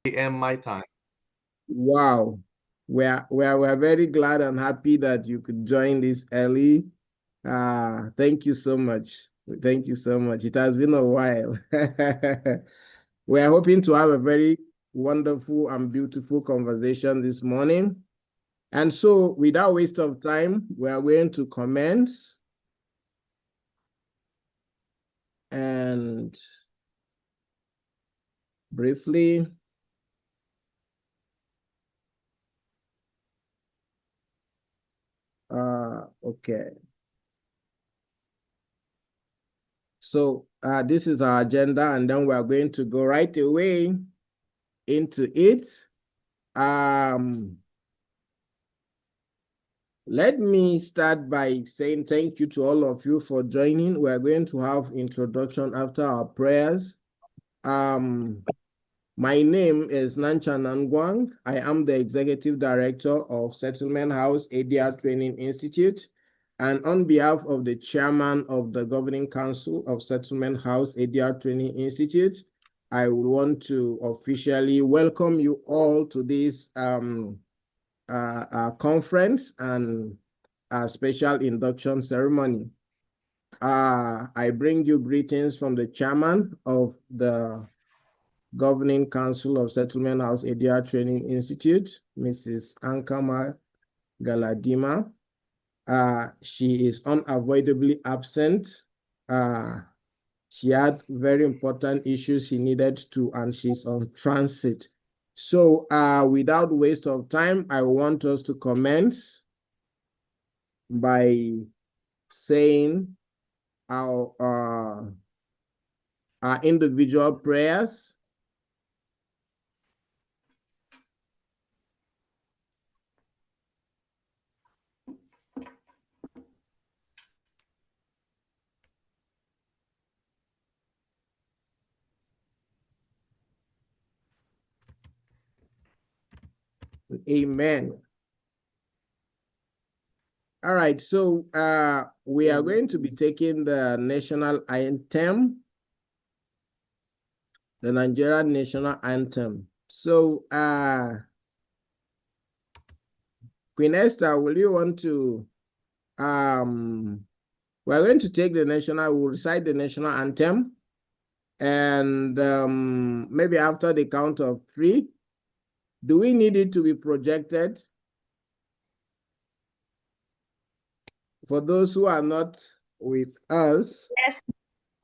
a.m. my time. Wow. We're very glad and happy that you could join this early. Thank you so much. Thank you so much. It has been a while. We're hoping to have a very wonderful and beautiful conversation this morning. And so, without waste of time, we are going to commence. And briefly, okay. So this is our agenda, and then we are going to go right away into it. Let me start by saying thank you to all of you for joining. We are going to have introduction after our prayers. My name is Nancha Nangwang. I am the Executive Director of Settlement House ADR Training Institute. And on behalf of the Chairman of the Governing Council of Settlement House ADR Training Institute, I would want to officially welcome you all to this conference and a special induction ceremony. I bring you greetings from the Chairman of the Governing Council of Settlement House ADR Training Institute, Mrs. Ankama Galadima. She is unavoidably absent. She had very important issues she needed to, and she's on transit. So without waste of time, I want us to commence by saying our individual prayers. Amen. All right, so we are going to be taking the national anthem, the Nigerian national anthem. So, Queen Esther, will you want to, we're going to take we'll recite the national anthem, and maybe after the count of 3, do we need it to be projected? For those who are not with us. Yes,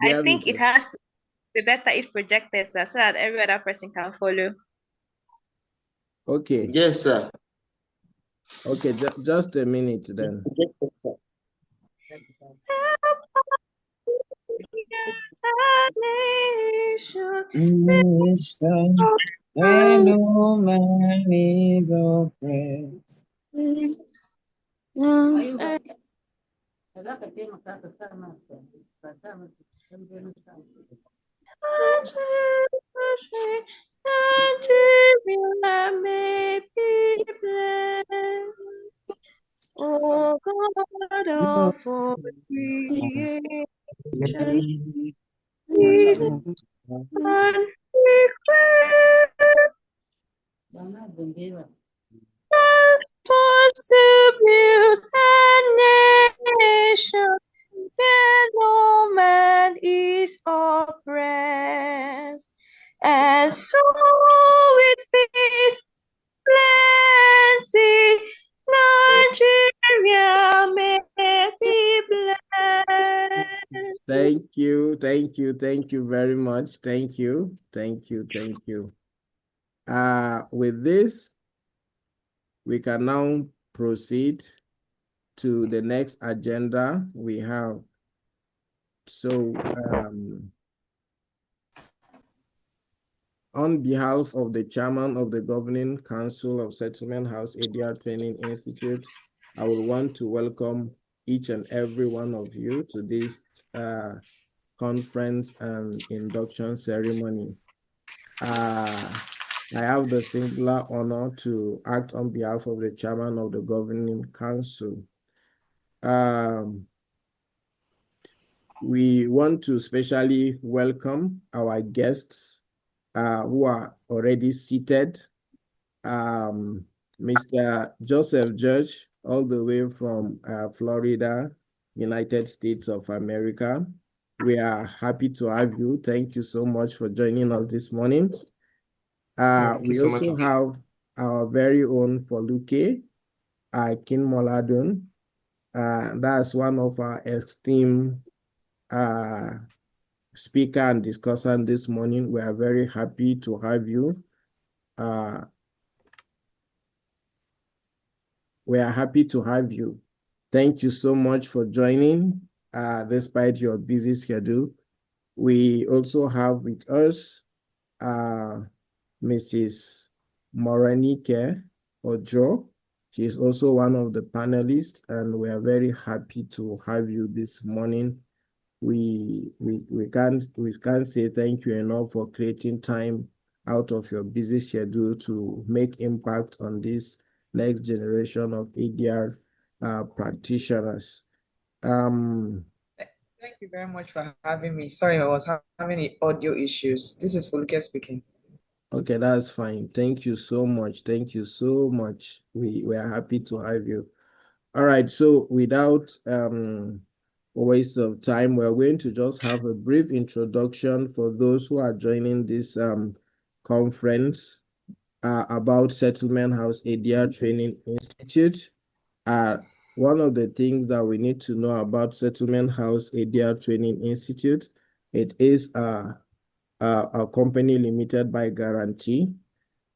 I think it has to be better if projected, sir, so that every other person can follow. Okay. Yes, sir. Okay, just a minute then. Nation where no man is oppressed. Nigeria may be blessed. Oh God of all creation, please and to build a nation where no man is oppressed, and so with peace plenty, Nigeria may be blessed. Thank you very much. Thank you. With this, we can now proceed to the next agenda we have. So, on behalf of the Chairman of the Governing Council of Settlement House ADR Training Institute, I would want to welcome each and every one of you to this conference and induction ceremony. I have the singular honor to act on behalf of the Chairman of the Governing Council. We want to specially welcome our guests who are already seated. Mr. Joseph Judge, all the way from Florida, United States of America. We are happy to have you. Thank you so much for joining us this morning. We also have our very own Foluke, King Moladun. That's one of our esteemed speaker and discussant this morning. We are very happy to have you. We are happy to have you. Thank you so much for joining, despite your busy schedule. We also have with us Mrs. Moranike Ojo. She is also one of the panelists, and we are very happy to have you this morning. We can't say thank you enough for creating time out of your busy schedule to make impact on this next generation of ADR practitioners. Thank you very much for having me. Sorry, I was having audio issues. This is Foluke speaking. Okay, that's fine. Thank you so much. Thank you so much. We are happy to have you. All right, so without a waste of time, we're going to just have a brief introduction for those who are joining this conference about Settlement House ADR Training Institute. One of the things that we need to know about Settlement House ADR Training Institute, it is a company limited by guarantee,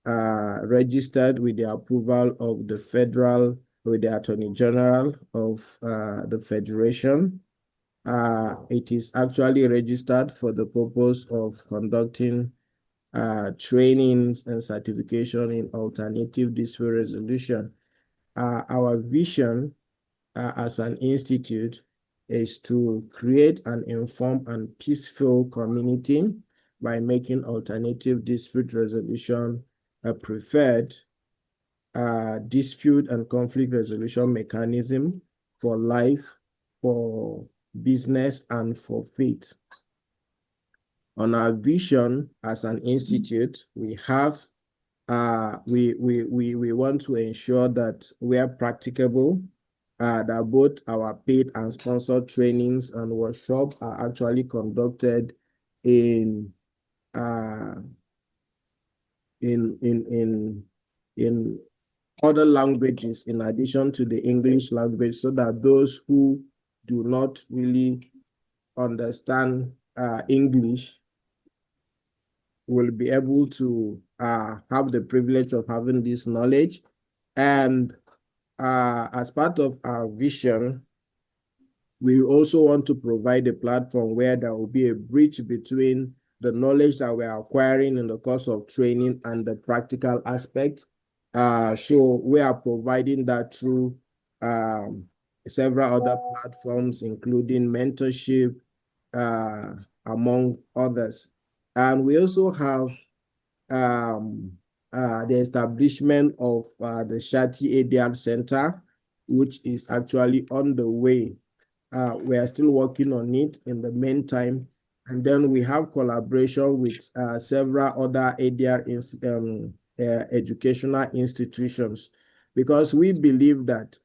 registered with the approval of the federal, with the Attorney General of the Federation. It is actually registered for the purpose of conducting trainings and certification in alternative dispute resolution. Our vision as an institute is to create an informed and peaceful community by making alternative dispute resolution a preferred dispute and conflict resolution mechanism for life, for business, and for faith. On our vision as an institute, we have we want to ensure that we are practicable, that both our paid and sponsored trainings and workshops are actually conducted in other languages in addition to the English language, so that those who do not really understand English will be able to have the privilege of having this knowledge. And as part of our vision, we also want to provide a platform where there will be a bridge between the knowledge that we're acquiring in the course of training and the practical aspect. So we are providing that through several other platforms, including mentorship, among others. And we also have the establishment of the SHATI ADR Center, which is actually on the way. We are still working on it in the meantime. And then we have collaboration with several other ADR educational institutions, because we believe that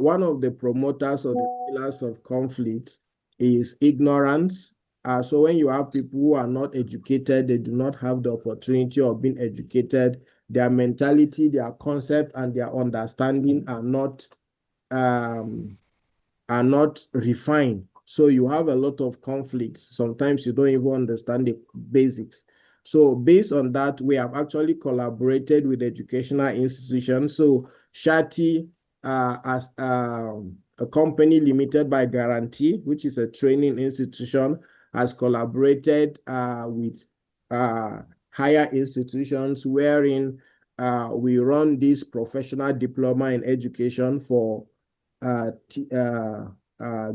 one of the promoters of the pillars of conflict is ignorance. So when you have people who are not educated, they do not have the opportunity of being educated, their mentality, their concept, and their understanding are not refined. So you have a lot of conflicts. Sometimes you don't even understand the basics. So based on that, we have actually collaborated with educational institutions. So SHATI, as a company limited by guarantee, which is a training institution, has collaborated with higher institutions wherein we run this professional diploma in education for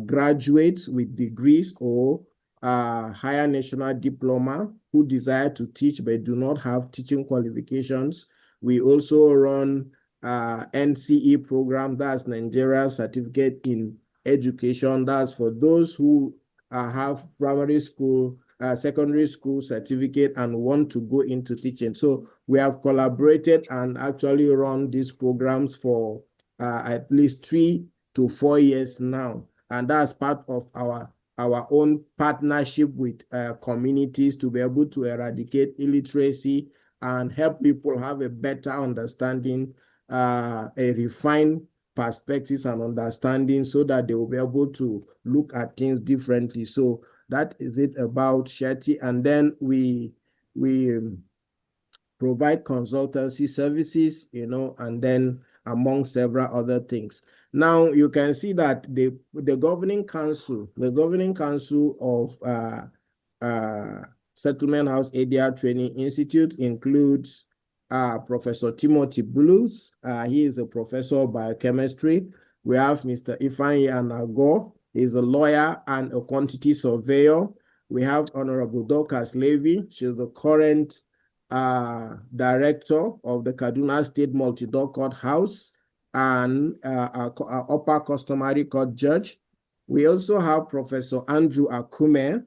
graduates with degrees or higher national diploma who desire to teach but do not have teaching qualifications. We also run NCE program, that's Nigeria Certificate in Education. That's for those who have primary school secondary school certificate and want to go into teaching. So we have collaborated and actually run these programs for at least 3 to 4 years now. And that's part of our own partnership with communities to be able to eradicate illiteracy and help people have a better understanding, a refined perspectives and understanding, so that they will be able to look at things differently. So that is it about SHATI. And then we provide consultancy services, and then among several other things. Now you can see that the governing council of Settlement House ADR Training Institute includes Professor Timothy Blues. He is a professor of biochemistry. We have Mr. Ifeanyi Anago. He's a lawyer and a quantity surveyor. We have Honorable Dorcas Levy. She's the current director of the Kaduna State Multi-Door Court House and upper customary court judge. We also have Professor Andrew Akume.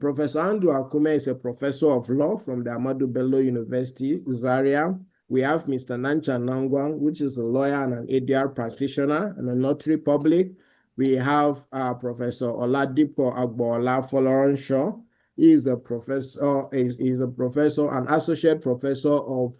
Professor Andrew Akume is a professor of law from the Ahmadu Bello University, Zaria. We have Mr. Nancha Nangwang, which is a lawyer and an ADR practitioner and a notary public. We have Professor Oladipo Agboola Folorunsho. He is a professor, an associate professor of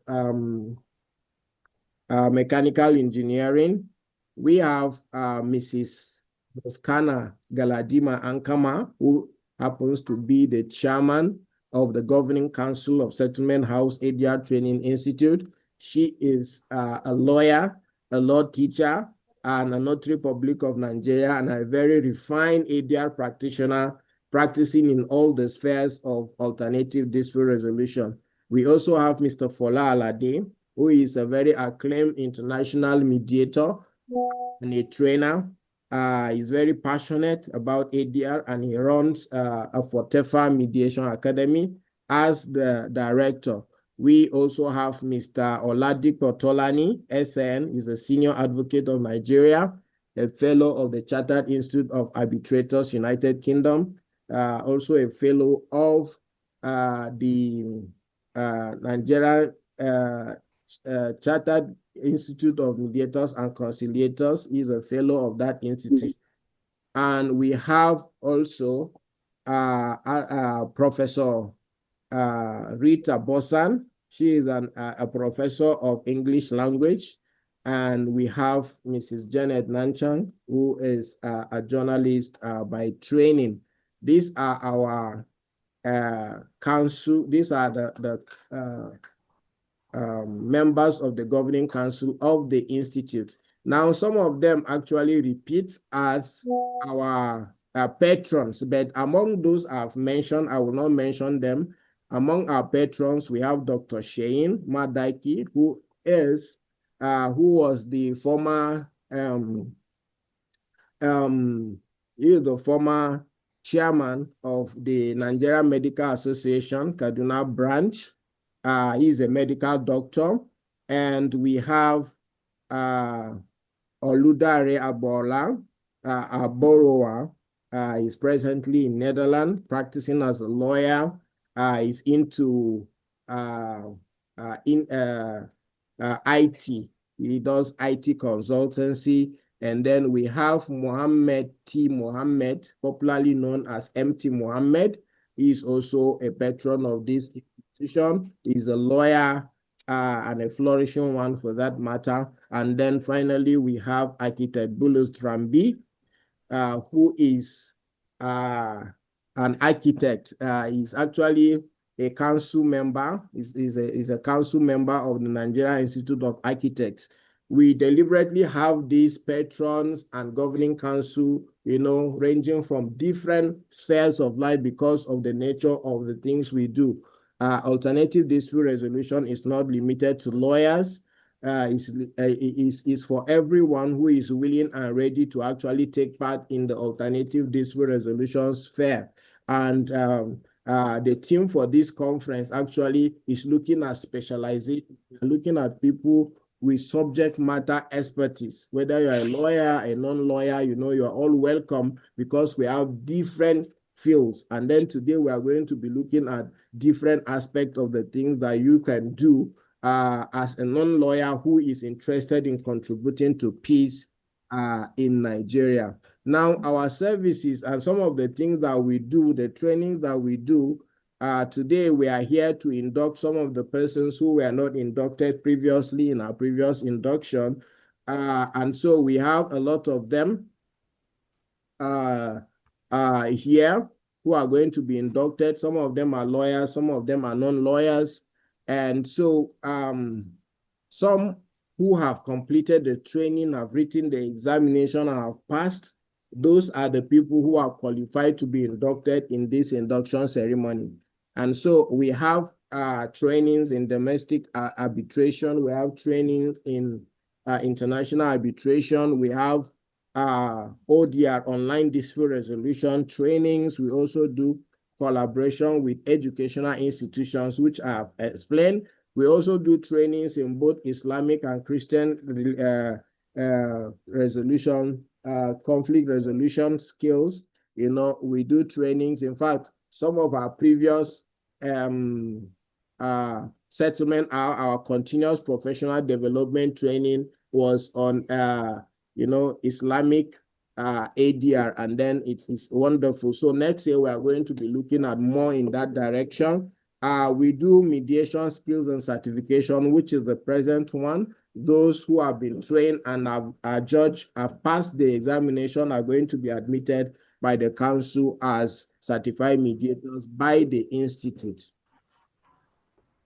mechanical engineering. We have Mrs. Boskana Galadima Ankama, who happens to be the chairman of the Governing Council of Settlement House ADR Training Institute. She is a lawyer, a law teacher, and a notary public of Nigeria, and a very refined ADR practitioner practicing in all the spheres of alternative dispute resolution. We also have Mr. Fola Alade, who is a very acclaimed international mediator and a trainer. He's very passionate about ADR, and he runs a Fortefa Mediation Academy as the director. We also have Mr. Oladipo Tolani, SN. He's a senior advocate of Nigeria, a fellow of the Chartered Institute of Arbitrators, United Kingdom, also a fellow of the Nigerian Chartered Institute of Mediators and Conciliators. He's a fellow of that institute. And we have also Professor Rita Bosan. She is a professor of English language. And we have Mrs. Janet Nanchang, who is a journalist by training. These are our council. These are the members of the governing council of the institute. Now, some of them actually repeat as our patrons, but among those I've mentioned, I will not mention them. Among our patrons, we have Dr. Shein Madaiki, who was the former he is the former chairman of the Nigeria Medical Association, Kaduna branch. He's a medical doctor. And we have Oludare Abola, a borrower. He's presently in Netherlands, practicing as a lawyer. He's into IT. He does IT consultancy. And then we have Mohammed T. Mohammed, popularly known as MT Mohammed. He's also a patron of this institution. He's a lawyer and a flourishing one for that matter. And then finally, we have architect Bulus Drambi, who is an architect. He's actually a council member. He's a council member of the Nigeria Institute of Architects. We deliberately have these patrons and governing council, ranging from different spheres of life because of the nature of the things we do. Alternative dispute resolution is not limited to lawyers. It's for everyone who is willing and ready to actually take part in the alternative dispute resolution sphere. And the theme for this conference actually is looking at specialization, looking at people with subject matter expertise. Whether you're a lawyer, a non-lawyer, you're all welcome, because we have different fields. And then today we are going to be looking at different aspects of the things that you can do as a non-lawyer who is interested in contributing to peace in Nigeria. Now, our services and some of the things that we do, the trainings that we do, today we are here to induct some of the persons who were not inducted previously in our previous induction. And so we have a lot of them here who are going to be inducted. Some of them are lawyers, some of them are non-lawyers. And so some who have completed the training, have written the examination and have passed. Those are the people who are qualified to be inducted in this induction ceremony. And so we have trainings in domestic arbitration. We have trainings in international arbitration. We have ODR, online dispute resolution trainings. We also do collaboration with educational institutions, which I have explained. We also do trainings in both Islamic and Christian resolution, conflict resolution skills. You know, we do trainings. In fact, some of our previous settlement, our continuous professional development training was on you know, Islamic ADR, and then it is wonderful. So next year we are going to be looking at more in that direction. We do mediation skills and certification, which is the present one. Those who have been trained and have judged, have passed the examination, are going to be admitted by the council as certified mediators by the institute.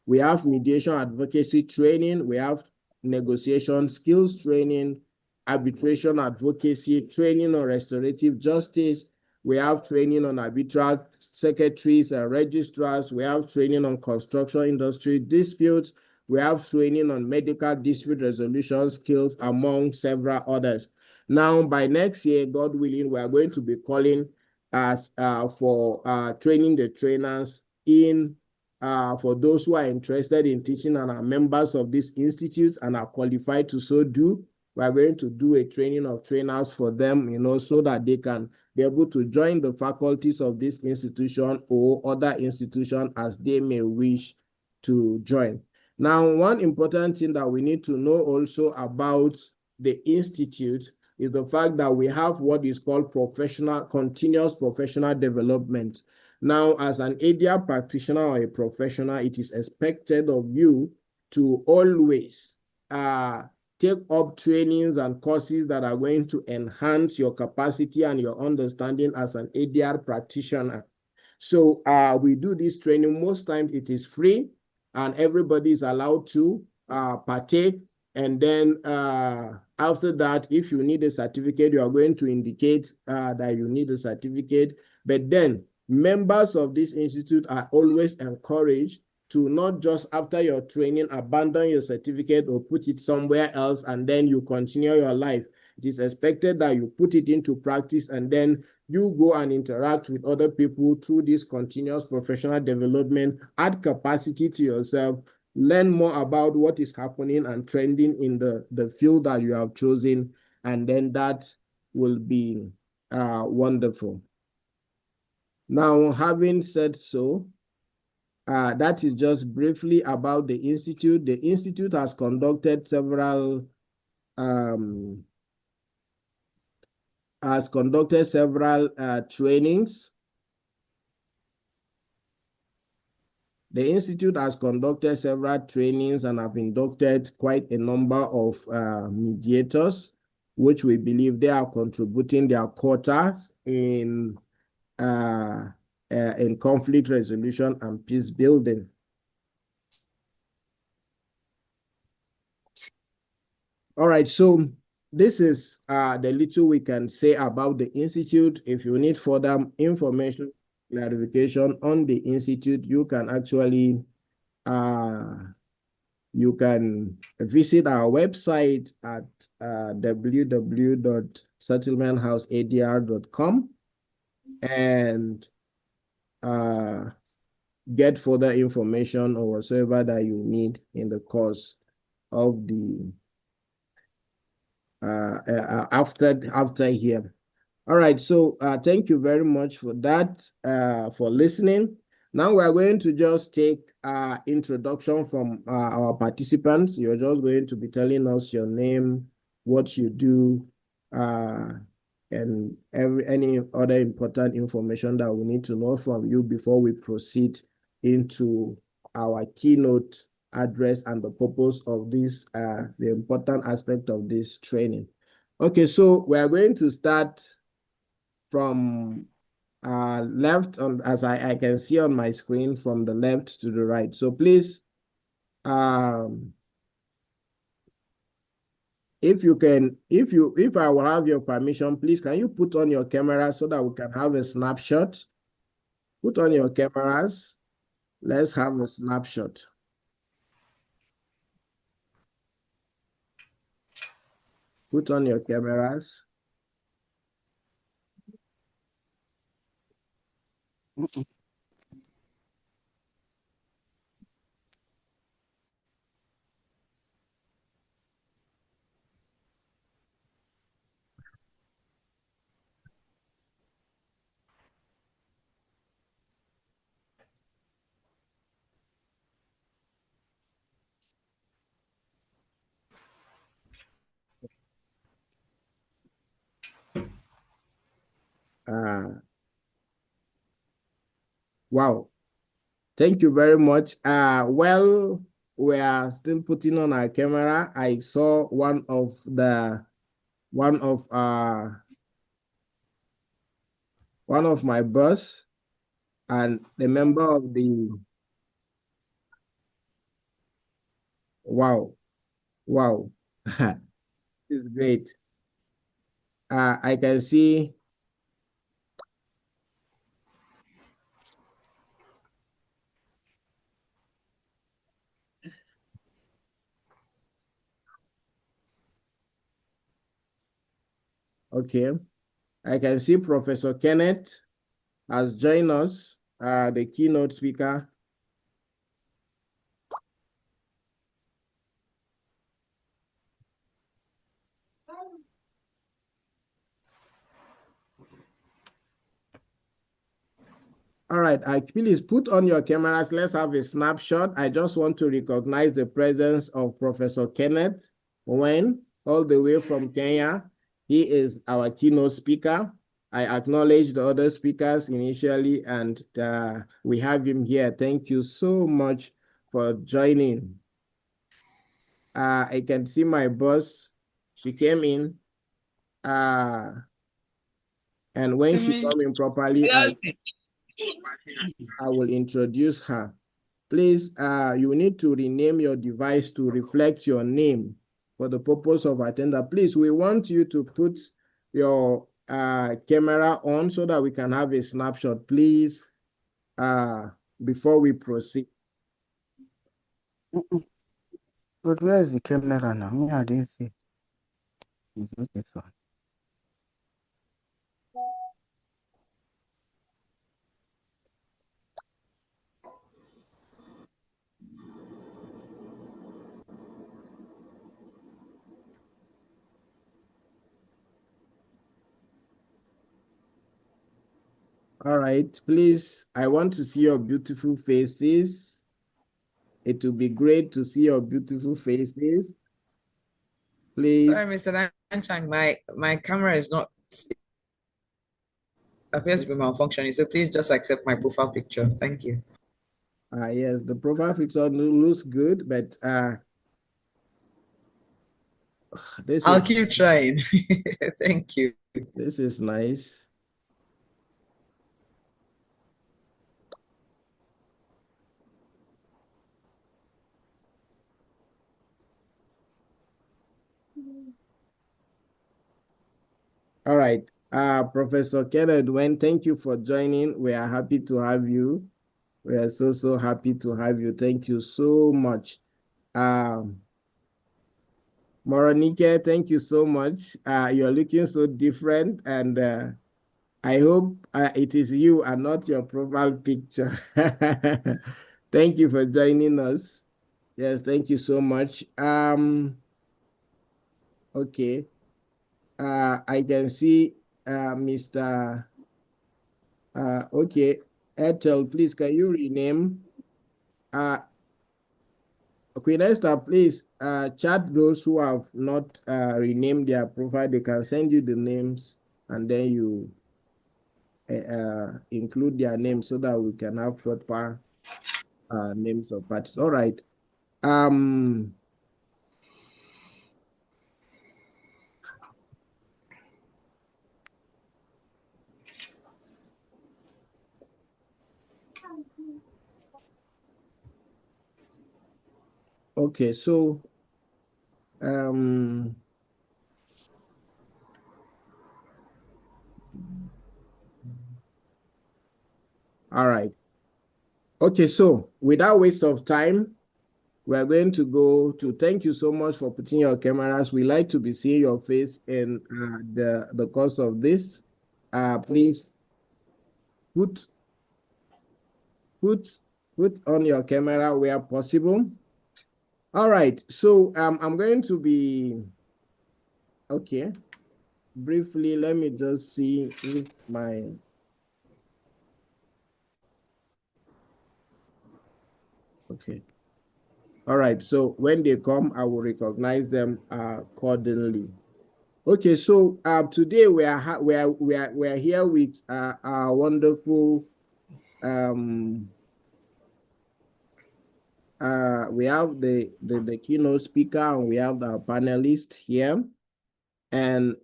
We have mediation advocacy training. We have negotiation skills training, arbitration advocacy, training on restorative justice. We have training on arbitral secretaries and registrars. We have training on construction industry disputes. We have training on medical dispute resolution skills, among several others. Now, by next year, God willing, we are going to be calling us for training the trainers in for those who are interested in teaching and are members of this institute and are qualified to so do. We are going to do a training of trainers for them, you know, so that they can be able to join the faculties of this institution or other institution as they may wish to join. Now, one important thing that we need to know also about the institute is the fact that we have what is called continuous professional development. Now, as an ADR practitioner or a professional, it is expected of you to always take up trainings and courses that are going to enhance your capacity and your understanding as an ADR practitioner. So we do this training. Most times it is free and everybody is allowed to partake. And then after that, if you need a certificate, you are going to indicate that you need a certificate. But then members of this institute are always encouraged to not just after your training abandon your certificate or put it somewhere else and then you continue your life. It is expected that you put it into practice and then you go and interact with other people through this continuous professional development, add capacity to yourself, learn more about what is happening and trending in the field that you have chosen, and then that will be wonderful. Now, having said so, that is just briefly about the institute. The institute has conducted several trainings. The institute has conducted several trainings and have inducted quite a number of mediators, which we believe they are contributing their quotas in conflict resolution and peace building. All right, so this is the little we can say about the institute. If you need further information, clarification on the institute, you can actually you can visit our website at www.settlementhouseadr.com and get further information or whatsoever that you need in the course of the after here. All right, so thank you very much for that, for listening. Now we are going to just take introduction from our participants. You're just going to be telling us your name, what you do, and any other important information that we need to know from you before we proceed into our keynote address and the purpose of this, the important aspect of this training. Okay, so we are going to start from left on, as I can see on my screen, from the left to the right. So please, if I will have your permission, please, can you put on your camera so that we can have a snapshot? Put on your cameras. Let's have a snapshot. Put on your cameras. Wow. Thank you very much. Well, we are still putting on our camera. I saw one of my boss and the member of the wow. This is great. I can see. Okay, I can see Professor Kenneth has joined us, the keynote speaker. All right, please put on your cameras. Let's have a snapshot. I just want to recognize the presence of Professor Kenneth Owen, all the way from Kenya. He is our keynote speaker. I acknowledge the other speakers initially, and we have him here. Thank you so much for joining. I can see my boss. She came in. And when she come in properly, I will introduce her. Please, you need to rename your device to reflect your name for the purpose of attender. Please, we want you to put your camera on so that we can have a snapshot, please, before we proceed. But where is the camera now? Me, I didn't see. It's okay, so. All right, please, I want to see your beautiful faces. It will be great to see your beautiful faces. Please. Sorry, Mr. Nanchang, my camera is not, appears to be malfunctioning, so please just accept my profile picture. Thank you. Yes, the profile picture looks good, but I'll keep trying. Thank you. This is nice. All right. Professor Kenneth Wen, thank you for joining. We are happy to have you. We are so happy to have you. Thank you so much. Moronike, thank you so much. You're looking so different, and I hope it is you and not your profile picture. Thank you for joining us. Yes, thank you so much. Okay. I can see Mr. Okay, Ethel, please, can you rename? Queen Esther, please chat those who have not renamed their profile. They can send you the names and then you include their names so that we can have proper names of parties. All right. Okay, so all right. Okay, so without waste of time, we're going to go to thank you so much for putting your cameras. We like to be seeing your face in the course of this. Please put on your camera where possible. All right, so I'm going to be okay. Briefly, let me just see if my okay. All right, so when they come, I will recognize them accordingly. Okay, so today we are here with our wonderful we have the keynote speaker and we have the panelist here, and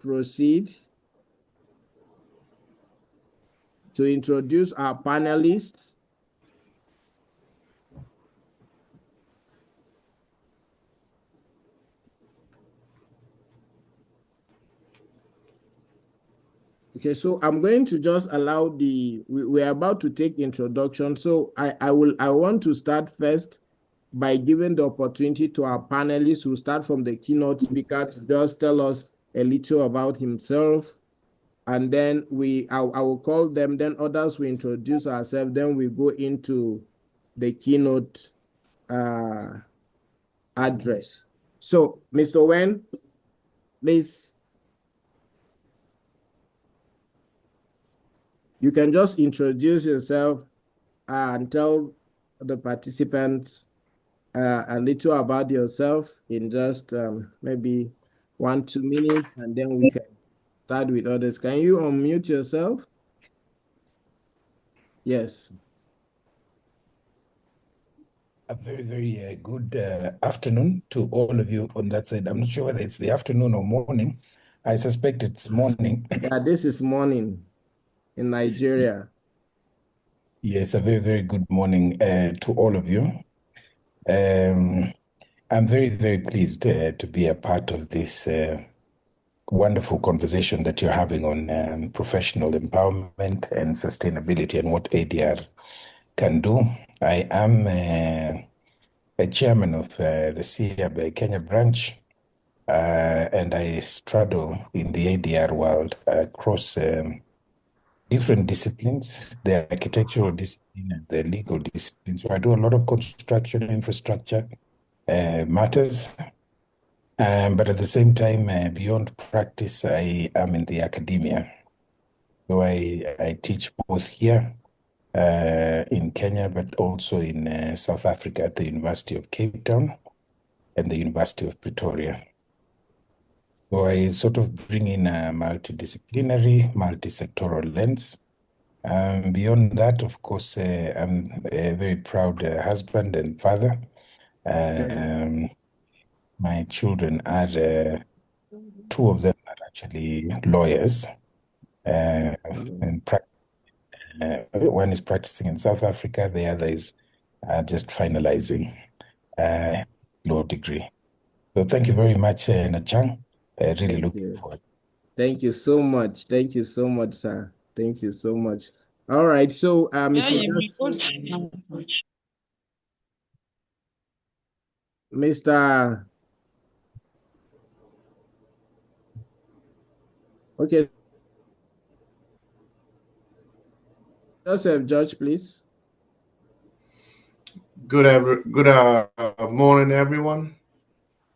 proceed to introduce our panelists. Okay, so I'm going to just allow we're about to take introduction. So I want to start first by giving the opportunity to our panelists who start from the keynote speaker to just tell us a little about himself. And then I will call them, then others will introduce ourselves, then we go into the keynote address. So, Mr. Wen, please, you can just introduce yourself and tell the participants a little about yourself in just maybe 1-2 minutes, and then we can start with others. Can you unmute yourself? Yes. A very, very good afternoon to all of you on that side. I'm not sure whether it's the afternoon or morning. I suspect it's morning. Yeah, this is morning in Nigeria. Yes, a very, very good morning to all of you. I'm very, very pleased to be a part of this wonderful conversation that you're having on professional empowerment and sustainability and what ADR can do. I am a chairman of the CIAB Kenya branch, and I straddle in the ADR world across different disciplines, the architectural discipline and the legal discipline. So I do a lot of construction infrastructure matters. But at the same time, beyond practice, I am in the academia. So I teach both here in Kenya, but also in South Africa at the University of Cape Town and the University of Pretoria. So I sort of bring in a multidisciplinary, multi-sectoral lens. Beyond that, of course, I'm a very proud husband and father. My children are, two of them are actually lawyers, and one is practicing in South Africa, the other is just finalizing law degree. So thank you very much, Nachang. Really looking forward. Thank you so much. Thank you so much, sir. Thank you so much. All right. So, Mr. Okay. Joseph George, please. Good morning, everyone.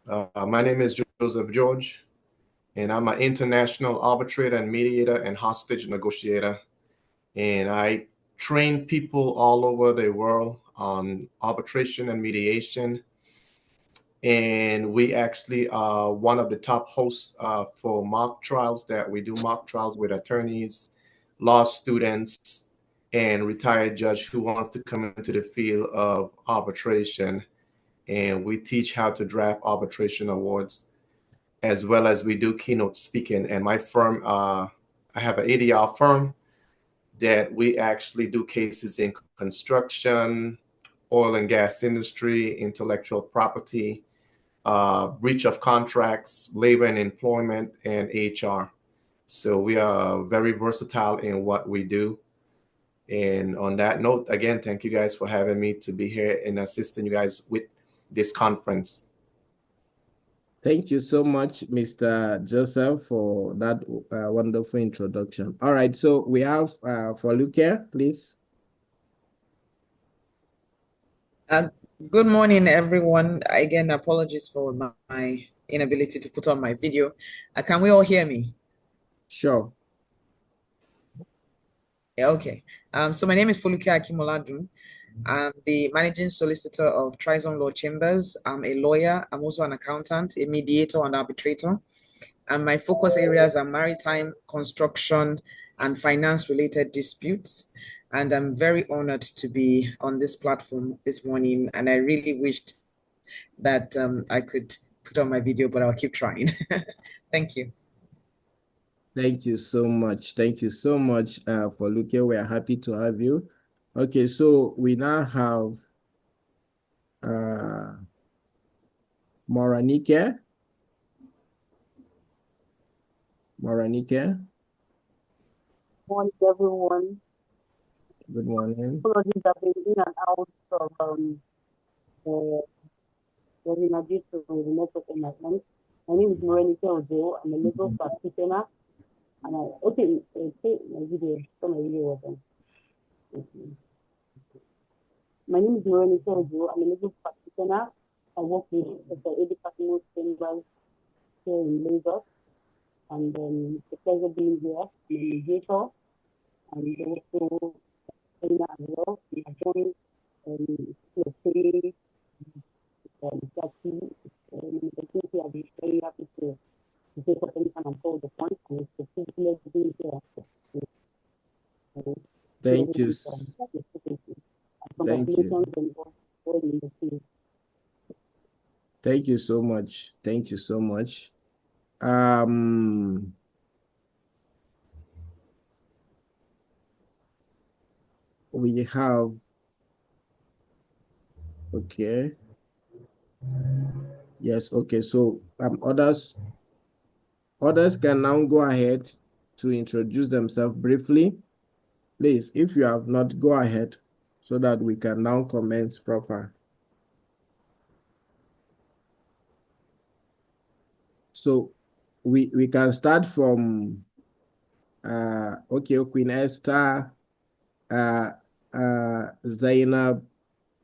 My name is Joseph George, and I'm an international arbitrator and mediator and hostage negotiator. And I train people all over the world on arbitration and mediation. And we actually are one of the top hosts for mock trials that we do mock trials with attorneys, law students, and retired judge who wants to come into the field of arbitration. And we teach how to draft arbitration awards, as well as we do keynote speaking. And my firm, I have an ADR firm that we actually do cases in construction, oil and gas industry, intellectual property, breach of contracts, labor and employment, and HR. So we are very versatile in what we do. And on that note, again, thank you guys for having me to be here and assisting you guys with this conference. Thank you so much, Mr. Joseph, for that wonderful introduction. All right, so we have Foluke, please. Good morning, everyone. Again, apologies for my inability to put on my video. Can we all hear me? Sure. Yeah, okay. So my name is Foluke Akimoladun. I'm the managing solicitor of Trison Law Chambers. I'm a lawyer. I'm also an accountant, a mediator, and arbitrator. And my focus areas are maritime, construction, and finance-related disputes. And I'm very honored to be on this platform this morning. And I really wished that I could put on my video, but I'll keep trying. Thank you. Thank you so much. Thank you so much, Foluke. We are happy to have you. Okay, so we now have Moranike. Moranike. Morning, everyone. Good morning. Apologies, I've been in and out of due to the network in my end. My name is Morenike Ojo. I'm a legal practitioner. And my video. So my video was on. My name is Morenike Ojo. I'm a legal practitioner. I work with the ADR Training Institute here in Lagos. And it's a pleasure being here. I'm a mediator. And also as well. We are joined SHATI. SHATI. I'll be very happy to take up any time and call the point. And it's a privilege being here. Thank you. Thank you. Thank you so much. Thank you so much. We have, okay. Yes, okay, so others can now go ahead to introduce themselves briefly. Please, if you have not, go ahead so that we can now commence proper. So we can start from okay, Queen Esther, Zainab,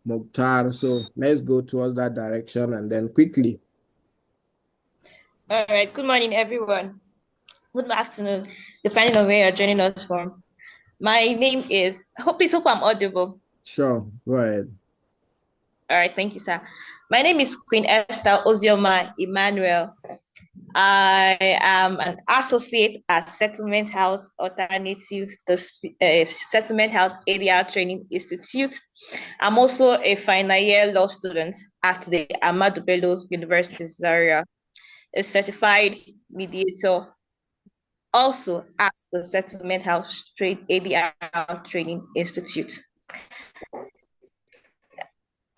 Mukhtar. So let's go towards that direction and then quickly. All right. Good morning, everyone. Good afternoon, depending on where you're joining us from. My name is, hope I'm audible. Sure, go ahead. All right, thank you, sir. My name is Queen Esther Ozioma Emmanuel. I am an associate at Settlement House Alternative, the Settlement House ADR Training Institute. I'm also a final year law student at the Ahmadu Bello University Zaria, a certified mediator, also at the Settlement House ADR Training Institute.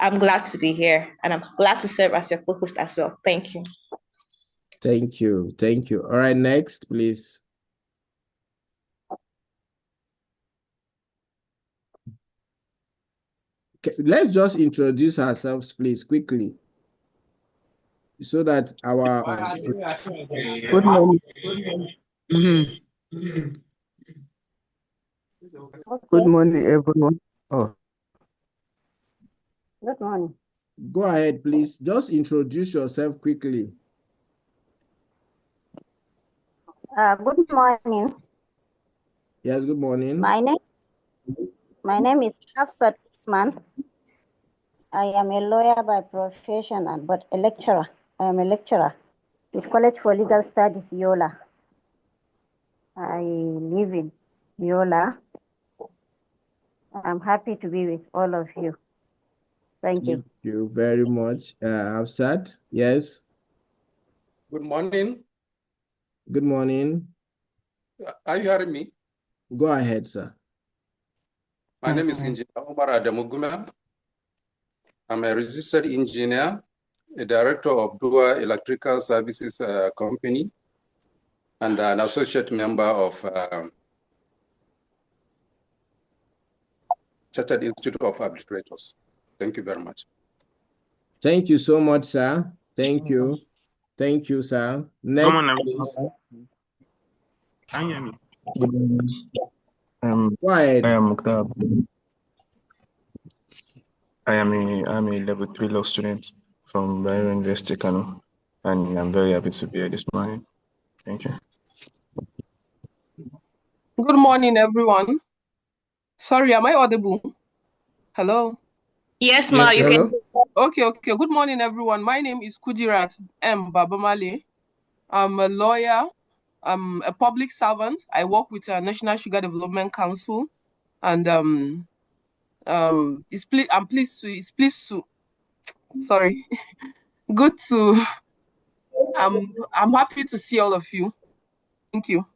I'm glad to be here, and I'm glad to serve as your co-host as well. Thank you. Thank you. Thank you. All right, next, please. Okay, let's just introduce ourselves, please, quickly, so that our... Good morning. Good morning, everyone. Oh. Good morning. Go ahead, please. Just introduce yourself quickly. Good morning. Yes, good morning. My name is Hafsat Usman. I am a lawyer by profession, but a lecturer. I am a lecturer with College for Legal Studies, Yola. I live in Yola. I'm happy to be with all of you. Thank you. Thank you very much, Hafsat. Yes. Good morning. Good morning. Are you hearing me? Go ahead, sir. My name is Engineer Omar Adamuguma. I'm a registered engineer, a director of Dua Electrical Services Company, and an associate member of SHATI Institute of Arbitrators. Thank you very much. Thank you so much, sir. Thank you. Thank you, sir. Next, please. Can you hear me? Good morning. Go ahead. I am Mukhtar. I'm a level 3 law student from Bayero University, Kano, and I'm very happy to be here this morning. Thank you. Good morning, everyone. Sorry, am I audible? Hello? Yes, Ma, Yes, you hello? can. Okay. Good morning, everyone. My name is Kudirat M. Babamale. I'm a lawyer. I'm a public servant. I work with the National Sugar Development Council, and it's pleased to. Sorry, good to. I'm happy to see all of you. Thank you.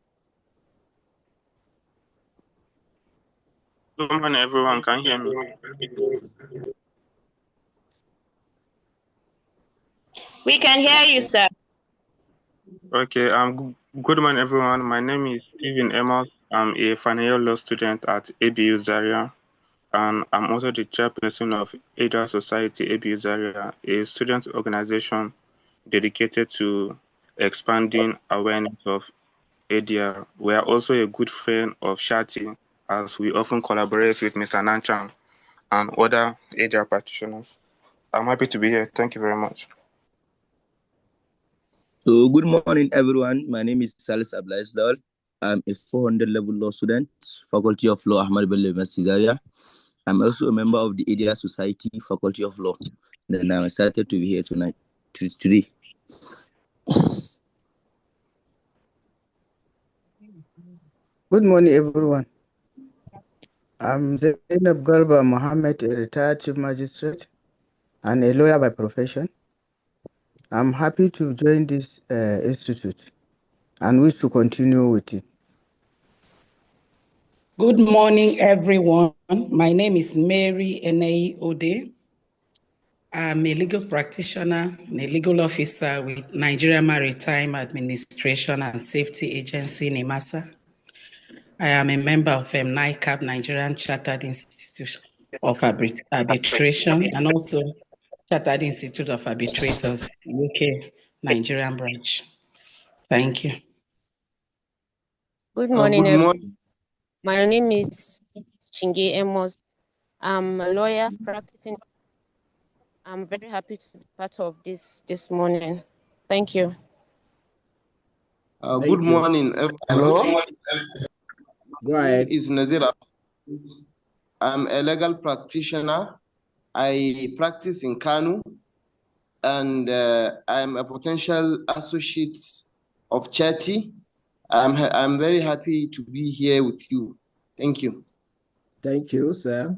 Good morning, everyone. Can you hear me? We can hear you, sir. Okay. Good morning, everyone. My name is Stephen Amos. I'm a final year law student at ABU Zaria, and I'm also the chairperson of ADR Society ABU Zaria, a student organization dedicated to expanding awareness of ADR. We are also a good friend of SHATI, as we often collaborate with Mr. Nancham and other ADR practitioners. I'm happy to be here. Thank you very much. So good morning, everyone. My name is Salis Ablaisdal. I'm a 400 level law student, Faculty of Law, Ahmad Bello University Zaria. I'm also a member of the ADR Society, Faculty of Law. Then I'm excited to be here today. Good morning, everyone. I'm Zainab Garba Mohammed, a retired chief magistrate and a lawyer by profession. I'm happy to join this institute and wish to continue with it. Good morning, everyone. My name is Mary Enei Ode. I'm a legal practitioner and a legal officer with Nigeria Maritime Administration and Safety Agency, NIMASA. I am a member of NICAP, Nigerian Chartered Institute of Arbitration, and also Chartered Institute of Arbitrators, UK, Nigerian branch. Thank you. Good morning, Good morning. My name is Chinge Emos. I'm a lawyer practicing. I'm very happy to be part of this morning. Thank you. Good morning. Hello? Go ahead. Is Nazira. I'm a legal practitioner. I practice in Kanu, and I'm a potential associate of SHATI. I'm very happy to be here with you. Thank you. Thank you, sir.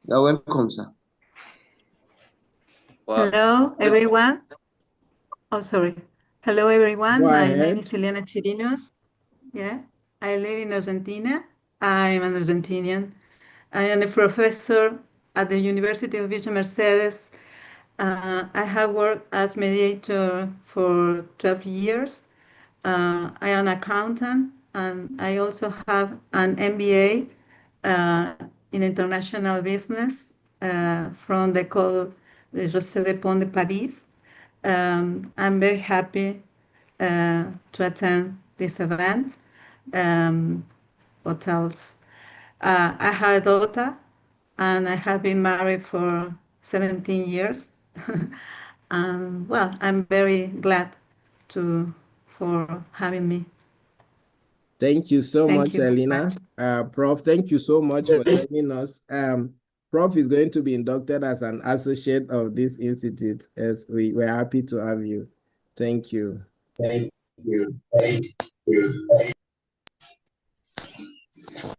You're welcome, sir. Hello, everyone. Oh, sorry. Hello, everyone. Go My ahead. name is Ileana Chirinos. Yeah, I live in Argentina. I'm an Argentinian. I am a professor at the University of Villa Mercedes. I have worked as mediator for 12 years. I am an accountant, and I also have an MBA in international business from the École de José de Pont de Paris. I'm very happy to attend this event. What else? I have a daughter. and I have been married for 17 years. Well, I'm very glad for having me. Thank you so Thank much, you. Elena. Prof, thank you so much for joining us. Prof is going to be inducted as an associate of this institute, as we're happy to have you. Thank you. Thank you. Thank you.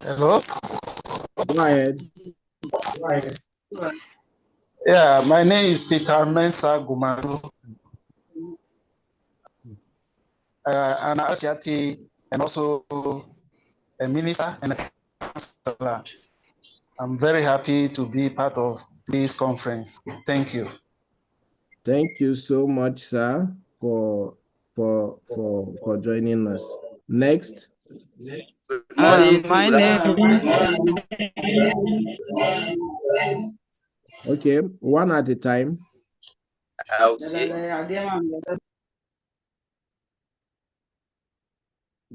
Hello? Go ahead. Yeah, my name is Peter Mensah Gumadu. An SHATI and also a minister and a counselor. I'm very happy to be part of this conference. Thank you. Thank you so much, sir, for joining us. Next. My name. Okay, one at a time.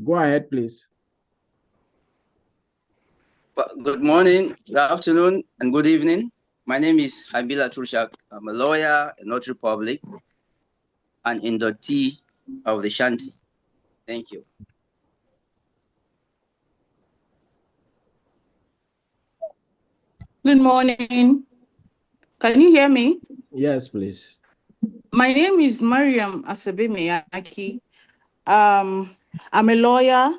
Go ahead, please. Good morning, good afternoon, and good evening. My name is Habila Turshak. I'm a lawyer, a notary public, and inductee of the SHATI. Thank you. Good morning. Can you hear me? Yes, please. My name is Mariam Asabe Meyaki. I'm a lawyer,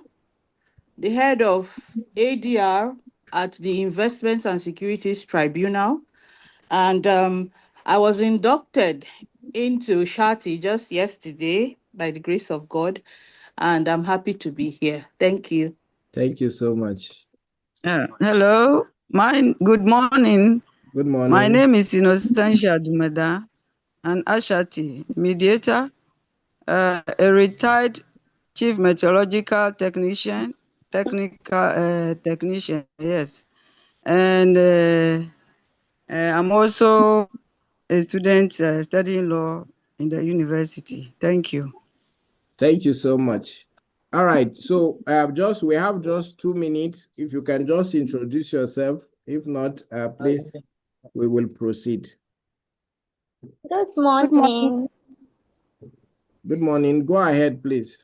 the head of ADR at the Investments and Securities Tribunal. And I was inducted into SHATI just yesterday by the grace of God. And I'm happy to be here. Thank you. Thank you so much. Hello. Good morning. Good morning. My name is Innocentia Dumeda, an SHATI mediator, a retired chief meteorological technician, yes. And I'm also a student studying law in the university. Thank you. Thank you so much. All right, so we have just 2 minutes. If you can just introduce yourself. If not, please, we will proceed. Good morning. Good morning. Go ahead, please.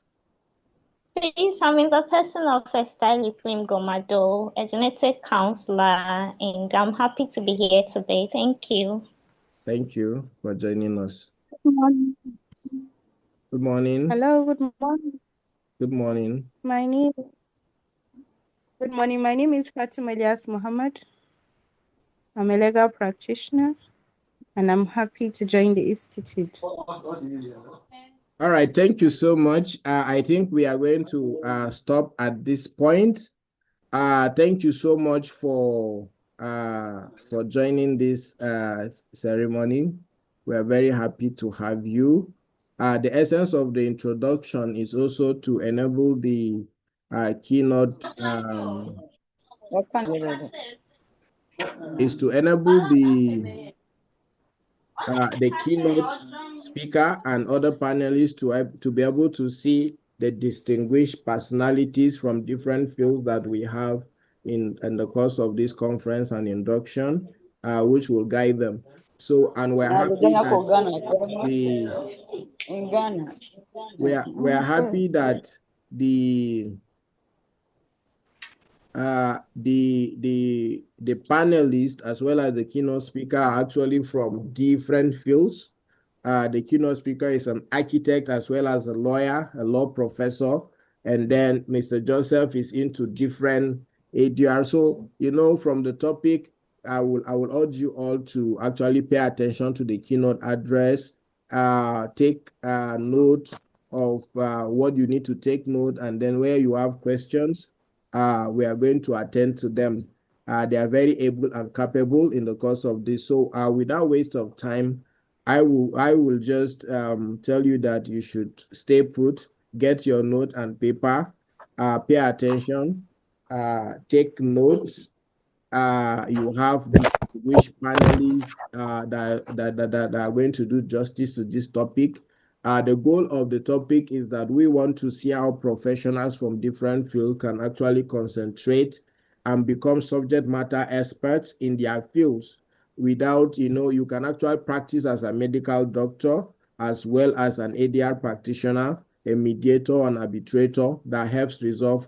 Please, I'm in the person of Estelle Prim Gomado, a genetic counselor, and I'm happy to be here today. Thank you. Thank you for joining us. Good morning. Good morning. Hello, good morning. Good morning. Good morning. My name is Fatima Elias Muhammad. I'm a legal practitioner, and I'm happy to join the institute. All right, thank you so much. I think we are going to stop at this point. Thank you so much for joining this ceremony. We are very happy to have you. The essence of the introduction is also to enable the keynote the keynote speaker and other panelists to be able to see the distinguished personalities from different fields that we have in the course of this conference and induction, which will guide them. So, and we're happy that the panelists as well as the keynote speaker are actually from different fields. The keynote speaker is an architect as well as a lawyer, a law professor, and then Mr. Joseph is into different ADR. So, from the topic, I will urge you all to actually pay attention to the keynote address, take note of what you need to take note, and then where you have questions, we are going to attend to them. They are very able and capable in the course of this. So without waste of time, I will just tell you that you should stay put, get your note and paper, pay attention, take notes. You have which panelists that are going to do justice to this topic. The goal of the topic is that we want to see how professionals from different fields can actually concentrate and become subject matter experts in their fields. Without, you can actually practice as a medical doctor as well as an ADR practitioner, a mediator, and arbitrator that helps resolve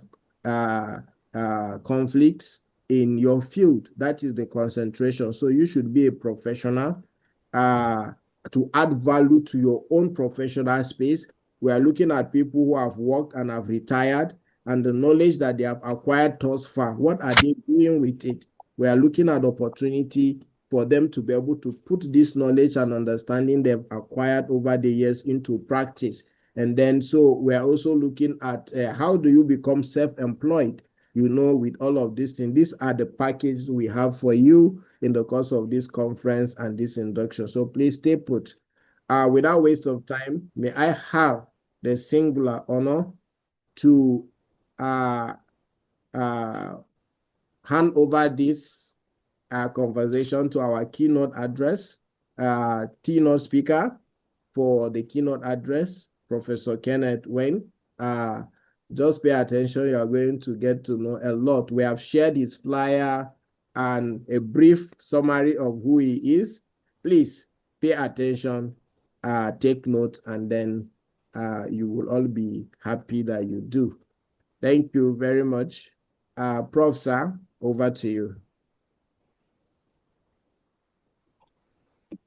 conflicts in your field. That is the concentration. So you should be a professional to add value to your own professional space. We are looking at people who have worked and have retired, and the knowledge that they have acquired thus far. What are they doing with it? We are looking at opportunity for them to be able to put this knowledge and understanding they've acquired over the years into practice. And then, so we're also looking at how do you become self-employed, with all of these things. These are the packages we have for you in the course of this conference and this induction. So please stay put. Without waste of time, may I have the singular honor to hand over this conversation to our keynote address, keynote speaker for the keynote address, Professor Kenneth Wayne. Just pay attention, you are going to get to know a lot. We have shared his flyer and a brief summary of who he is. Please pay attention, take notes, and then you will all be happy that you do. Thank you very much. Prof. Sir, over to you.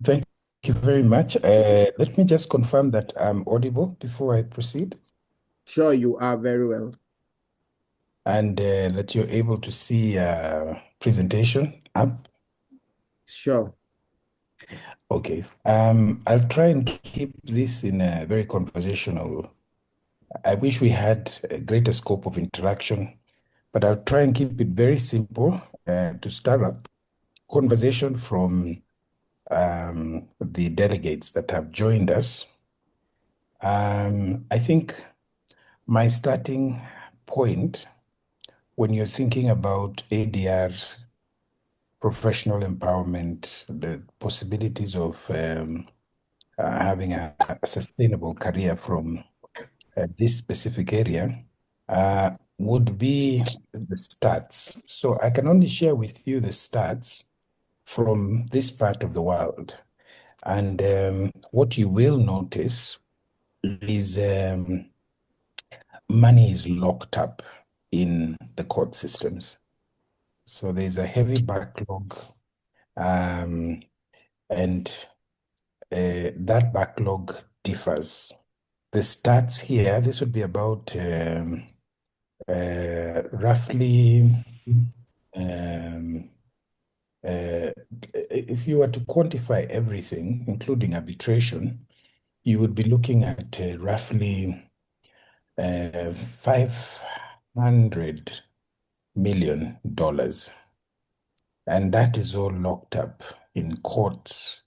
Thank you very much. Let me just confirm that I'm audible before I proceed. Sure, you are very well. And that you're able to see presentation up. Sure. Okay. I'll try and keep this in a very conversational. I wish we had a greater scope of interaction, but I'll try and keep it very simple to start up conversation from the delegates that have joined us. I think my starting point when you're thinking about ADR, professional empowerment, the possibilities of having a sustainable career from this specific area would be the stats. So I can only share with you the stats from this part of the world. And what you will notice is money is locked up in the court systems. So there's a heavy backlog, and that backlog differs. The stats here, this would be about roughly, if you were to quantify everything, including arbitration, you would be looking at roughly $500 million. And that is all locked up in courts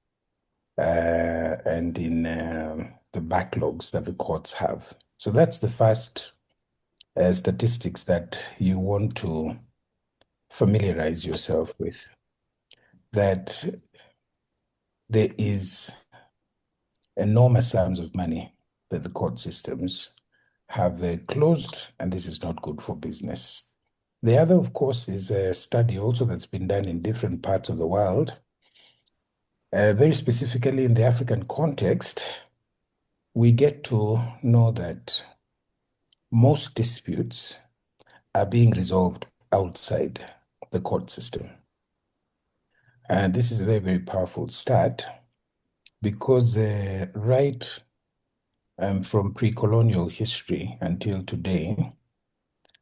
and in the backlogs that the courts have. So that's the first statistics that you want to familiarize yourself with, that there is enormous sums of money that the court systems have closed, and this is not good for business. The other, of course, is a study also that's been done in different parts of the world, very specifically in the African context. We get to know that most disputes are being resolved outside the court system. And this is a very, very powerful stat because right from pre-colonial history until today,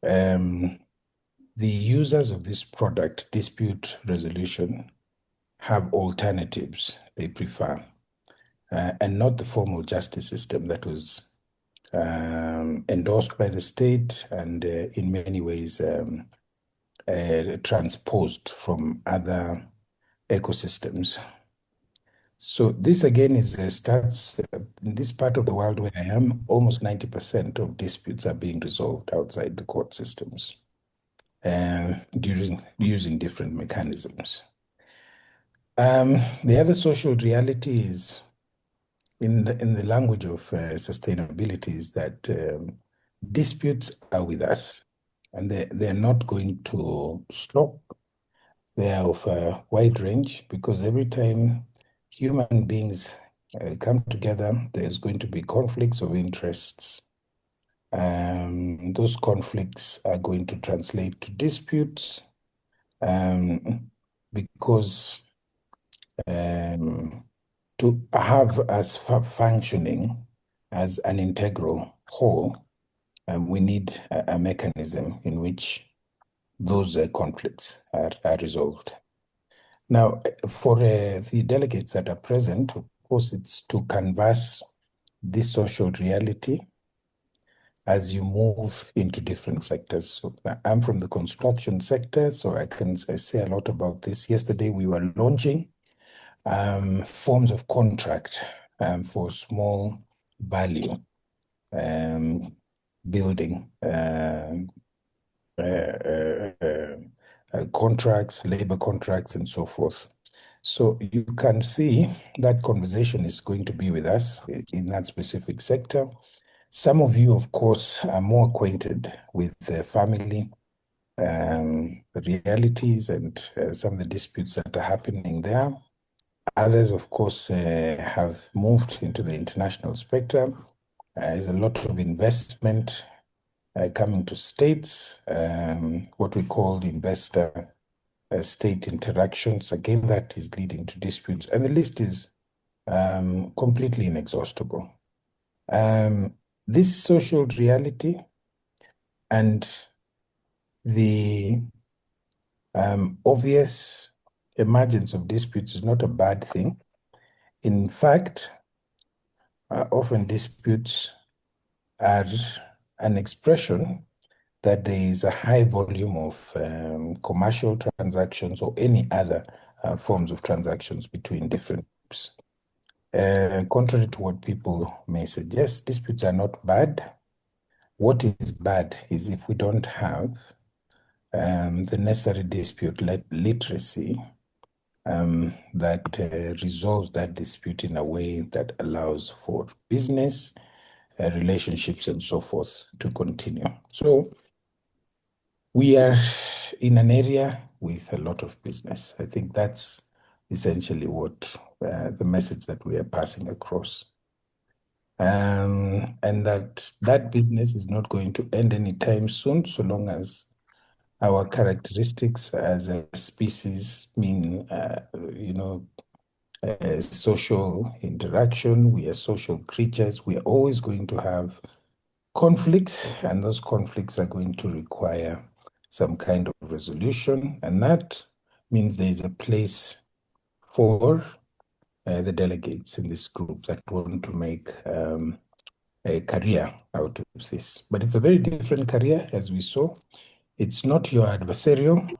the users of this product, dispute resolution, have alternatives they prefer, and not the formal justice system that was endorsed by the state and in many ways transposed from other ecosystems. So this again is stats in this part of the world where I am, almost 90% of disputes are being resolved outside the court systems using different mechanisms. The other social reality is in the language of sustainability is that disputes are with us. and they're not going to stop. They are of a wide range because every time human beings come together, there's going to be conflicts of interests. Those conflicts are going to translate to disputes because to have us functioning as an integral whole, we need a mechanism in which those conflicts are resolved. Now, for the delegates that are present, of course, it's to canvass this social reality as you move into different sectors. So I'm from the construction sector, so I can say a lot about this. Yesterday, we were launching forms of contract for small value building contracts, labor contracts, and so forth. So you can see that conversation is going to be with us in that specific sector. Some of you, of course, are more acquainted with the family realities and some of the disputes that are happening there. Others, of course, have moved into the international spectrum. There's a lot of investment coming to states, what we call investor state interactions. Again, that is leading to disputes, and the list is completely inexhaustible. This social reality and the obvious emergence of disputes is not a bad thing. In fact, often disputes are an expression that there is a high volume of commercial transactions or any other forms of transactions between different groups. Contrary to what people may suggest, disputes are not bad. What is bad is if we don't have the necessary dispute literacy that resolves that dispute in a way that allows for business, relationships, and so forth to continue. So we are in an area with a lot of business. I think that's essentially what the message that we are passing across. And that business is not going to end anytime soon, so long as our characteristics as a species mean, social interaction. We are social creatures. We are always going to have conflicts, and those conflicts are going to require some kind of resolution. And that means there is a place for the delegates in this group that want to make a career out of this. But it's a very different career, as we saw. It's not your adversarial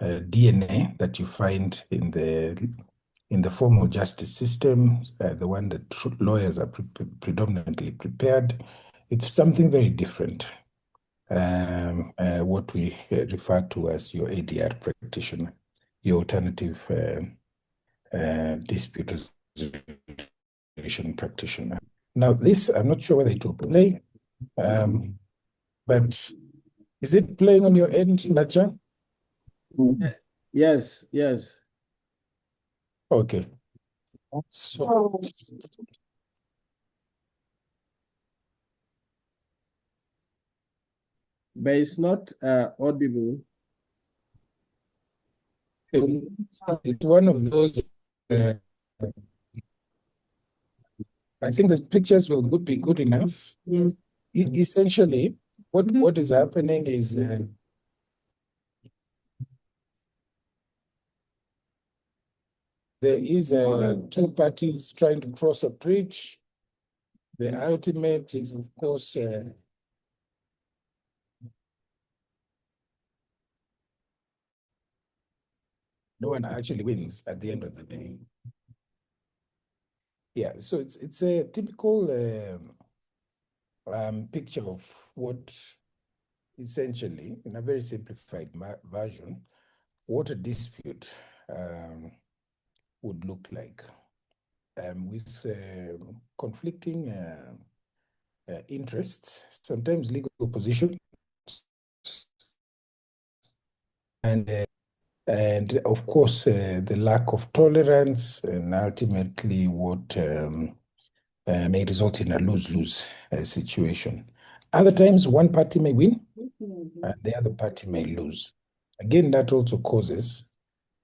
DNA that you find in the formal justice system, the one that lawyers are predominantly prepared. It's something very different. What we refer to as your ADR practitioner, your alternative dispute resolution practitioner. Now, this, I'm not sure whether it will play, but is it playing on your end, Nacha? Yes, yes. Okay. So, but it's not audible. It's one of those. I think the pictures will be good enough. Essentially, what is happening is there is two parties trying to cross a bridge. The ultimate is, of course, no one actually wins at the end of the day. Yeah, so it's a typical picture of what essentially, in a very simplified version, what a dispute would look like with conflicting interests, sometimes legal positions, and of course, the lack of tolerance, and ultimately what may result in a lose-lose situation. Other times, one party may win, and the other party may lose. Again, that also causes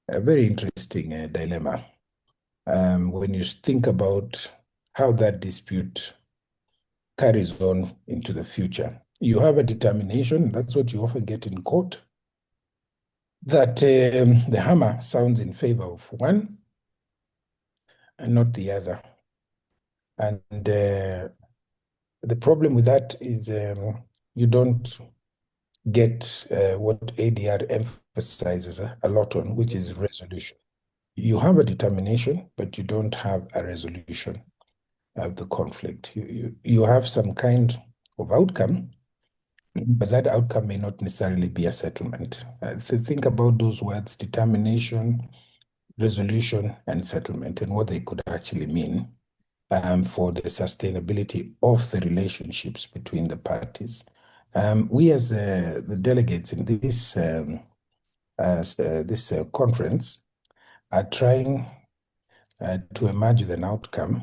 a very interesting dilemma when you think about how that dispute carries on into the future. You have a determination, that's what you often get in court, that the hammer sounds in favor of one and not the other. And the problem with that is you don't get what ADR emphasizes a lot on, which is resolution. You have a determination, but you don't have a resolution of the conflict. You have some kind of outcome, but that outcome may not necessarily be a settlement. Think about those words: determination, resolution, and settlement, and what they could actually mean for the sustainability of the relationships between the parties. We as the delegates in this conference are trying to emerge with an outcome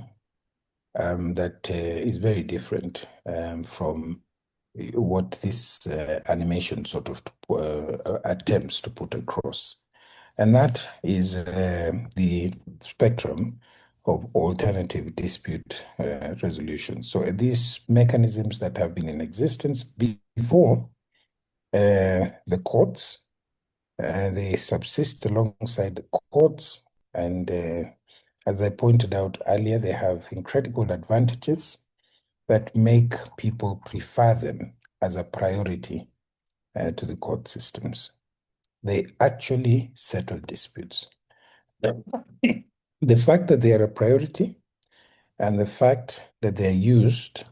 that is very different from what this animation sort of attempts to put across. And that is the spectrum of alternative dispute resolution. So these mechanisms that have been in existence before the courts, they subsist alongside the courts, and as I pointed out earlier, they have incredible advantages that make people prefer them as a priority to the court systems. They actually settle disputes. The fact that they are a priority and the fact that they're used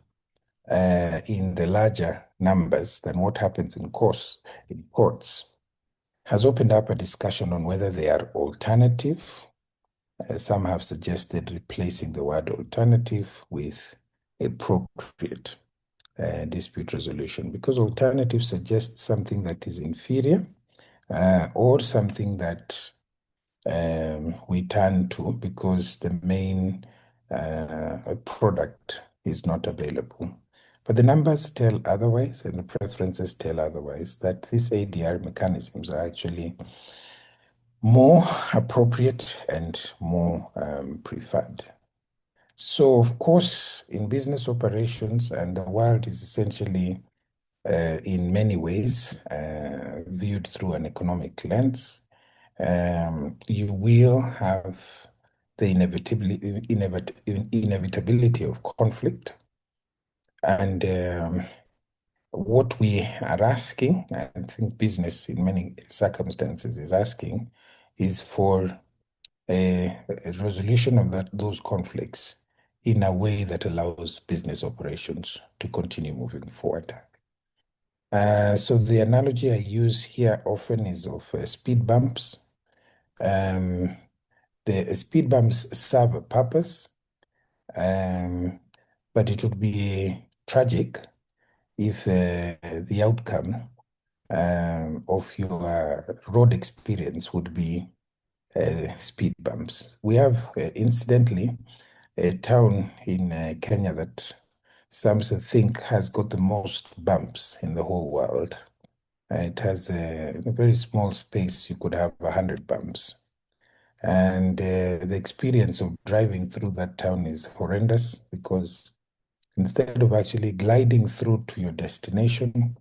in the larger numbers than what happens in courts has opened up a discussion on whether they are alternative. Some have suggested replacing the word alternative with appropriate dispute resolution, because alternative suggests something that is inferior or something that we turn to because the main product is not available. But the numbers tell otherwise, and the preferences tell otherwise, that these ADR mechanisms are actually more appropriate and more preferred. So, of course, in business operations, and the world is essentially in many ways viewed through an economic lens, you will have the inevitability of conflict. And what we are asking, I think business in many circumstances is asking, is for a resolution of those conflicts in a way that allows business operations to continue moving forward. So the analogy I use here often is of speed bumps. The speed bumps serve a purpose, but it would be tragic if the outcome of your road experience would be speed bumps. We have, incidentally, a town in Kenya that some think has got the most bumps in the whole world. It has a very small space. You could have 100 bumps. And the experience of driving through that town is horrendous, because instead of actually gliding through to your destination,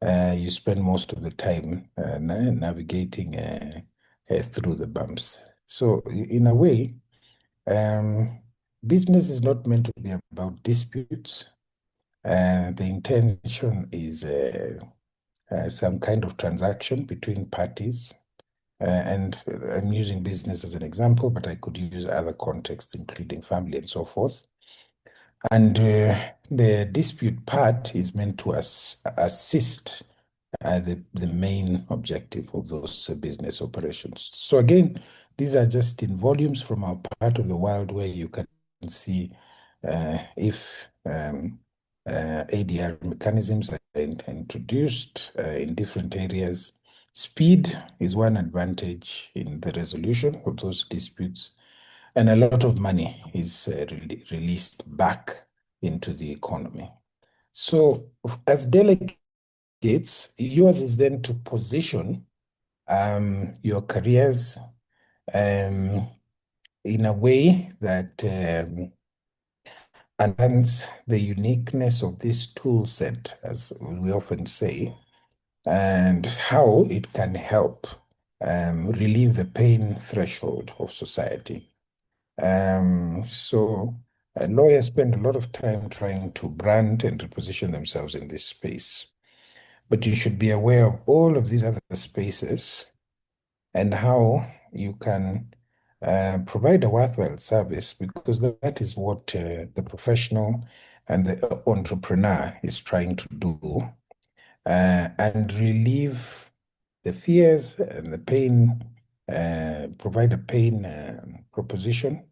you spend most of the time navigating through the bumps. So in a way, business is not meant to be about disputes. The intention is some kind of transaction between parties. And I'm using business as an example, but I could use other contexts, including family and so forth. And the dispute part is meant to assist the main objective of those business operations. So again, these are just in volumes from our part of the world where you can see if ADR mechanisms are introduced in different areas. Speed is one advantage in the resolution of those disputes, and a lot of money is released back into the economy. So as delegates, yours is then to position your careers in a way that enhance the uniqueness of this tool set, as we often say, and how it can help relieve the pain threshold of society. So lawyers spend a lot of time trying to brand and reposition themselves in this space. But you should be aware of all of these other spaces and how you can provide a worthwhile service, because that is what the professional and the entrepreneur is trying to do, and relieve the fears and the pain, provide a pain proposition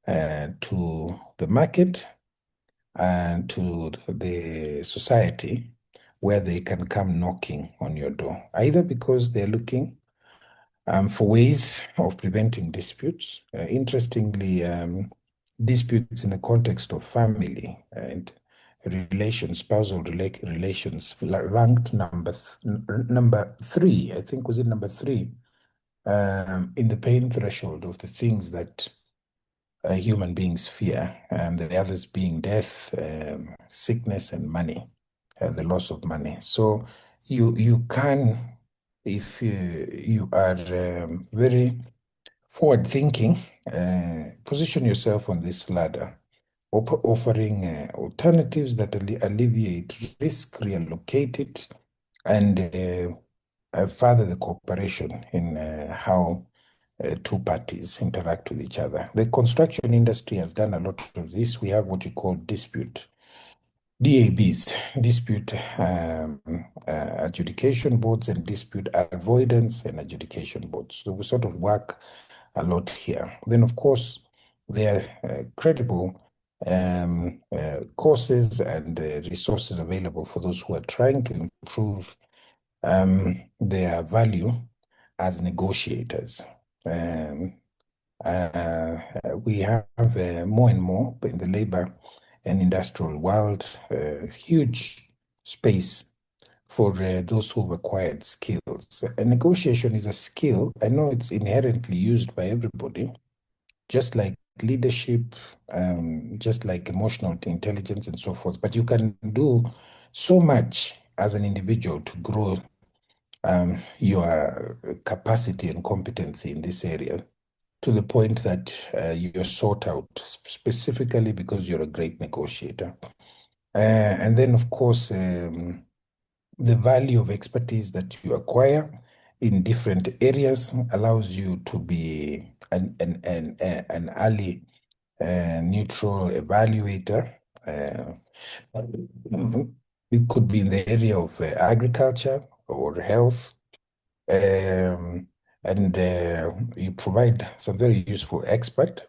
to the market and to the society, where they can come knocking on your door, either because they're looking for ways of preventing disputes. Interestingly, disputes in the context of family and relations, spousal relations, ranked number 3, I think was it number 3, in the pain threshold of the things that human beings fear, the others being death, sickness, and money, the loss of money. So you can, if you are very forward-thinking, position yourself on this ladder, offering alternatives that alleviate risk, reallocate it, and further the cooperation in how two parties interact with each other. The construction industry has done a lot of this. We have what you call DABs, dispute adjudication boards, and dispute avoidance and adjudication boards. So we sort of work a lot here. Then, of course, there are credible courses and resources available for those who are trying to improve their value as negotiators. We have more and more in the labor and industrial world, huge space for those who've acquired skills. And negotiation is a skill. I know it's inherently used by everybody, just like leadership, just like emotional intelligence and so forth. But you can do so much as an individual to grow your capacity and competency in this area, to the point that you're sought out specifically because you're a great negotiator. And then, of course, the value of expertise that you acquire in different areas allows you to be an early neutral evaluator. It could be in the area of agriculture or health, and you provide some very useful expert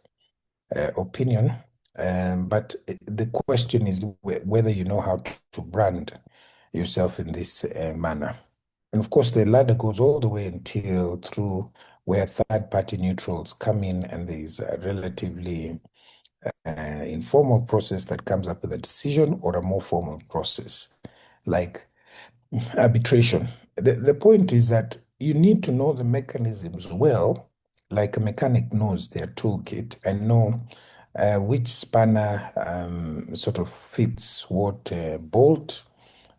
opinion. But the question is whether you know how to brand yourself in this manner. And of course, the ladder goes all the way until through where third-party neutrals come in, and there's a relatively informal process that comes up with a decision, or a more formal process, like arbitration. The point is that you need to know the mechanisms well, like a mechanic knows their toolkit, and know which spanner sort of fits what bolt,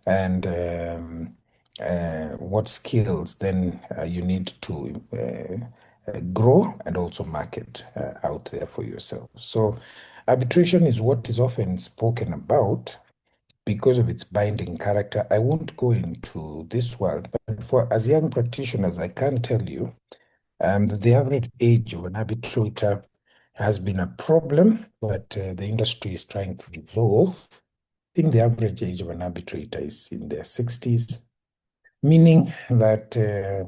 and what skills then you need to grow and also market out there for yourself. So arbitration is what is often spoken about because of its binding character. I won't go into this world, but for as young practitioners, I can tell you that the average age of an arbitrator has been a problem that the industry is trying to resolve. I think the average age of an arbitrator is in their 60s, meaning that there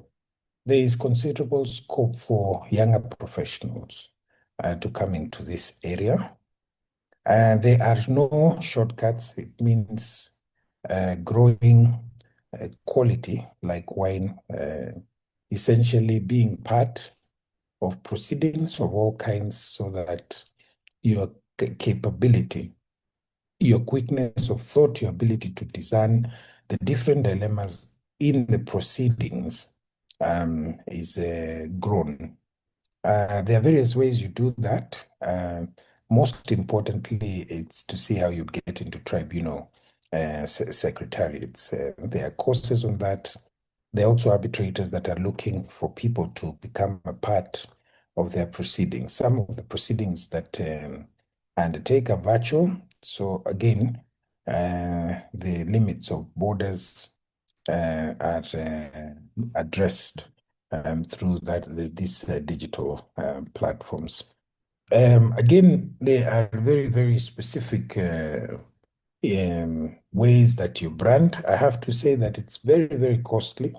is considerable scope for younger professionals to come into this area. There are no shortcuts. It means growing quality like wine, essentially being part of proceedings of all kinds so that your capability, your quickness of thought, your ability to discern the different dilemmas in the proceedings is grown. There are various ways you do that. Most importantly, it's to see how you get into tribunal secretariats. There are courses on that. There are also arbitrators that are looking for people to become a part of their proceedings. Some of the proceedings that undertake are virtual. So again, the limits of borders are addressed through these digital platforms. Again, there are very, very specific ways that you brand. I have to say that it's very, very costly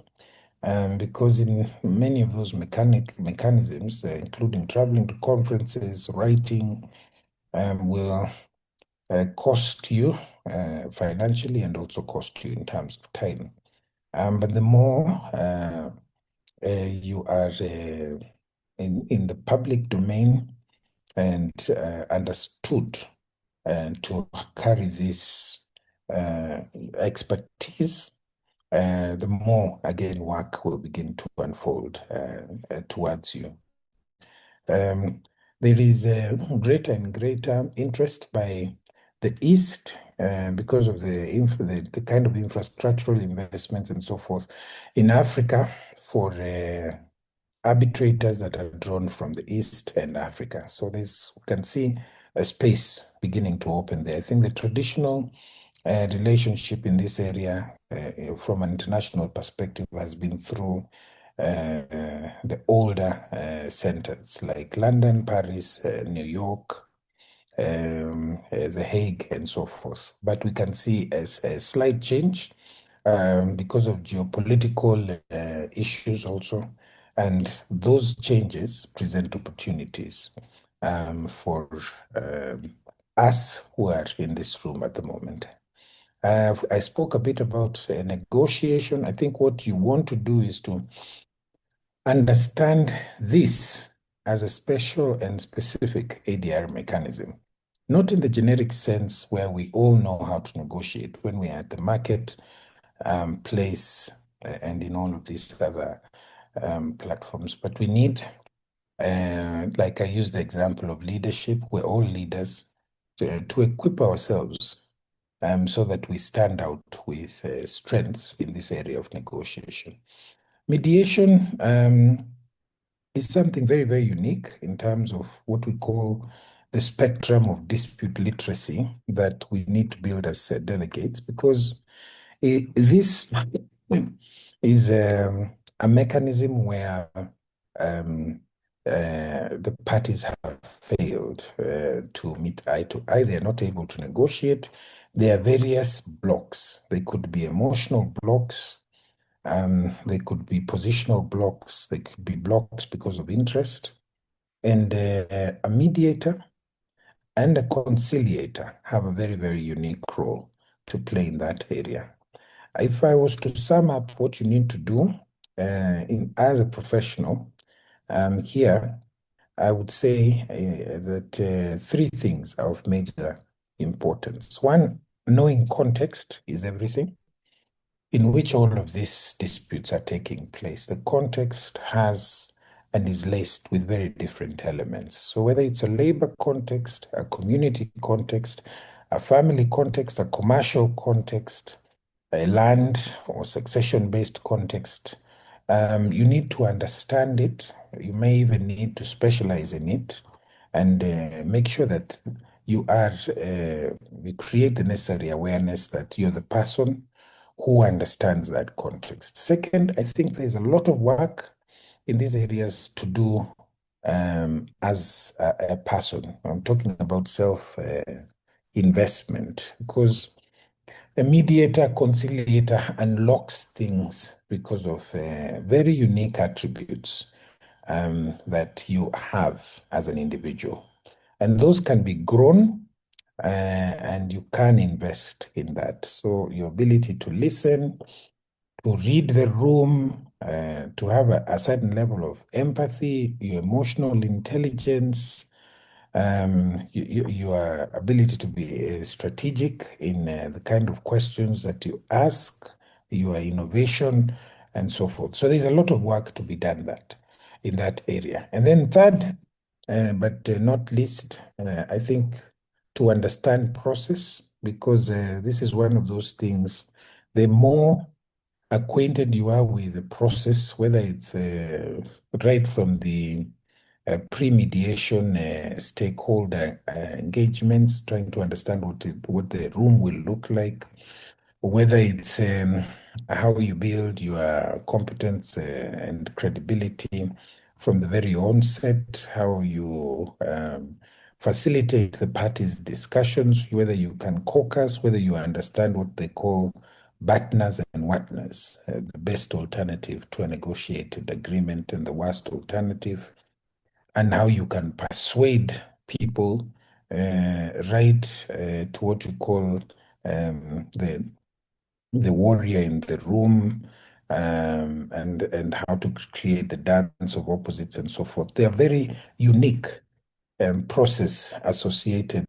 because in many of those mechanisms, including traveling to conferences, writing, will cost you financially and also cost you in terms of time. But the more you are in the public domain and understood and to carry this expertise, the more, again, work will begin to unfold towards you. There is a greater and greater interest by the East because of the kind of infrastructural investments and so forth in Africa for arbitrators that are drawn from the East and Africa. So we can see a space beginning to open there. I think the traditional relationship in this area from an international perspective has been through the older centers like London, Paris, New York, The Hague, and so forth. But we can see a slight change because of geopolitical issues also. And those changes present opportunities for us who are in this room at the moment. I spoke a bit about negotiation. I think what you want to do is to understand this as a special and specific ADR mechanism, not in the generic sense where we all know how to negotiate when we are at the market place and in all of these other platforms, but we need, like I used the example of leadership, we're all leaders, to equip ourselves so that we stand out with strengths in this area of negotiation. Mediation is something very, very unique in terms of what we call the spectrum of dispute literacy that we need to build as delegates, because this is a mechanism where the parties have failed to meet eye to eye. They are not able to negotiate. There are various blocks. They could be emotional blocks. They could be positional blocks. They could be blocks because of interest. And a mediator and a conciliator have a very, very unique role to play in that area. If I was to sum up what you need to do as a professional here, I would say that three things are of major importance. One, knowing context is everything in which all of these disputes are taking place. The context has and is laced with very different elements. So whether it's a labor context, a community context, a family context, a commercial context, a land or succession-based context, you need to understand it. You may even need to specialize in it and make sure that you create the necessary awareness that you're the person who understands that context. Second, I think there's a lot of work in these areas to do as a person. I'm talking about self-investment, because a mediator, conciliator unlocks things because of very unique attributes that you have as an individual. And those can be grown and you can invest in that. So your ability to listen, to read the room, to have a certain level of empathy, your emotional intelligence, your ability to be strategic in the kind of questions that you ask, your innovation, and so forth. So there's a lot of work to be done in that area. And then third, but not least, I think to understand process, because this is one of those things, the more acquainted you are with the process, whether it's right from the pre-mediation stakeholder engagements, trying to understand what the room will look like, whether it's how you build your competence and credibility from the very onset, how you facilitate the parties' discussions, whether you can caucus, whether you understand what they call BATNAs and WATNAs, the best alternative to a negotiated agreement and the worst alternative, and how you can persuade people right to what you call the warrior in the room, and how to create the dance of opposites and so forth. They are very unique process associated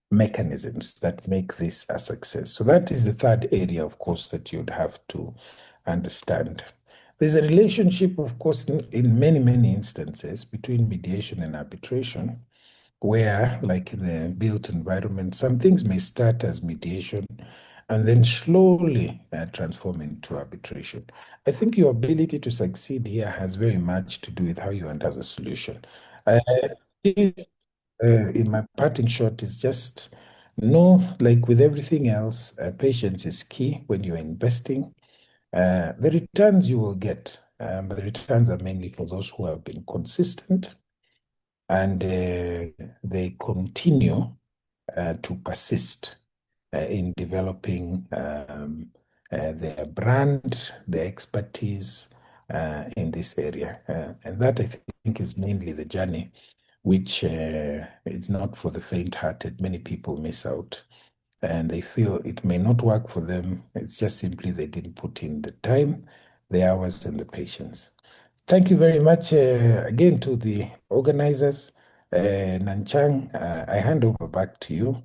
mechanisms that make this a success. So that is the third area, of course, that you'd have to understand. There's a relationship, of course, in many, many instances between mediation and arbitration, where, like in the built environment, some things may start as mediation and then slowly transform into arbitration. I think your ability to succeed here has very much to do with how you enter the solution. In my parting shot is just like with everything else, patience is key when you're investing. The returns you will get, but the returns are mainly for those who have been consistent and they continue to persist in developing their brand, their expertise in this area. And that, I think, is mainly the journey, which is not for the faint-hearted. Many people miss out and they feel it may not work for them. It's just simply they didn't put in the time, the hours, and the patience. Thank you very much again to the organizers. Nanchang, I hand over back to you.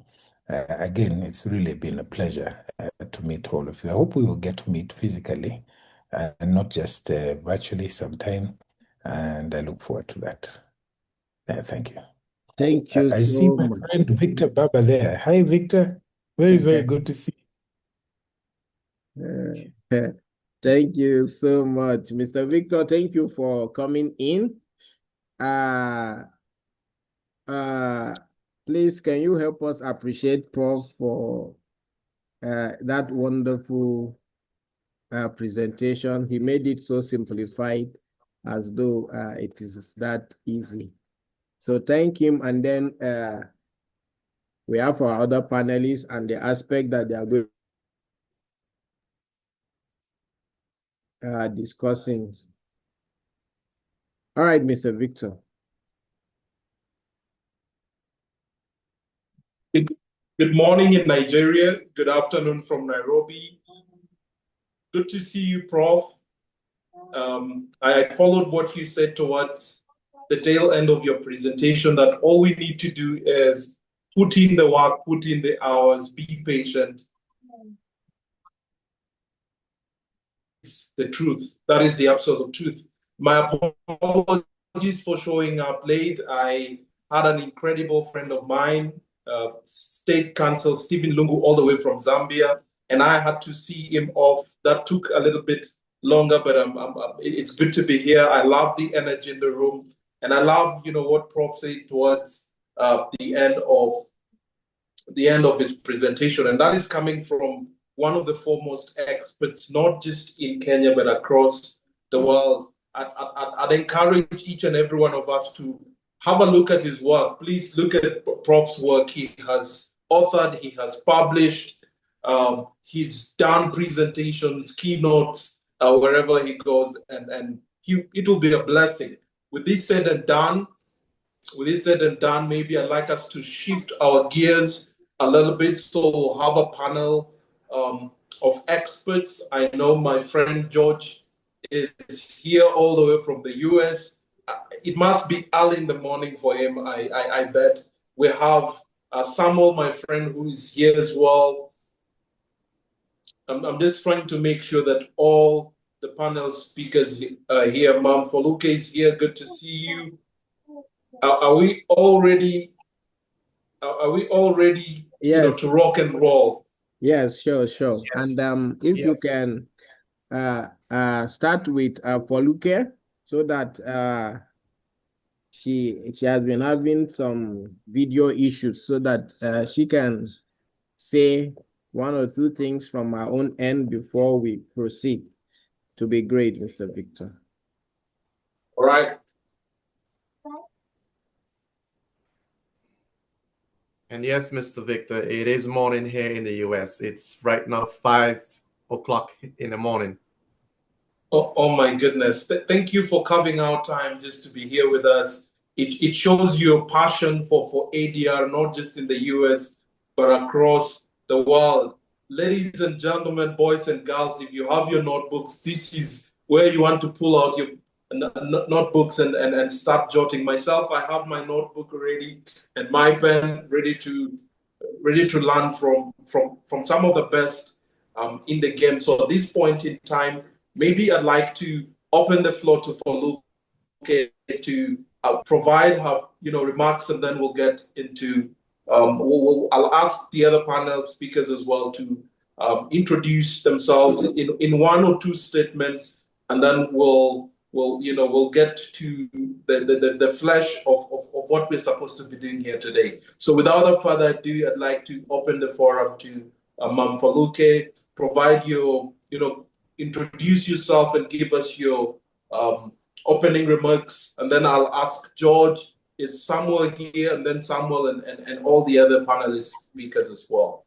Again, it's really been a pleasure to meet all of you. I hope we will get to meet physically and not just virtually sometime. And I look forward to that. Thank you. Thank you I see so my much. friend Victor Baba there. Hi, Victor. Very, very good to see you. Thank you so much, Mr. Victor. Thank you for coming in. Please, can you help us appreciate Prof for that wonderful presentation? He made it so simplified, as though it is that easy. So thank him. And then we have our other panelists and the aspect that they are going discussing. All right, Mr. Victor. Good morning in Nigeria. Good afternoon from Nairobi. Good to see you, Prof. I followed what you said towards the tail end of your presentation, that all we need to do is put in the work, put in the hours, be patient. It's the truth. That is the absolute truth. My apologies for showing up late. I had an incredible friend of mine, State Council Stephen Lungu, all the way from Zambia, and I had to see him off. That took a little bit longer, but it's good to be here. I love the energy in the room, and I love, what Prof said towards the end of his presentation, and that is coming from one of the foremost experts, not just in Kenya but across the world. I'd encourage each and every one of us to have a look at his work. Please look at Prof's work. He has authored, he has published, he's done presentations, keynotes, wherever he goes, and it will be a blessing. With this said and done, with this said and done, maybe I'd like us to shift our gears a little bit. So we'll have a panel of experts. I know my friend George is here all the way from the US. It must be early in the morning for him, I bet. We have Samuel, my friend, who is here as well. I'm just trying to make sure that all the panel speakers are here. Ma'am Foluke is here. Good to see you. Are we all ready? Are we all ready? Yes. To rock and roll? Yes, sure. Yes. And if you can start with Foluke, so that she has been having some video issues, so that she can say one or two things from our own end before we proceed. To be great, Mr. Victor. All right. And yes, Mr. Victor, it is morning here in the US. It's right now 5 o'clock in the morning. Oh my goodness. Thank you for carving out time just to be here with us. It shows your passion for ADR, not just in the US, but across the world. Ladies and gentlemen, boys and girls, if you have your notebooks, this is where you want to pull out your notebooks and start jotting. Myself, I have my notebook ready and my pen ready to learn from some of the best in the game. So at this point in time, maybe I'd like to open the floor to Foluke to provide her remarks, and then we'll get into I'll ask the other panel speakers as well to introduce themselves in one or two statements, and then we'll get to the flesh of what we're supposed to be doing here today. So without further ado, I'd like to open the forum to Ma'am Foluke. Provide your, introduce yourself and give us your opening remarks, and then I'll ask George, is Samuel here, and then Samuel and all the other panelist speakers as well.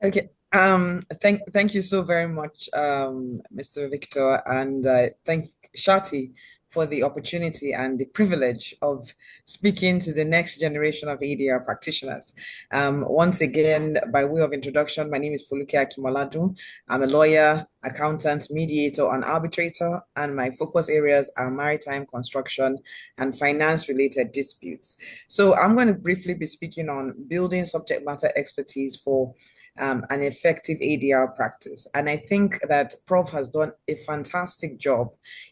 Okay. Thank you so very much, Mr. Victor, and thank SHATI for the opportunity and the privilege of speaking to the next generation of ADR practitioners. Once again, by way of introduction, my name is Foluke Akimoladu. I'm a lawyer, accountant, mediator, and arbitrator, and my focus areas are maritime construction and finance-related disputes. So I'm going to briefly be speaking on building subject matter expertise for an effective ADR practice. And I think that Prof has done a fantastic job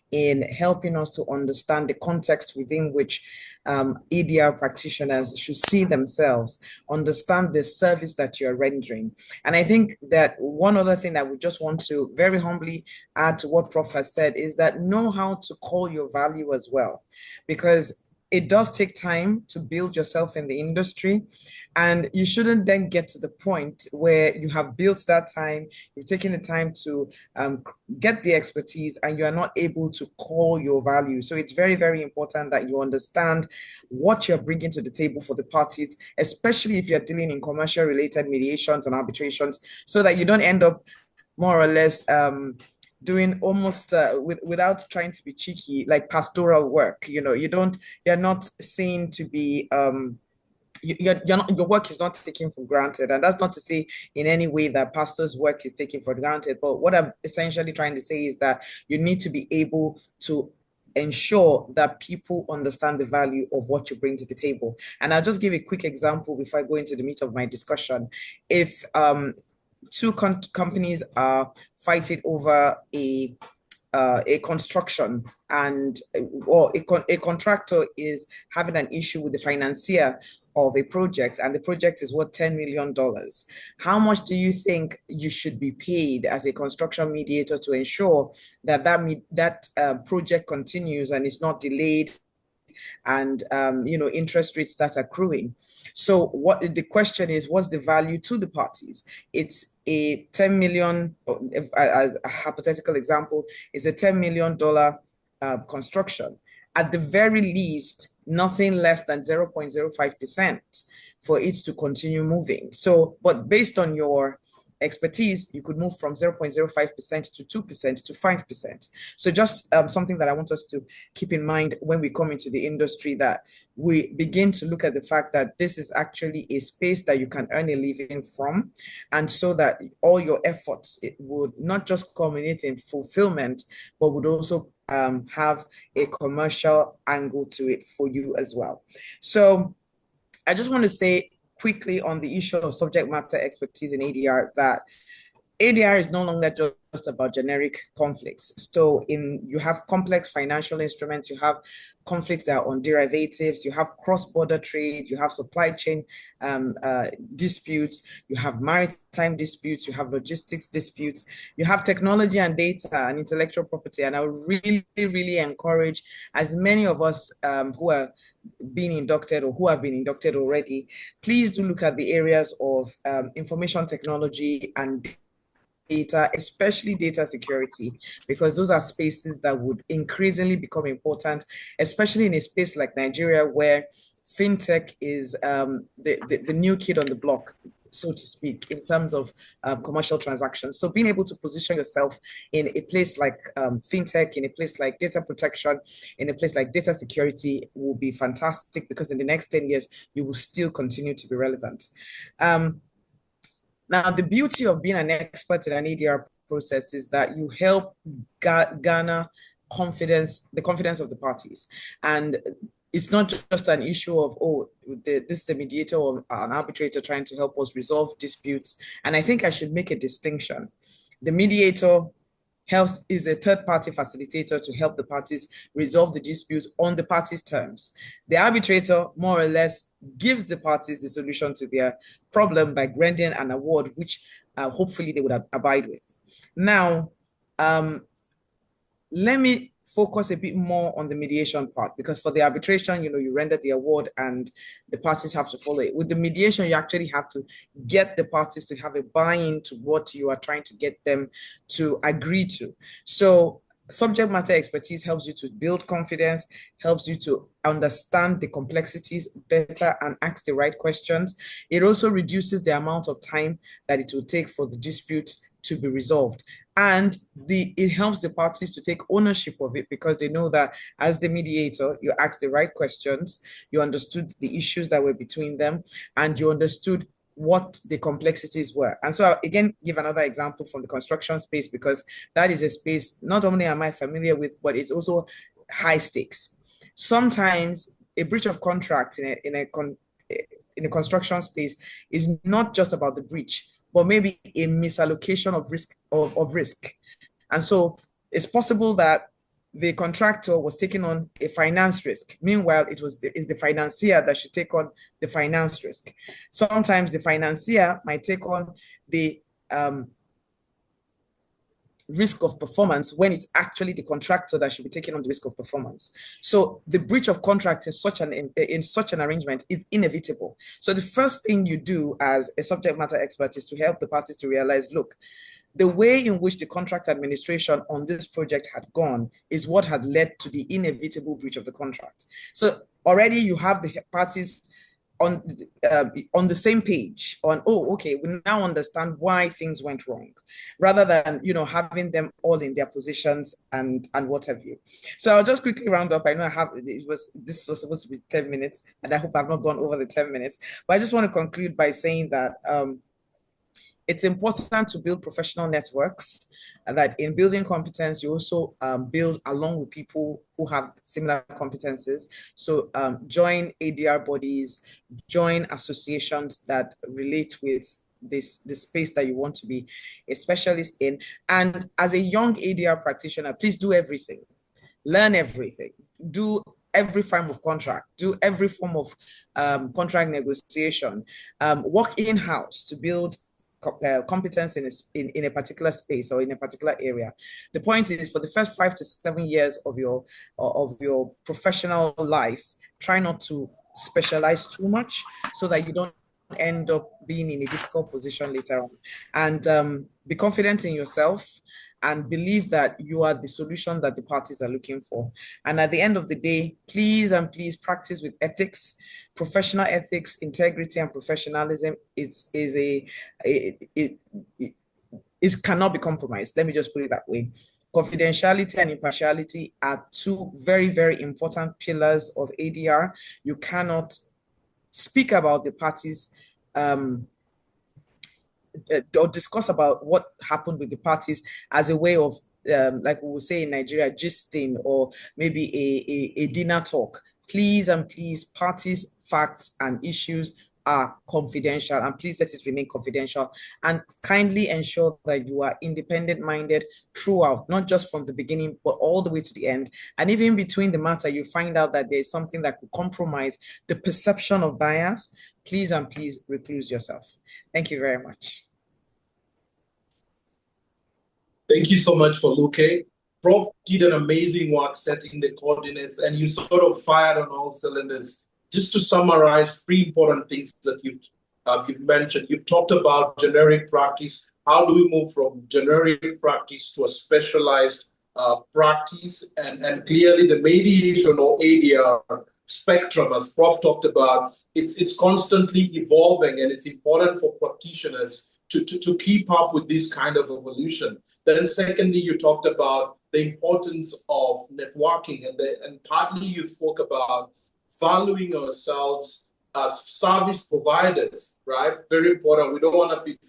in helping us to understand the context within which ADR practitioners should see themselves, understand the service that you're rendering. And I think that one other thing that we just want to very humbly add to what Prof has said is that know how to call your value as well, because it does take time to build yourself in the industry, and you shouldn't then get to the point where you have built that time, you've taken the time to get the expertise, and you are not able to call your value. So it's very, very important that you understand what you're bringing to the table for the parties, especially if you're dealing in commercial related mediations and arbitrations, so that you don't end up more or less doing almost without trying to be cheeky, like pastoral work. You're not seen to be your work is not taken for granted. And that's not to say in any way that pastor's work is taken for granted, but what I'm essentially trying to say is that you need to be able to ensure that people understand the value of what you bring to the table. And I'll just give a quick example before I go into the meat of my discussion. If two companies are fighting over a construction, and or a contractor is having an issue with the financier of a project, and the project is worth $10 million. How much do you think you should be paid as a construction mediator to ensure that that project continues and is not delayed, and interest rates start accruing? So what the question is, what's the value to the parties? It's a 10 million, as a hypothetical example, is a $10 million construction. At the very least, nothing less than 0.05% for it to continue moving. So, but based on your expertise, you could move from 0.05% to 2% to 5%. So just something that I want us to keep in mind when we come into the industry, that we begin to look at the fact that this is actually a space that you can earn a living from, and so that all your efforts, it would not just culminate in fulfillment, but would also have a commercial angle to it for you as well. So I just want to say quickly on the issue of subject matter expertise in ADR that ADR is no longer just about generic conflicts. So you have complex financial instruments, you have conflicts that are on derivatives, you have cross-border trade, you have supply chain disputes, you have maritime disputes, you have logistics disputes, you have technology and data and intellectual property. And I would really, really encourage as many of us who are being inducted or who have been inducted already, please do look at the areas of information technology and data, especially data security, because those are spaces that would increasingly become important, especially in a space like Nigeria, where fintech is the new kid on the block, so to speak, in terms of commercial transactions. So being able to position yourself in a place like fintech, in a place like data protection, in a place like data security will be fantastic, because in the next 10 years, you will still continue to be relevant. Now, the beauty of being an expert in an ADR process is that you help garner confidence, the confidence of the parties. And it's not just an issue of, oh, this is a mediator or an arbitrator trying to help us resolve disputes. And I think I should make a distinction. The mediator is a third-party facilitator to help the parties resolve the dispute on the parties' terms. The arbitrator, more or less, gives the parties the solution to their problem by granting an award, which hopefully they would abide with. Now, let me focus a bit more on the mediation part, because for the arbitration, you render the award and the parties have to follow it. With the mediation, you actually have to get the parties to have a buy-in to what you are trying to get them to agree to. So subject matter expertise helps you to build confidence, helps you to understand the complexities better and ask the right questions. It also reduces the amount of time that it will take for the dispute to be resolved. And it helps the parties to take ownership of it, because they know that as the mediator, you asked the right questions, you understood the issues that were between them, and you understood what the complexities were. And so I'll again give another example from the construction space, because that is a space not only am I familiar with, but it's also high stakes. Sometimes a breach of contract in a construction space is not just about the breach, but maybe a misallocation of risk. And so it's possible that the contractor was taking on a finance risk. Meanwhile, it's the financier that should take on the finance risk. Sometimes the financier might take on the risk of performance when it's actually the contractor that should be taking on the risk of performance. So the breach of contract in such an arrangement is inevitable. So the first thing you do as a subject matter expert is to help the parties to realize, look, the way in which the contract administration on this project had gone is what had led to the inevitable breach of the contract. So already you have the parties on the same page on, oh, okay, we now understand why things went wrong, rather than, having them all in their positions and what have you. So I'll just quickly round up. I know this was supposed to be 10 minutes, and I hope I've not gone over the 10 minutes, but I just want to conclude by saying that it's important to build professional networks, and that in building competence, you also build along with people who have similar competences. So join ADR bodies, join associations that relate with the space that you want to be a specialist in. And as a young ADR practitioner, please do everything. Learn everything. Do every form of contract. Do every form of contract negotiation. Work in-house to build competence in a particular space or in a particular area. The point is, for the first 5 to 7 years of your professional life, try not to specialize too much, so that you don't end up being in a difficult position later on. And be confident in yourself and believe that you are the solution that the parties are looking for. And at the end of the day, please and please practice with ethics. Professional ethics, integrity, and professionalism cannot be compromised. Let me just put it that way. Confidentiality and impartiality are two very, very important pillars of ADR. You cannot speak about the parties or discuss about what happened with the parties as a way of, like we will say in Nigeria, gisting, or maybe a dinner talk. Please and please, parties, facts, and issues are confidential, and please let it remain confidential, and kindly ensure that you are independent-minded throughout, not just from the beginning, but all the way to the end. And even between the matter, you find out that there's something that could compromise the perception of bias. Please and please recluse yourself. Thank you very much. Thank you so much for Luque. Prof did an amazing work setting the coordinates, and you sort of fired on all cylinders. Just to summarize, 3 important things that you've mentioned. You've talked about generic practice. How do we move from generic practice to a specialized practice? And clearly the mediation or ADR spectrum, as Prof talked about, it's constantly evolving, and it's important for practitioners to keep up with this kind of evolution. Then secondly, you talked about the importance of networking, and partly you spoke about valuing ourselves as service providers, right? Very important. We don't want to be,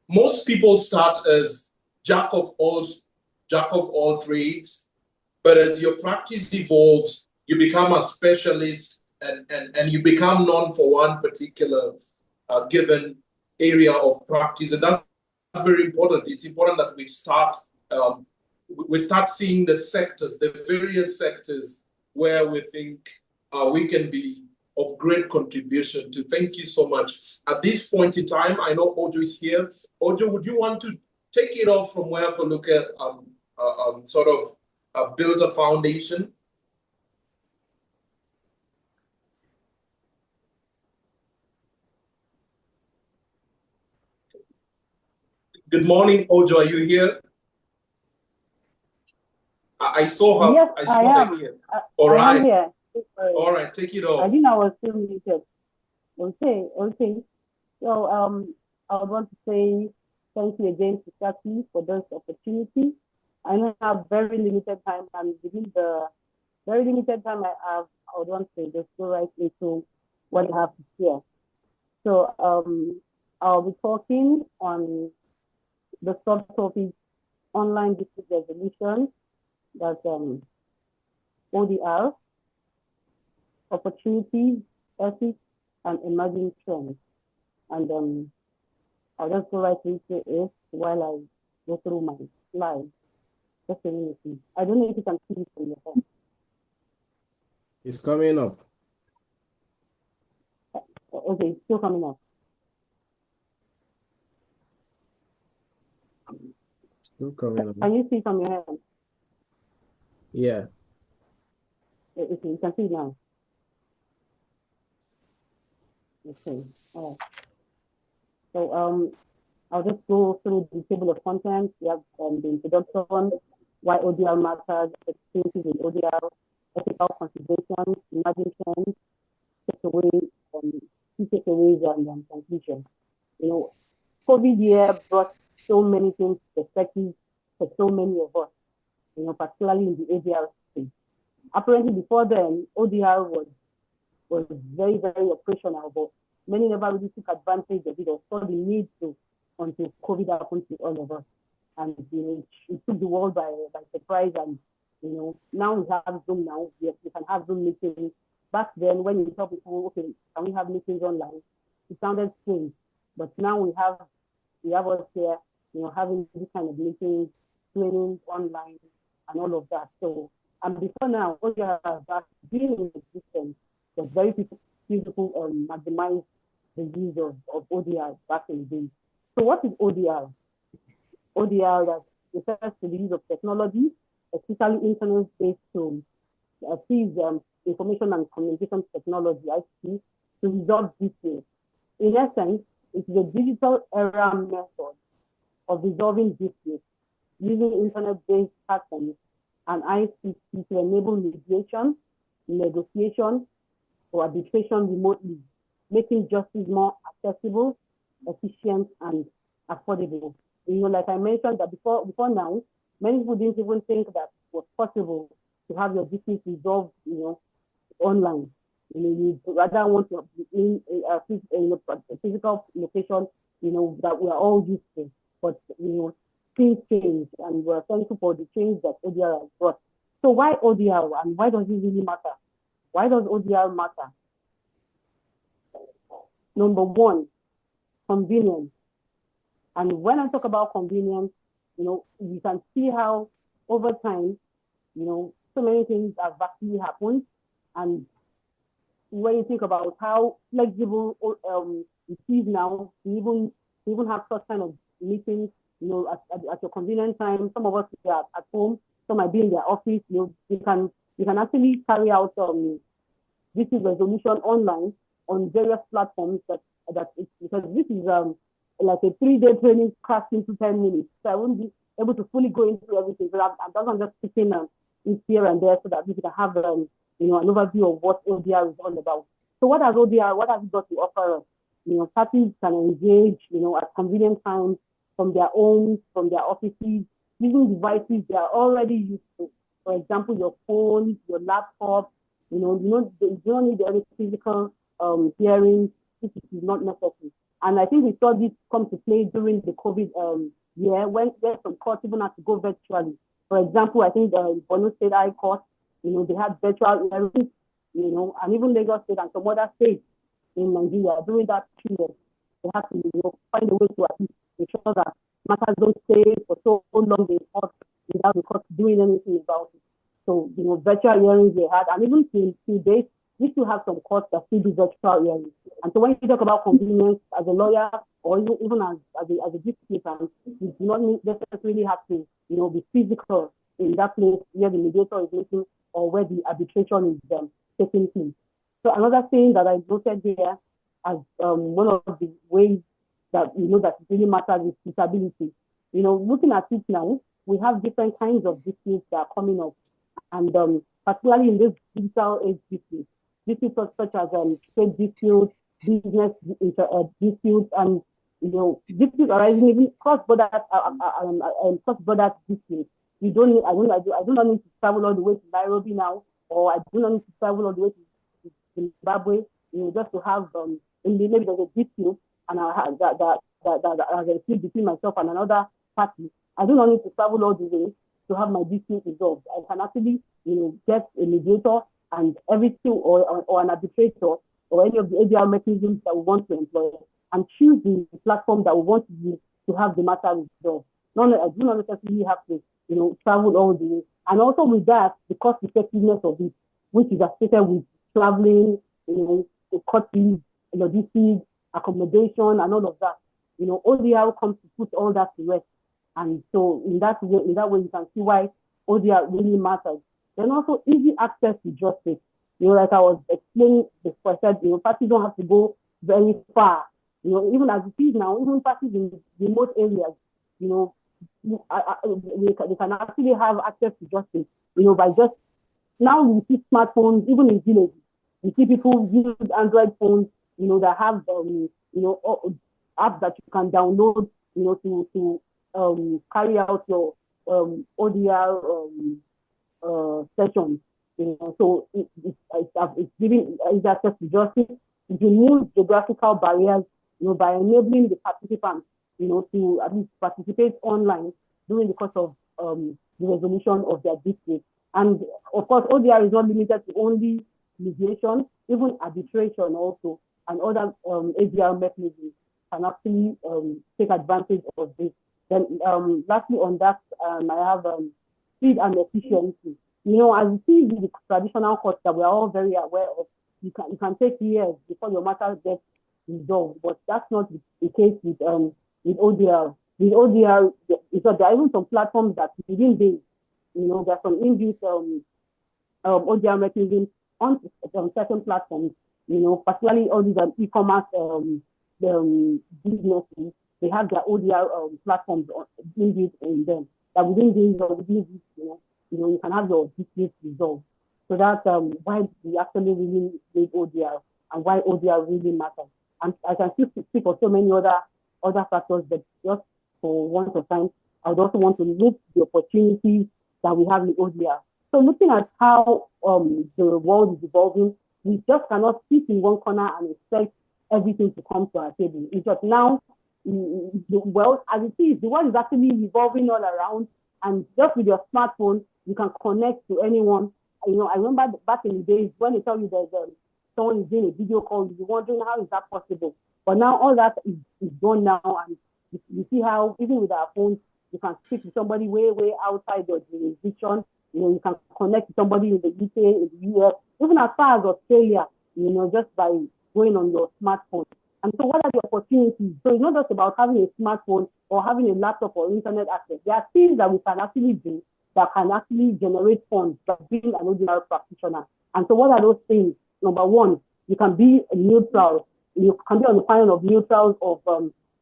most people start as jack of all trades, but as your practice evolves, you become a specialist and you become known for one particular given area of practice. And that's very important. It's important that we start seeing the sectors, the various sectors where we think we can be of great contribution to. Thank you so much. At this point in time, I know Ojo is here. Ojo, would you want to take it off from where Feluke sort of build a foundation? Good morning, Ojo. Are you here? I saw her. Yes, I saw her here. All right. I am here. All right, take it off. I think I was still muted. Okay. So I would want to say thank you again to SHATI for this opportunity. I know I have very limited time, and within the very limited time I have, I would want to just go right into what I have to share. So I'll be talking on the subtopic online dispute resolution, that's ODR, opportunities, ethics, and emerging trends. And I'll just go right into it while I go through my slides. Just a minute, please. I don't know if you can see it from your phone. It's coming up. Okay, it's still coming up. Still coming up. Can you see from your hand? Yeah. Okay, you can see it now. Okay, all right. So I'll just go through the table of contents. We have the introduction, why ODR matters, experiences in ODR, ethical considerations, emerging trends, key takeaways, and conclusions. You know, COVID year brought so many things, perspectives for so many of us, you know, particularly in the ADR space. Apparently before then, ODR was very, very operational, but many never really took advantage of it or saw the need to until COVID happened to all of us. And you know, it took the world by surprise. And you know, now we have Zoom now. Yes, we can have Zoom meetings. Back then, when you tell people, okay, can we have meetings online? It sounded strange. But now we have us here, you know, having this kind of meetings, training online, and all of that. So, and before now, ODR has been in existence. Was very people maximize the use of ODR back in the day. So what is ODR? ODR that refers to the use of technology, especially internet-based tools, information and communication technology, ICT, to resolve disputes. In essence, it is a digital era method of resolving disputes using internet-based platforms and ICT to enable mediation, negotiation, or arbitration remotely, making justice more accessible, efficient, and affordable. Like I mentioned that before now, many people didn't even think that it was possible to have your disputes resolved, online. You rather want to be in a physical location, that we are all used to. But things change, and we're thankful for the change that ODR has brought. So why ODR, and why does it really matter? Why does ODR matter? Number one, convenience. And when I talk about convenience, you can see how over time, so many things have actually happened. And when you think about how flexible it is now to even have such kind of meetings, at your convenient time. Some of us are at home, some might be in their office. You can actually carry out dispute resolution online on various platforms because this is like a 3-day training cracked into 10 minutes. So I won't be able to fully go into everything. So I'm just picking in here and there so that we can have an overview of what ODR is all about. So what has ODR, what has it got to offer us? Parties can engage, at convenient times from their homes, from their offices, using devices they are already used to. For example, your phone, your laptop, you don't need any physical hearing. This is not necessary. And I think we saw this come to play during the COVID year when some courts even had to go virtually. For example, I think the Borno State High Court, they had virtual hearings, and even Lagos State and some other states in Nigeria during that period. They had to find a way to at least ensure that matters don't stay for so long in court without the court doing anything about it. So, virtual hearings they had, and even till date, we still have some courts that still do virtual hearings. And so when you talk about convenience as a lawyer or even as a disputant, you do not necessarily have to, be physical in that place where the mediator is meeting or where the arbitration is taking place. So another thing that I noted here as one of the ways that that really matters is suitability. Looking at it now, we have different kinds of disputes that are coming up, and particularly in this digital age disputes such as trade disputes, business disputes, and disputes arising even cross-border disputes. I do not need to travel all the way to Nairobi now, or I do not need to travel all the way to Zimbabwe, just to have maybe there's a dispute and that has existed between myself and another party. I do not need to travel all the way to have my dispute resolved. I can actually, get a mediator and everything, or an arbitrator, or any of the ADR mechanisms that we want to employ, and choose the platform that we want to use to have the matter resolved. I do not necessarily have to, travel all the way. And also with that, the cost effectiveness of it, which is associated with traveling, the cost fees, logistics, accommodation, and all of that. ODR comes to put all that to rest. And so in that way, you can see why ODR really matters. Then also easy access to justice. Like I was explaining before, I said, parties don't have to go very far. Even as it is now, even parties in remote areas, they can actually have access to justice, by just, now we see smartphones, even in villages. We see people use Android phones, that have, apps that you can download, to carry out your ODR sessions. So it's giving access to justice. It removes geographical barriers, by enabling the participants, to at least participate online during the course of the resolution of their dispute. And of course, ODR is not limited to only mediation, even arbitration also, and other ADR mechanisms can actually take advantage of this. Then lastly on that, I have speed and efficiency. As you see with the traditional courts that we're all very aware of, you can take years before your matter gets resolved, but that's not the case with ODR. With ODR, there are even some platforms that within days, there are some inbuilt ODR mechanisms on certain platforms particularly all these e-commerce businesses, they have their ODR platforms inbuilt in them. That within these, you can have your disputes resolved. So that's why we actually really need ODR and why ODR really matters. And I can still speak for so many other factors, but just for want of time, I would also want to look the opportunities that we have in ODR. So looking at how the world is evolving, we just cannot sit in one corner and expect everything to come to our table. It's just now, the world, as it is, the world is actually revolving all around, and just with your smartphone, you can connect to anyone. I remember back in the days when they tell you that someone is doing a video call, you're wondering how is that possible. But now all that is gone now, and you see how even with our phones, you can speak to somebody way outside your jurisdiction. You can connect to somebody in the UK, in the US, even as far as Australia, just by going on your smartphone. And so what are the opportunities? So it's not just about having a smartphone or having a laptop or internet access. There are things that we can actually do that can actually generate funds by being an ODR practitioner. And so what are those things? Number one, you can be neutral. You can be on the panel of neutrals of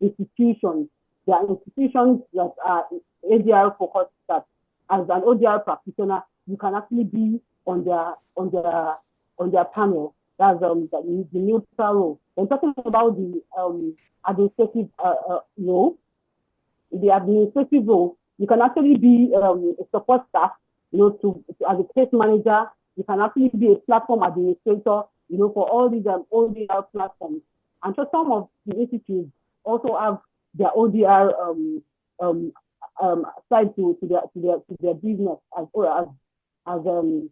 institutions. There are institutions that are ADR focused that as an ODR practitioner, you can actually be on their panel. That's the neutral role. When talking about the administrative role, the administrative role, you can actually be a support staff, as a case manager. You can actually be a platform administrator, for all these ODR platforms. And so some of the institutes also have their ODR side to their business as an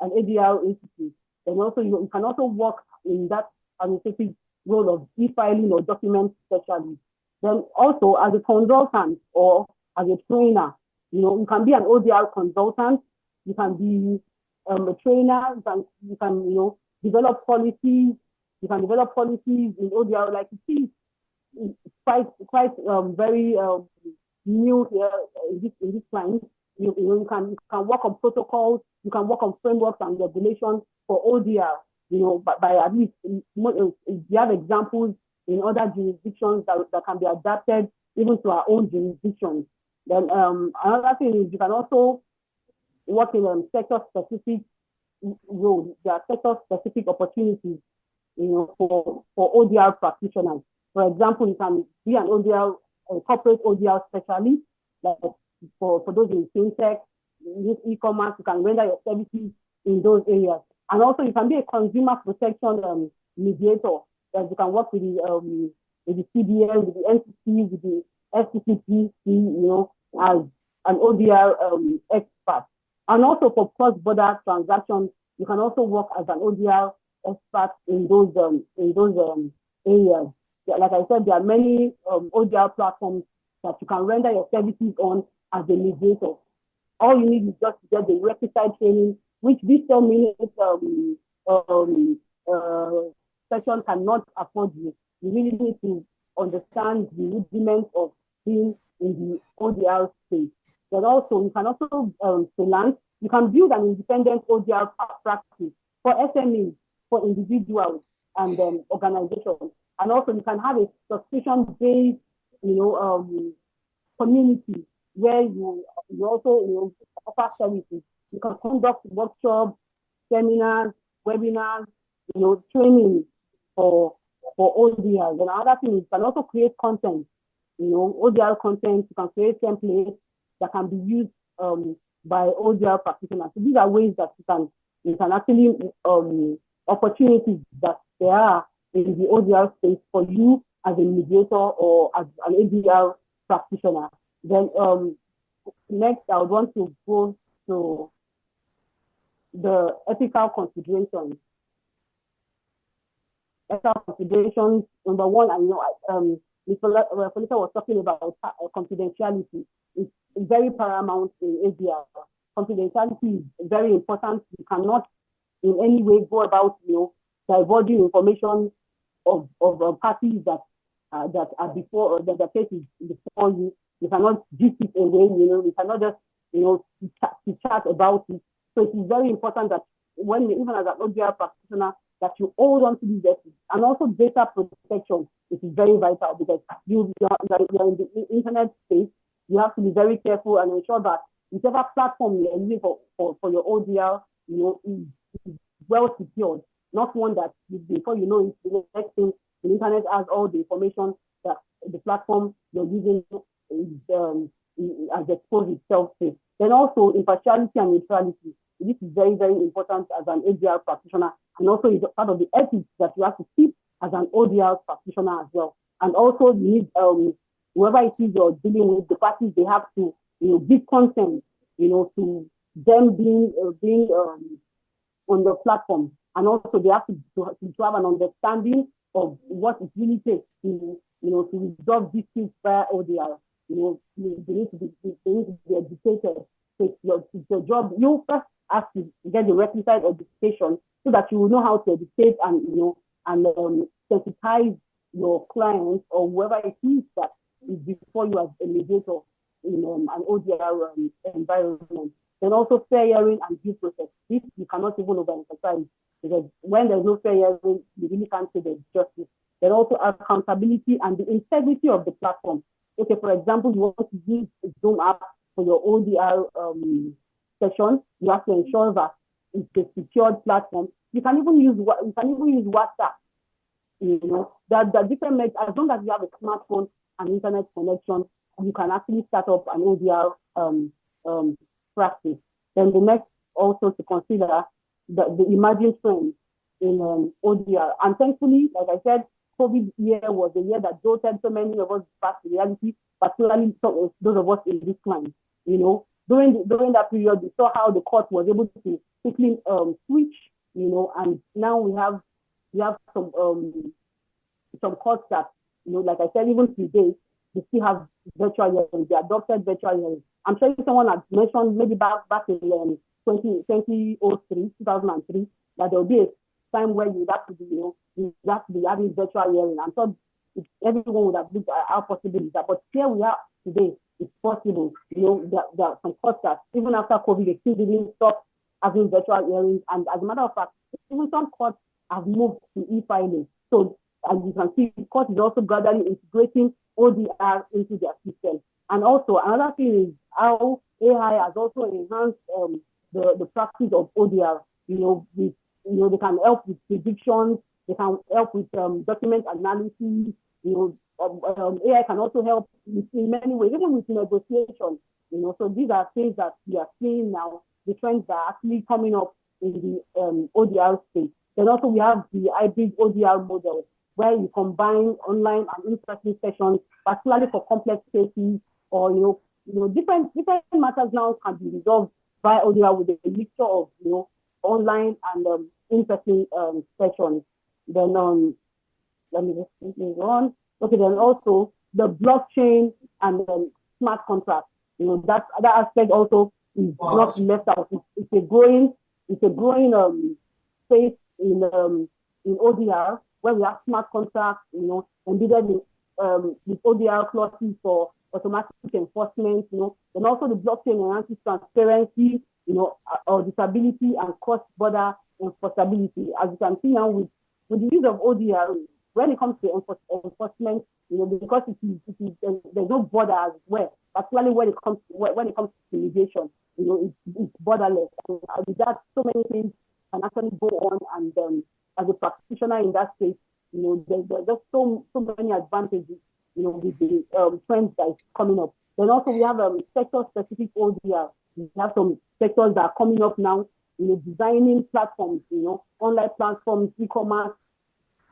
ADR institute. And also you can also work in that administrative role of e-filing or document specialist. Then also as a consultant or as a trainer, you can be an ODR consultant, you can be a trainer, you can develop policies, in ODR, like it is quite very new here in this time. You can work on protocols, you can work on frameworks and regulations for ODR, by at least, you have examples in other jurisdictions that can be adapted even to our own jurisdictions. Then another thing is you can also work in sector-specific roles. There are sector-specific opportunities, for ODR practitioners. For example, you can be an ODR, corporate ODR specialist, like for those in fintech, e-commerce, you can render your services in those areas. And also you can be a consumer protection mediator, that you can work with the CBN, with the NCC, with the FCCPC, as an ODR expert. And also for cross-border transactions, you can also work as an ODR expert in those areas. Like I said, there are many ODR platforms that you can render your services on as a mediator. All you need is just to get the requisite training, which this 10-minute session cannot afford you. You really need to understand the rudiments of being in the ODR space. But also, you can also freelance. You can build an independent ODR practice for SMEs, for individuals and organizations. And also, you can have a subscription-based, community where you also offer services. You can conduct workshops, seminars, webinars, training for ODR. And another thing is you can also create content, ODR content. You can create templates that can be used by ODR practitioners. So these are ways that you can actually opportunities that there are in the ODR space for you as a mediator or as an ADR practitioner. Then next, I would want to go to the ethical considerations. Ethical considerations, number one, Ms. Felicia was talking about confidentiality. It's very paramount in ADR. Confidentiality is very important. You cannot in any way go about, divulging information of parties that are before, that the case is before you. You cannot give it away, you cannot just, to chat about it. So it is very important that even as an ODR practitioner, that you hold on to these assets. And also data protection, which is very vital because you're in the internet space. You have to be very careful and ensure that whichever platform you're using for your ODR, is well secured, not one that before you know it, the next thing, the internet has all the information that the platform you're using has exposed itself to. Then also impartiality and neutrality. This is very, very important as an ADR practitioner, and also is part of the ethics that you have to keep as an ODR practitioner as well. And also you need whoever it is you're dealing with, the parties, they have to give consent, to them being on the platform, and also they have to have an understanding of what it really takes to resolve disputes via ODR. They need to be educated. So it's your job. You first have to get the requisite education so that you will know how to educate and sensitize your clients or whoever it is that is before you as a mediator in an ODR environment. Then also fair hearing and due process. This you cannot even overemphasize, because when there's no fair hearing, you really can't say there's justice. Then also accountability and the integrity of the platform. Okay, for example, you want to use a Zoom app for your ODR session, you have to ensure that it's a secured platform. You can even use WhatsApp. That different methods, as long as you have a smartphone and internet connection, you can actually start up an ODR practice. Then the next also to consider the emerging trends in ODR. And thankfully, like I said, COVID year was the year that jolted so many of us back to reality, particularly those of us in this climate. During that period, we saw how the court was able to quickly switch, and now we have some courts that, like I said, even today, they still have virtual hearings. They adopted virtual hearings. I'm sure someone had mentioned maybe back in 2003, that there will be a time where you have to be having virtual hearing. I'm sure everyone would have looked at how possible is that. But here we are today, it's possible. There are some courts that even after COVID, they still didn't stop having virtual hearings. And as a matter of fact, even some courts have moved to e-filing. So as you can see, the court is also gradually integrating ODR into their system. And also another thing is how AI has also enhanced the practice of ODR. They can help with predictions, they can help with document analysis. AI can also help in many ways, even with negotiation. So these are things that we are seeing now, the trends that are actually coming up in the ODR space. Then also we have the hybrid ODR model, where you combine online and in-person sessions, particularly for complex cases, or different matters now can be resolved via ODR with a mixture of online and in-person sessions. Then let me just move on. Okay, then also the blockchain and smart contracts. That aspect also is not left out. It's a growing space in ODR, where we have smart contracts, embedded with ODR clauses for automatic enforcement, and also the blockchain enhances transparency, auditability and cross-border enforceability. As you can see now with the use of ODR, when it comes to enforcement, because there's no border as well, particularly when it comes to mediation, it's borderless. And with that, so many things can actually go on, and as a practitioner in that space, there's just so many advantages, with the trends that is coming up. Then also we have sector-specific ODR. We have some sectors that are coming up now, designing platforms, online platforms, e-commerce,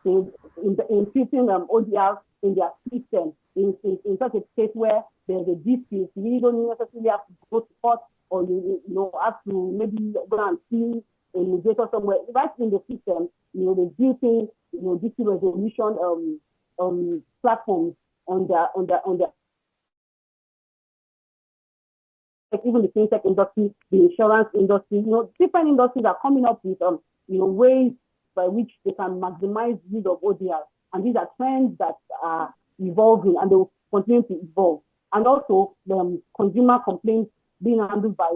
increasing ODR in their system in such a case where there's a dispute. You really don't necessarily have to go to court, or you have to maybe go and see a mediator somewhere. Right in the system, the built-in dispute resolution platforms on their even the fintech industry, the insurance industry, different industries are coming up with ways by which they can maximize use of ODR. And these are trends that are evolving, and they will continue to evolve. And also the consumer complaints being handled by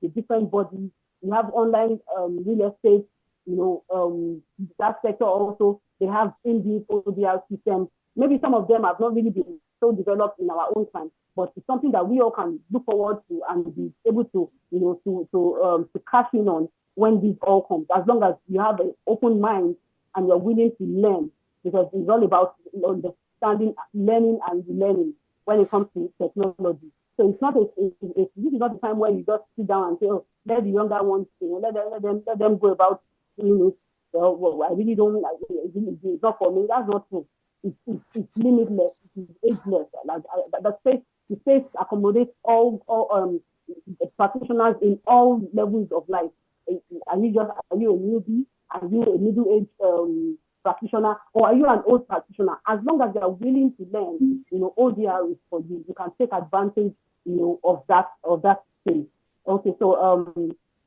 the different bodies. We have online real estate that sector also, they have inbuilt ODR systems. Maybe some of them have not really been so developed in our own time, but it's something that we all can look forward to and be able to, to cash in on when this all comes, as long as you have an open mind and you're willing to learn, because it's all about understanding, learning and learning when it comes to technology. So it's not this is not the time where you just sit down and say, oh, let the younger ones, let them go about doing it. Well, I really don't like it. It's not for me. That's not true. It's limitless. It's ageless. Like the space accommodates all practitioners in all levels of life. Are you a newbie? Are you a middle-aged practitioner, or are you an old practitioner? As long as you are willing to learn, ODR is for you. You can take advantage, of that space. Okay, so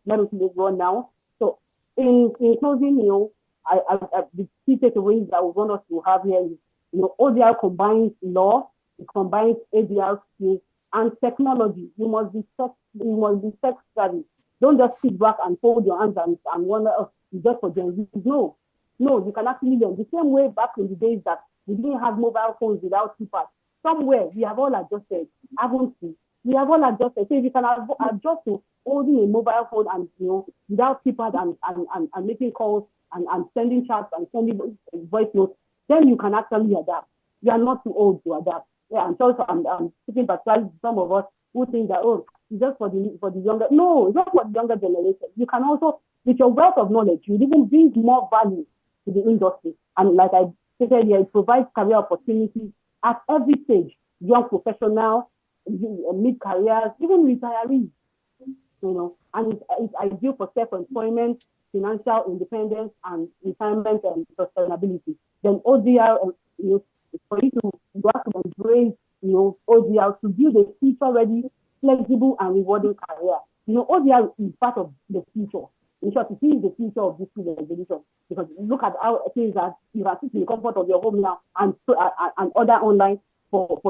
let me move on now. So in closing, the key takeaways that we want us to have here is, ODR combines law, it combines ADR skills and technology. You must be tech savvy. Don't just sit back and fold your hands and wonder, oh, just for Gen Z. No, you can actually learn. The same way back in the days that we didn't have mobile phones without keypads. Somewhere we have all adjusted, haven't we? We have all adjusted. So if you can adjust to holding a mobile phone and without keypad and making calls and sending chats and sending voice notes, then you can actually adapt. You are not too old to adapt. Yeah, I'm speaking particularly to some of us who think that, oh, it's just for the younger. No, it's not for the younger generation. You can also, with your wealth of knowledge, you even bring more value to the industry. And like I said earlier, it provides career opportunities at every stage, young professionals, mid-careers, even retirees, and it's ideal for self-employment, financial independence, and retirement and sustainability. Then ODR, for you to work and embrace, ODR to build a future-ready, flexible, and rewarding career. ODR is part of the future. In short, it is the future of this revolution, because look at how things that you are sitting in the comfort of your home now and order online for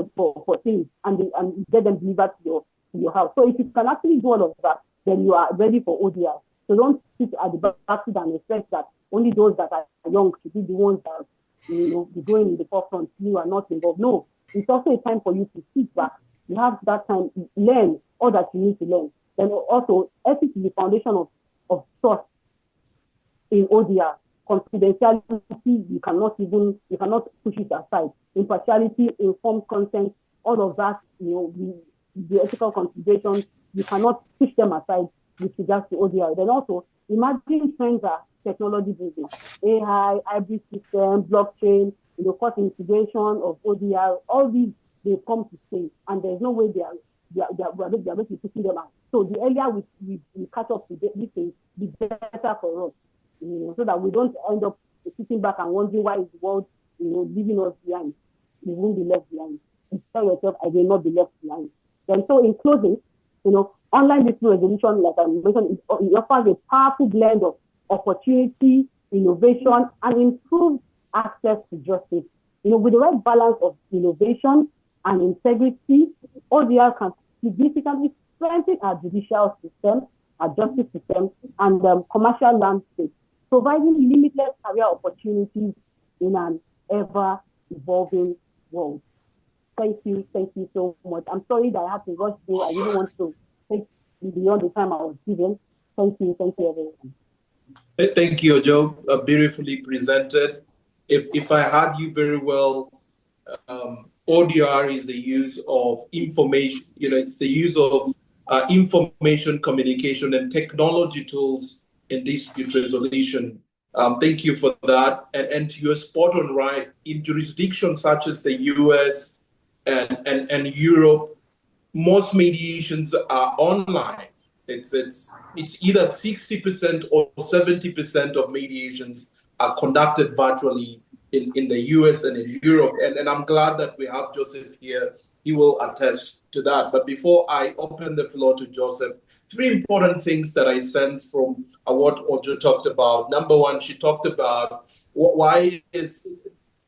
things and get them delivered to your house. So if you can actually do all of that, then you are ready for ODR. So don't sit at the back seat and expect that only those that are young should be the ones that be going in the forefront. You are not involved. No, it's also a time for you to sit back. You have that time, learn all that you need to learn. Then also, ethics is the foundation of trust in ODR. Confidentiality, you cannot push it aside. Impartiality, informed consent, all of that, the ethical considerations, you cannot push them aside with regards to ODR. Then also, emerging trends are technology driven. AI, hybrid system, blockchain, cost integration of ODR, all these, they come to stay, and there's no way they are going to be pushing them out. So the earlier we catch up to these things, the better for us, so that we don't end up sitting back and wondering why is the world, leaving us behind. We won't be left behind. You tell yourself, I will not be left behind. Then so in closing, online dispute resolution, like I mentioned, it offers a powerful blend of opportunity, innovation, and improved access to justice. With the right balance of innovation and integrity, ODR can significantly strengthen our judicial system, our justice system, and commercial landscape, providing limitless career opportunities in an ever-evolving world. Thank you so much. I'm sorry that I have to rush through. I really want to take beyond the time I was given. Thank you everyone. Thank you, Joe. Beautifully presented. If I heard you very well, ODR is the use of information, it's the use of information communication and technology tools in dispute resolution. Thank you for that. And you're spot on, right? In jurisdictions such as the US and Europe, most mediations are online. It's either 60% or 70% of mediations are conducted virtually in the US and in Europe. And I'm glad that we have Joseph here. He will attest to that. But before I open the floor to Joseph, 3 important things that I sense from what Ojo talked about. Number one, she talked about why is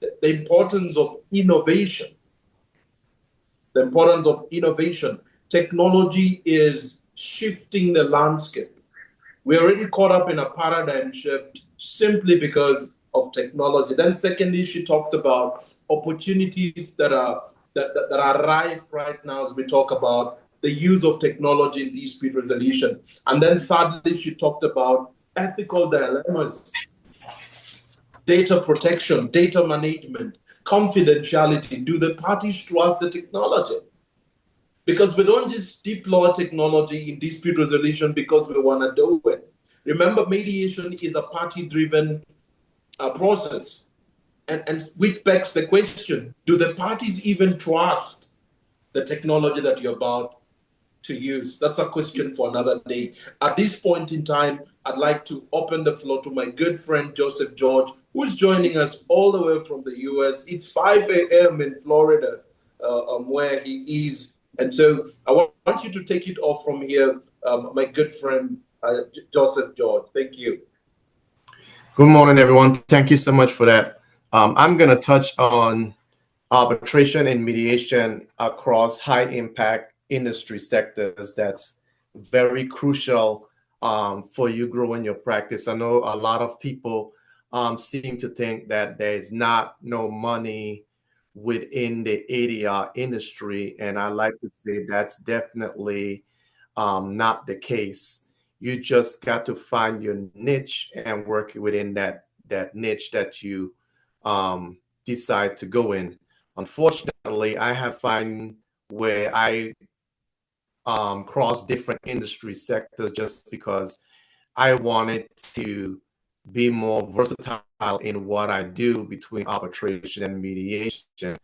the importance of innovation. The importance of innovation. Technology is shifting the landscape. We're already caught up in a paradigm shift simply because of technology. Then secondly, she talks about opportunities that are rife right now as we talk about the use of technology in dispute resolution. And then thirdly, she talked about ethical dilemmas, data protection, data management, confidentiality. Do the parties trust the technology? Because we don't just deploy technology in dispute resolution because we want to do it. Remember, mediation is a party-driven process. And which begs the question, do the parties even trust the technology that you're about to use? That's a question for another day. At this point in time, I'd like to open the floor to my good friend, Joseph George, who's joining us all the way from the US. It's 5 a.m. in Florida, where he is. And so I want you to take it off from here, my good friend, Joseph George. Thank you. Good morning, everyone. Thank you so much for that. I'm going to touch on arbitration and mediation across high impact industry sectors. That's very crucial for you growing your practice. I know a lot of people seem to think that there's no money within the ADR industry, and I like to say that's definitely not the case. You just got to find your niche and work within that niche that you decide to go in. Unfortunately, I have found where I cross different industry sectors just because I wanted to be more versatile in what I do between arbitration and mediation.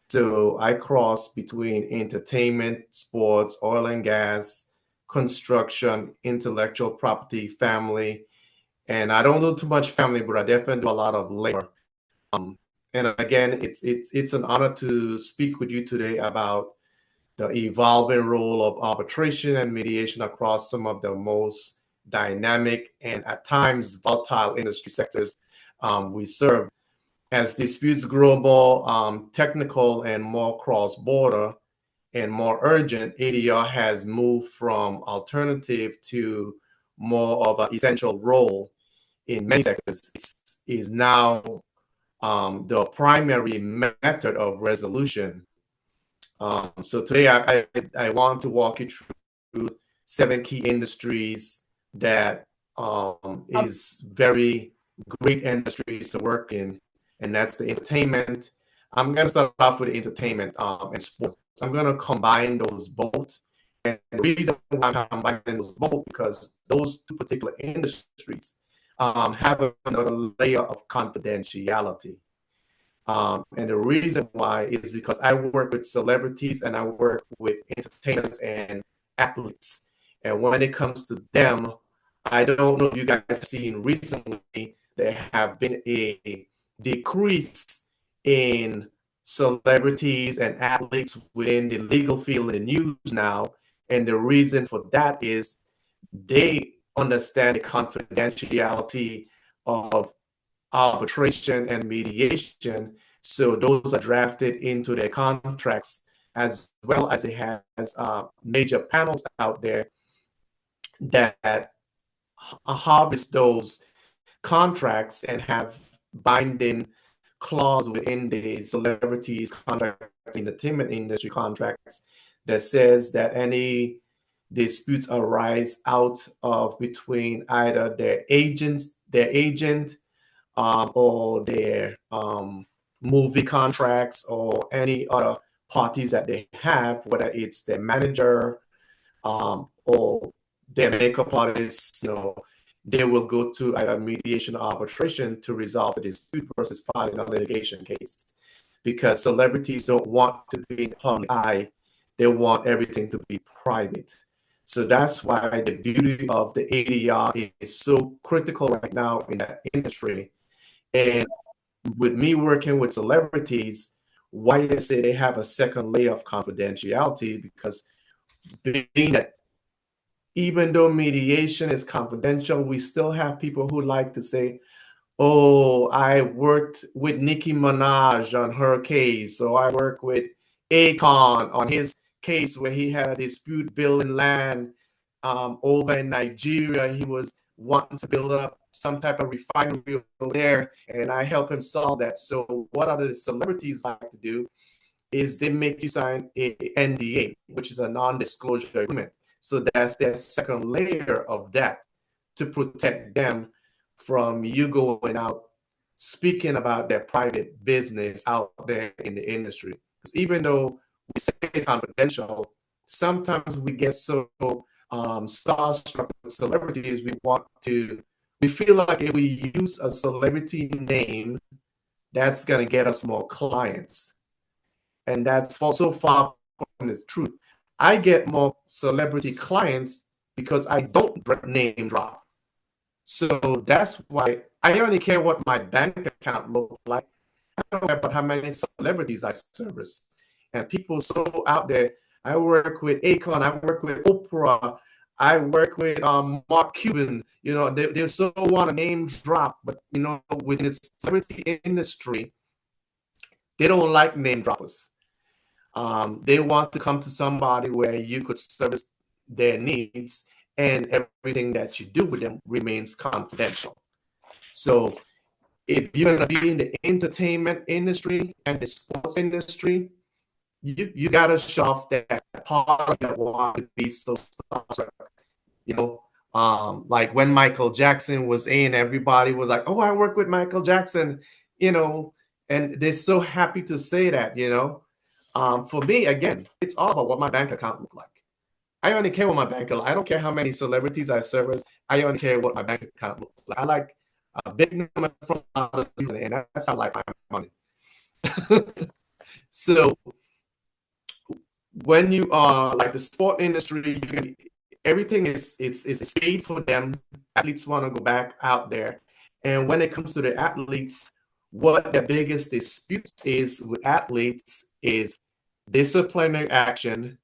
So I cross between entertainment, sports, oil and gas, construction, intellectual property, family, and I don't do too much family, but I definitely do a lot of labor. And again, it's an honor to speak with you today about the evolving role of arbitration and mediation across some of the most dynamic and at times volatile industry sectors we serve. As disputes grow more technical and more cross-border and more urgent, ADR has moved from alternative to more of an essential role in many sectors. It is now the primary method of resolution. So today I want to walk you through 7 key industries that is very great industries to work in, and that's the entertainment. I'm going to start off with entertainment and sports. I'm going to combine those both. And the reason why I'm combining those both because those two particular industries have another layer of confidentiality. And the reason why is because I work with celebrities and I work with entertainers and athletes. And when it comes to them, I don't know if you guys have seen recently, there have been a decrease in celebrities and athletes within the legal field in the news now. And the reason for that is they understand the confidentiality of arbitration and mediation. So those are drafted into their contracts, as well as it has major panels out there that harvest those contracts and have binding clause within the celebrities contract, entertainment industry contracts that says that any disputes arise out of between either their agent, or their movie contracts or any other parties that they have, whether it's their manager or their makeup artists, they will go to either mediation or arbitration to resolve the dispute versus filing a litigation case. Because celebrities don't want to be in the public eye, they want everything to be private. So that's why the beauty of the ADR is so critical right now in that industry. And with me working with celebrities, why I say they have a second layer of confidentiality, because being that even though mediation is confidential, we still have people who like to say, oh, I worked with Nicki Minaj on her case, or I worked with Akon on his case where he had a dispute building land over in Nigeria. He was wanting to build up some type of refinery over there, and I help him solve that. So what other celebrities like to do is they make you sign a NDA, which is a non-disclosure agreement. So that's their second layer of that to protect them from you going out speaking about their private business out there in the industry. Because even though we say it's confidential, sometimes we get so starstruck with celebrities, we feel like if we use a celebrity name, that's going to get us more clients. And that's also far from the truth. I get more celebrity clients because I don't name drop. So that's why I only care what my bank account looks like. I don't care about how many celebrities I service. And people so out there, I work with Akon, I work with Oprah, I work with Mark Cuban. You know, they so want a name drop, but you know, within the celebrity industry, they don't like name droppers. They want to come to somebody where you could service their needs and everything that you do with them remains confidential. So if you're going to be in the entertainment industry and the sports industry, you got to show off that part that want to be so starstruck. You know, like when Michael Jackson was in, everybody was like, oh, I work with Michael Jackson, you know, and they're so happy to say that, you know. For me, again, it's all about what my bank account look like. I only care what my bank account. I don't care how many celebrities I service. I only care what my bank account looks like. I like a big number from others, and that's how I like my money. So when you are like the sport industry, everything is it's paid for them. Athletes want to go back out there, and when it comes to the athletes, what the biggest dispute is with athletes is disciplinary action,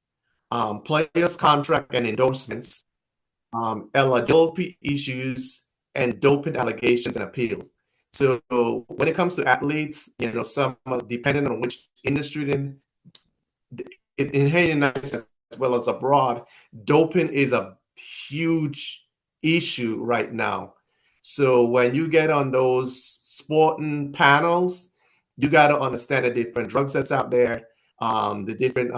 players' contract and endorsements, eligibility issues, and doping allegations and appeals. So when it comes to athletes, you know, some depending on which industry in the United States as well as abroad, doping is a huge issue right now. So when you get on those sporting panels, you got to understand the different drugs that's out there, the different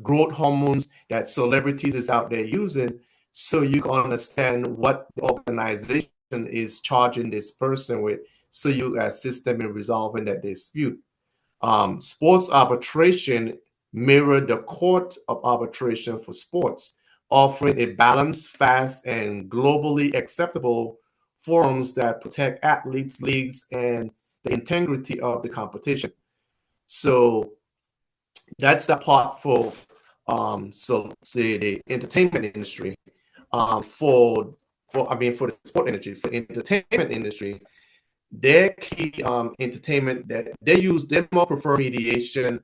growth hormones that celebrities is out there using, so you can understand what the organization is charging this person with, so you assist them in resolving that dispute. Sports arbitration mirror the court of arbitration for sports, offering a balanced, fast, and globally acceptable forums that protect athletes, leagues, and the integrity of the competition. So that's the part for so say the entertainment industry. For the sport industry, for entertainment industry, their key entertainment that they more prefer mediation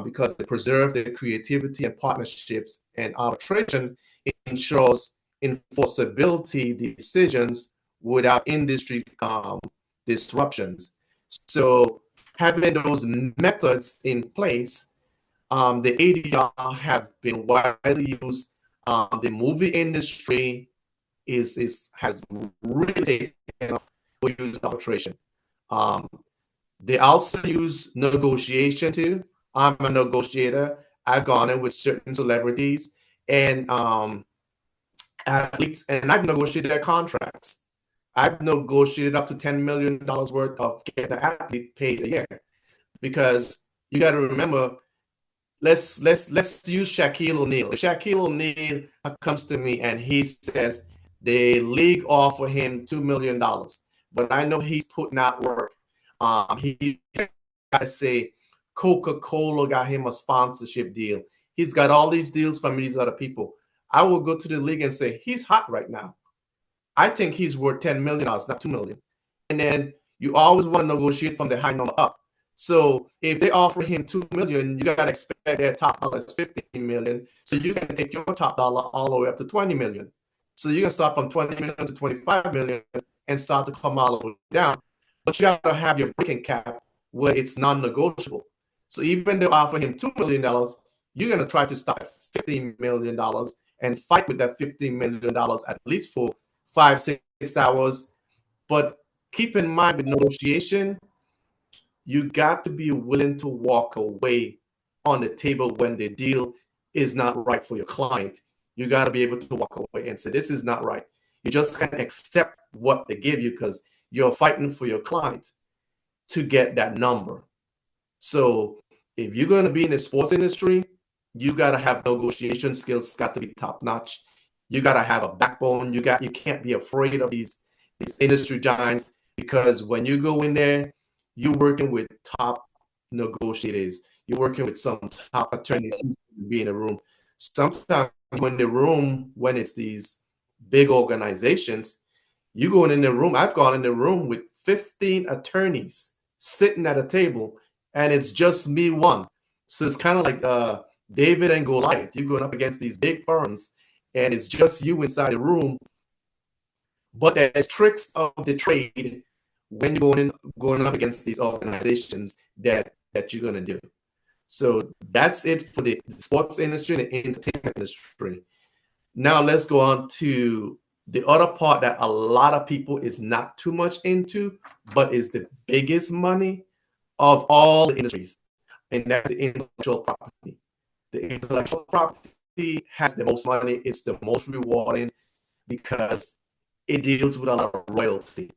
because they preserve their creativity and partnerships, and arbitration ensures enforceability decisions without industry disruptions. So having those methods in place, the ADR have been widely used. The movie industry has really taken off for use arbitration. They also use negotiation too. I'm a negotiator. I've gone in with certain celebrities and athletes, and I've negotiated their contracts. I've negotiated up to $10 million worth of getting an athlete paid a year, because you got to remember. Let's use Shaquille O'Neal. If Shaquille O'Neal comes to me and he says the league offer him $2 million, but I know he's putting out work. He got to say Coca-Cola got him a sponsorship deal. He's got all these deals from these other people. I will go to the league and say he's hot right now. I think he's worth $10 million, not $2 million. And then you always want to negotiate from the high number up. So if they offer him $2 million, you gotta expect their top dollar is $15 million. So you can take your top dollar all the way up to $20 million. So you can start from $20 million to $25 million and start to come all the way down. But you gotta have your breaking cap where it's non-negotiable. So even though they offer him $2 million, you're gonna try to start at $15 million and fight with that $15 million at least for 5, 6 hours. But keep in mind with negotiation, you got to be willing to walk away on the table when the deal is not right for your client. You got to be able to walk away and say, this is not right. You just can't accept what they give you because you're fighting for your client to get that number. So if you're going to be in the sports industry, you got to have negotiation skills, got to be top notch. You got to have a backbone. You can't be afraid of these industry giants, because when you go in there, you're working with top negotiators. You're working with some top attorneys who be in the room. Sometimes when the room, when it's these big organizations, you going in the room. I've gone in the room with 15 attorneys sitting at a table, and it's just me one. So it's kind of like David and Goliath. You're going up against these big firms, and it's just you inside the room. But there's tricks of the trade when you're going up against these organizations that you're going to do. So that's it for the sports industry and the entertainment industry. Now let's go on to the other part that a lot of people is not too much into, but is the biggest money of all the industries, and that's the intellectual property. The intellectual property has the most money. It's the most rewarding because it deals with a lot of royalty.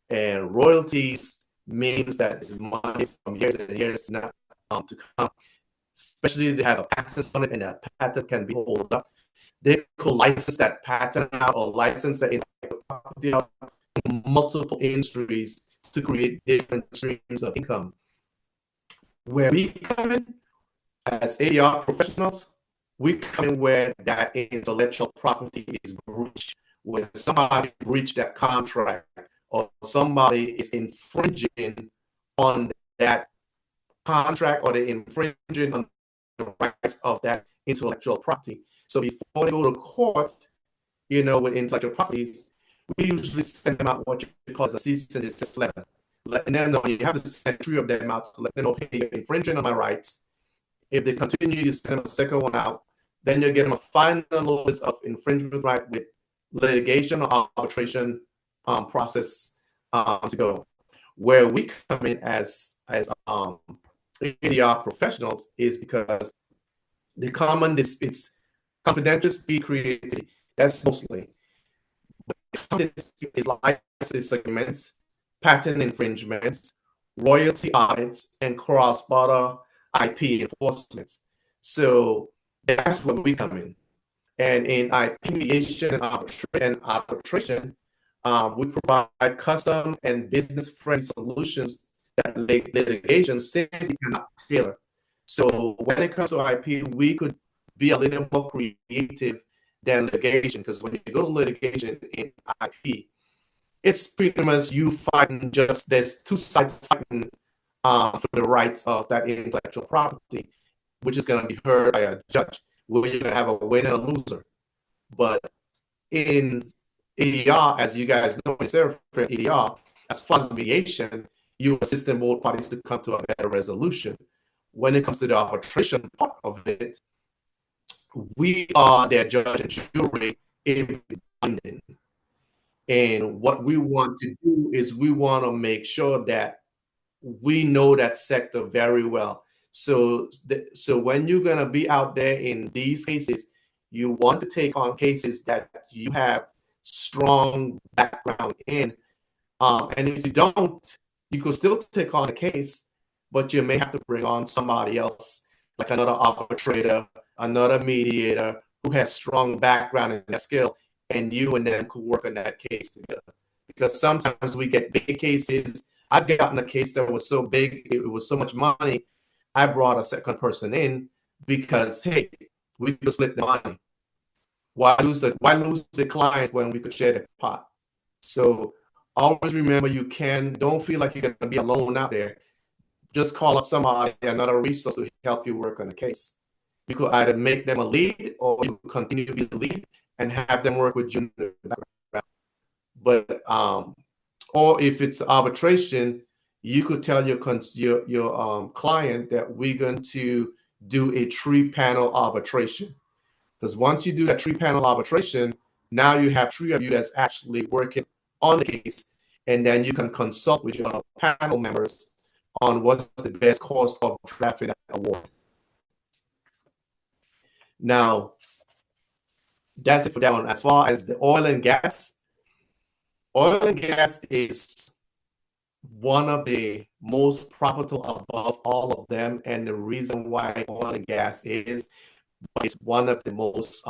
And royalties means that it's money from years and years not to come. Especially if they have a patent on it, and that patent can be held up. They could license that patent out or license that intellectual property out in multiple industries to create different streams of income. Where we come in as ADR professionals, we come in where that intellectual property is breached, when somebody breached that contract or somebody is infringing on that contract or they're infringing on the rights of that intellectual property. So before they go to court, with intellectual properties, we usually send them out what you call a cease and desist letter, letting them know. You have to send 3 of them out to let them know, hey, you're infringing on my rights. If they continue, you send them a second one out. Then you get them a final notice of infringement right with litigation or arbitration process to go. Where we come in as ADR professionals is because the common disputes, confidential speed creativity, that's mostly. But the common dispute is license agreements, patent infringements, royalty audits, and cross-border IP enforcements. So that's where we come in. And in IP mediation and arbitration, we provide custom and business-friendly solutions that litigation simply cannot tailor. So when it comes to IP, we could be a little more creative than litigation, because when you go to litigation in IP, it's pretty much you fighting, there's 2 sides fighting for the rights of that intellectual property, which is going to be heard by a judge, where you're going to have a winner and a loser. But in ADR, as you guys know, instead of ADR, as far as mediation, you assist both parties to come to a better resolution. When it comes to the arbitration part of it, we are their judge and jury in London. And what we want to do is we want to make sure that we know that sector very well. So when you're going to be out there in these cases, you want to take on cases that you have strong background in. And if you don't, you could still take on a case, but you may have to bring on somebody else, like another arbitrator, another mediator who has strong background in that skill, and you and them could work on that case together. Because sometimes we get big cases. I've gotten a case that was so big, it was so much money, I brought a second person in because, hey, we could split the money. Why lose the client when we could share the pot? So always remember, don't feel like you're going to be alone out there. Just call up somebody, another resource to help you work on the case. You could either make them a lead, or you could continue to be the lead and have them work with you in the background. But or if it's arbitration, you could tell your client that we're going to do a 3-panel arbitration. Because once you do that 3-panel arbitration, Now you have 3 of you that's actually working on the case, and then you can consult with your panel members on what's the best course of drafting that award. Now, that's it for that one. As far as the oil and gas is one of the most profitable above all of them, and the reason why oil and gas is, it's one of the most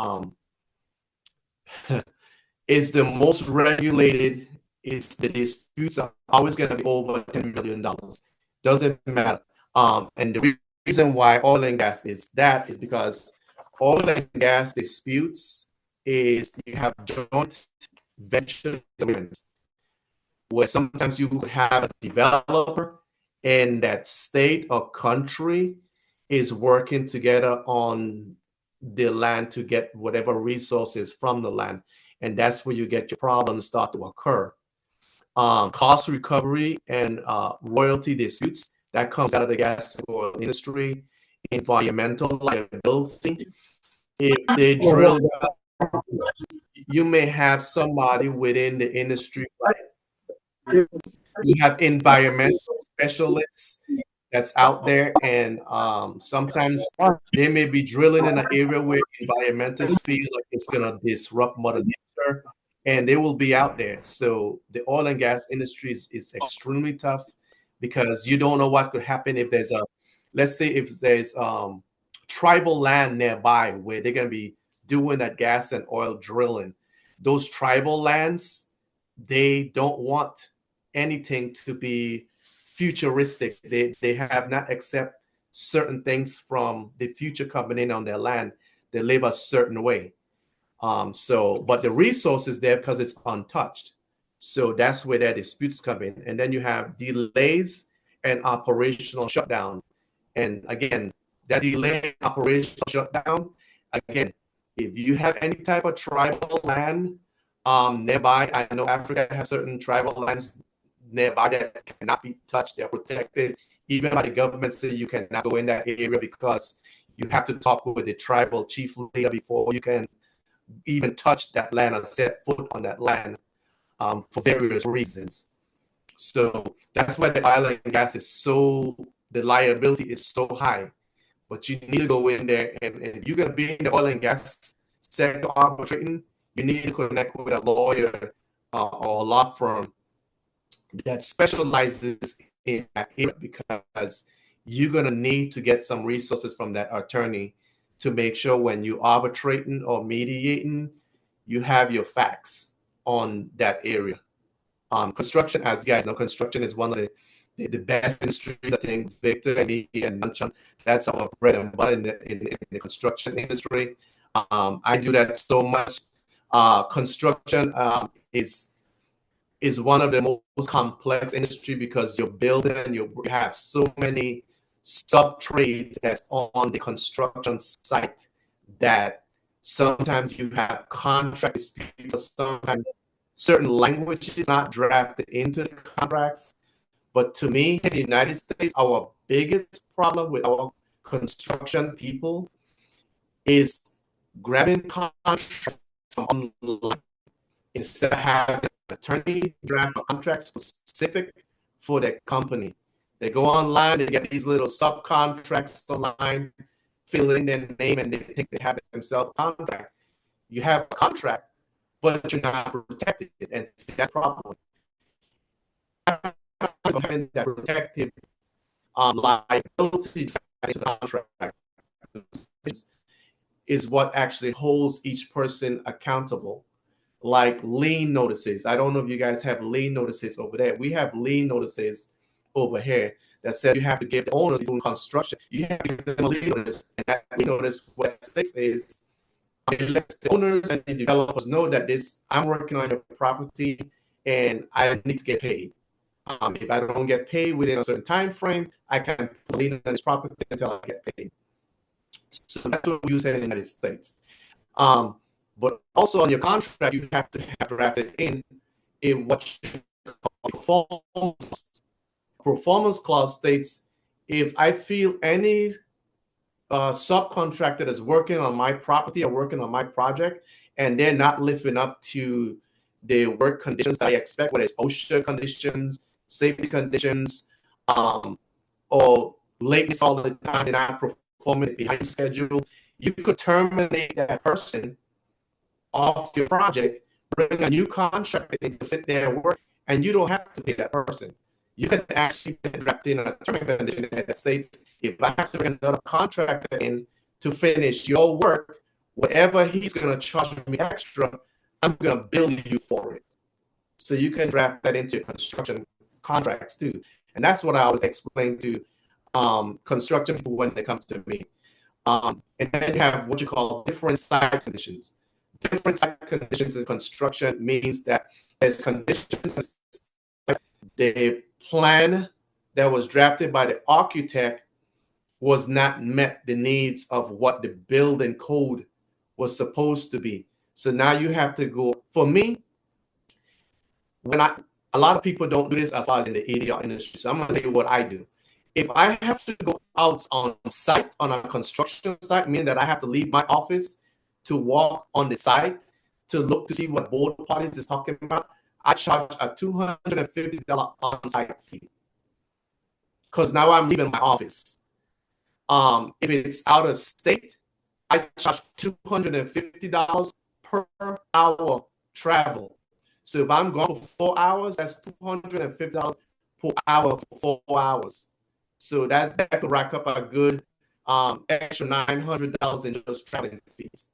is the most regulated. It's the disputes are always going to be over $10 million. Doesn't matter. And the reason why oil and gas is that is because oil and gas disputes is you have joint venture agreements where sometimes you could have a developer in that state or country is working together on the land to get whatever resources from the land. And that's where you get your problems start to occur. Cost recovery and royalty disputes, that comes out of the gas and oil industry. Environmental liability. If they drill, you may have somebody within the industry, right? You have environmental specialists that's out there, and sometimes they may be drilling in an area where environmentalists feel like it's going to disrupt Mother Nature, and they will be out there. So the oil and gas industry is extremely tough because you don't know what could happen if there's let's say if there's tribal land nearby where they're going to be doing that gas and oil drilling. Those tribal lands, they don't want anything to be futuristic. They have not accept certain things from the future coming in on their land. They live a certain way. But the resource is there because it's untouched. So that's where their disputes come in. And then you have delays and operational shutdown. And again, that delay operational shutdown, again, if you have any type of tribal land nearby, I know Africa has certain tribal lands nearby that cannot be touched. They're protected. Even by the government say you cannot go in that area because you have to talk with the tribal chief leader before you can even touch that land or set foot on that land for various reasons. So that's why the oil and gas is the liability is so high. But you need to go in there, and if you're going to be in the oil and gas sector arbitrating, you need to connect with a lawyer or a law firm that specializes in that area, because you're going to need to get some resources from that attorney to make sure when you're arbitrating or mediating, you have your facts on that area. Construction, as you guys know, construction is one of the best industries. I think Victor and me and Nanchan, that's our bread and butter in the construction industry. I do that so much. Construction is one of the most complex industry because you're building and you have so many sub trades that's on the construction site that sometimes you have contract disputes, sometimes certain languages not drafted into the contracts. But to me, in the United States, our biggest problem with our construction people is grabbing contracts from online instead of having an attorney draft a contract specific for their company. They go online, they get these little subcontracts online, fill in their name, and they think they have themselves a contract. You have a contract, but you're not protected, and that's the problem. Having that protective liability to the contract is what actually holds each person accountable. Like lien notices. I don't know if you guys have lien notices over there. We have lien notices over here that says you have to give the owners doing construction, you have to give them a lien notice. And that lien notice, what it states is, it lets the owners and the developers know that I'm working on your property and I need to get paid. If I don't get paid within a certain time frame, I can lien on this property until I get paid. So that's what we use in the United States. But also on your contract, you have to have drafted in what you call performance clause states, if I feel any subcontractor that's working on my property or working on my project and they're not living up to the work conditions that I expect, whether it's OSHA conditions, safety conditions, or lateness all the time, they're not performing behind schedule, you could terminate that person off your project, bring a new contractor in to fit their work, and you don't have to pay that person. You can actually draft in a term and condition that states, if I have to bring another contractor in to finish your work, whatever he's going to charge me extra, I'm going to bill you for it. So you can draft that into construction contracts too. And that's what I always explain to construction people when they come to me. And then you have what you call different site conditions. Different site conditions in construction means that there's conditions, the plan that was drafted by the architect was not met the needs of what the building code was supposed to be. So now you have to go, for me, a lot of people don't do this as far as in the ADR industry. So I'm gonna tell you what I do. If I have to go out on site, on a construction site, meaning that I have to leave my office to walk on the site to look to see what both parties is talking about, I charge a $250 on-site fee. Because now I'm leaving my office. If it's out of state, I charge $250 per hour travel. So if I'm gone for 4 hours, that's $250 per hour for 4 hours. So that could rack up a good extra $900 in just traveling fees.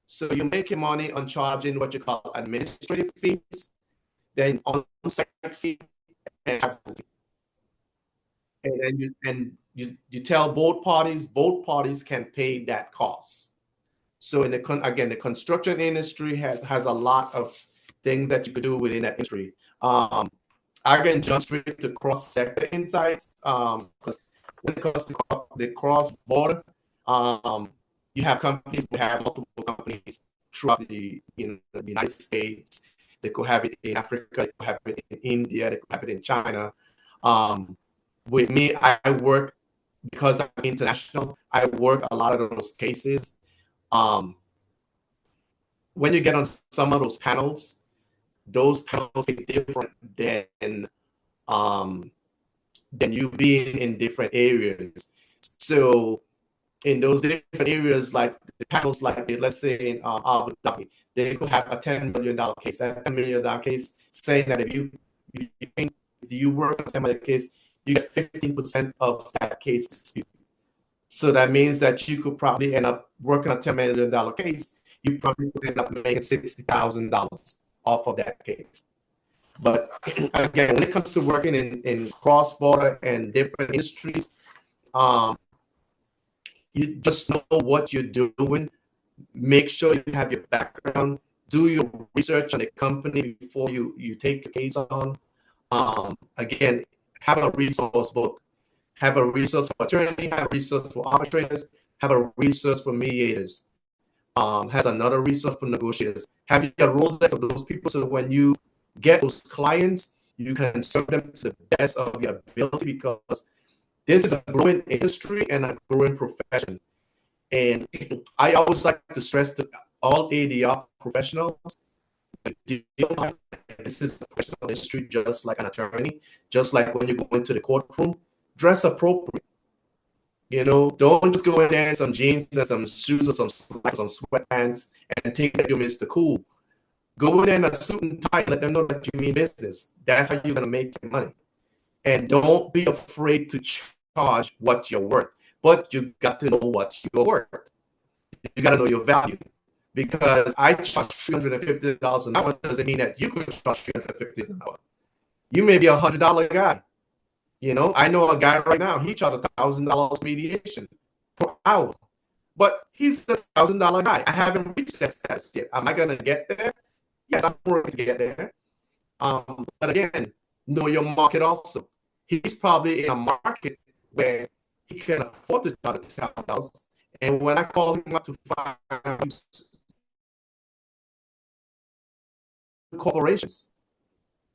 So you're making money on charging what you call administrative fees, then on-site fee, and travel fee. And then you tell both parties can pay that cost. So again, the construction industry has a lot of things that you could do within that industry. I can jump straight to cross-sector insights because when it comes to the cross-border, you have companies who have multiple companies throughout the United States. They could have it in Africa, they could have it in India, they could have it in China. With me, I work, because I'm international, I work a lot of those cases. When you get on some of those panels are different than you being in different areas. So in those different areas, like the panels, like let's say in Abu Dhabi, they could have a $10 million case. That $10 million case saying that if you work on a $10 million case, you get 15% of that case dispute. So that means that you could probably end up working on a $10 million case. You probably could end up making $60,000 off of that case. But again, when it comes to working in cross-border and different industries, you just know what you're doing. Make sure you have your background. Do your research on the company before you take the case on. Again, have a resource book. Have a resource for attorney, have a resource for arbitrators, have a resource for mediators. Has another resource for negotiators. Have your Rolodex of those people so when you get those clients, you can serve them to the best of your ability, because this is a growing industry and a growing profession. And I always like to stress to all ADR professionals, this is a professional industry just like an attorney, just like when you go into the courtroom, dress appropriate. Don't just go in there in some jeans and some shoes or some slacks, some sweatpants and think that you're Mr. Cool. Go in there in a suit and tie, let them know that you mean business. That's how you're going to make your money. And don't be afraid to charge what you're worth, but you got to know what you're worth. You got to know your value. Because I charge $350 an hour doesn't mean that you can charge $350 an hour. You may be $100 guy. I know a guy right now, he charges $1,000 mediation per hour, but he's a $1,000 guy. I haven't reached that status yet. Am I going to get there? Yes, I'm going to get there. But again, know your market also. He's probably in a market where he can afford to charge $1,000. And when I call him up to find corporations,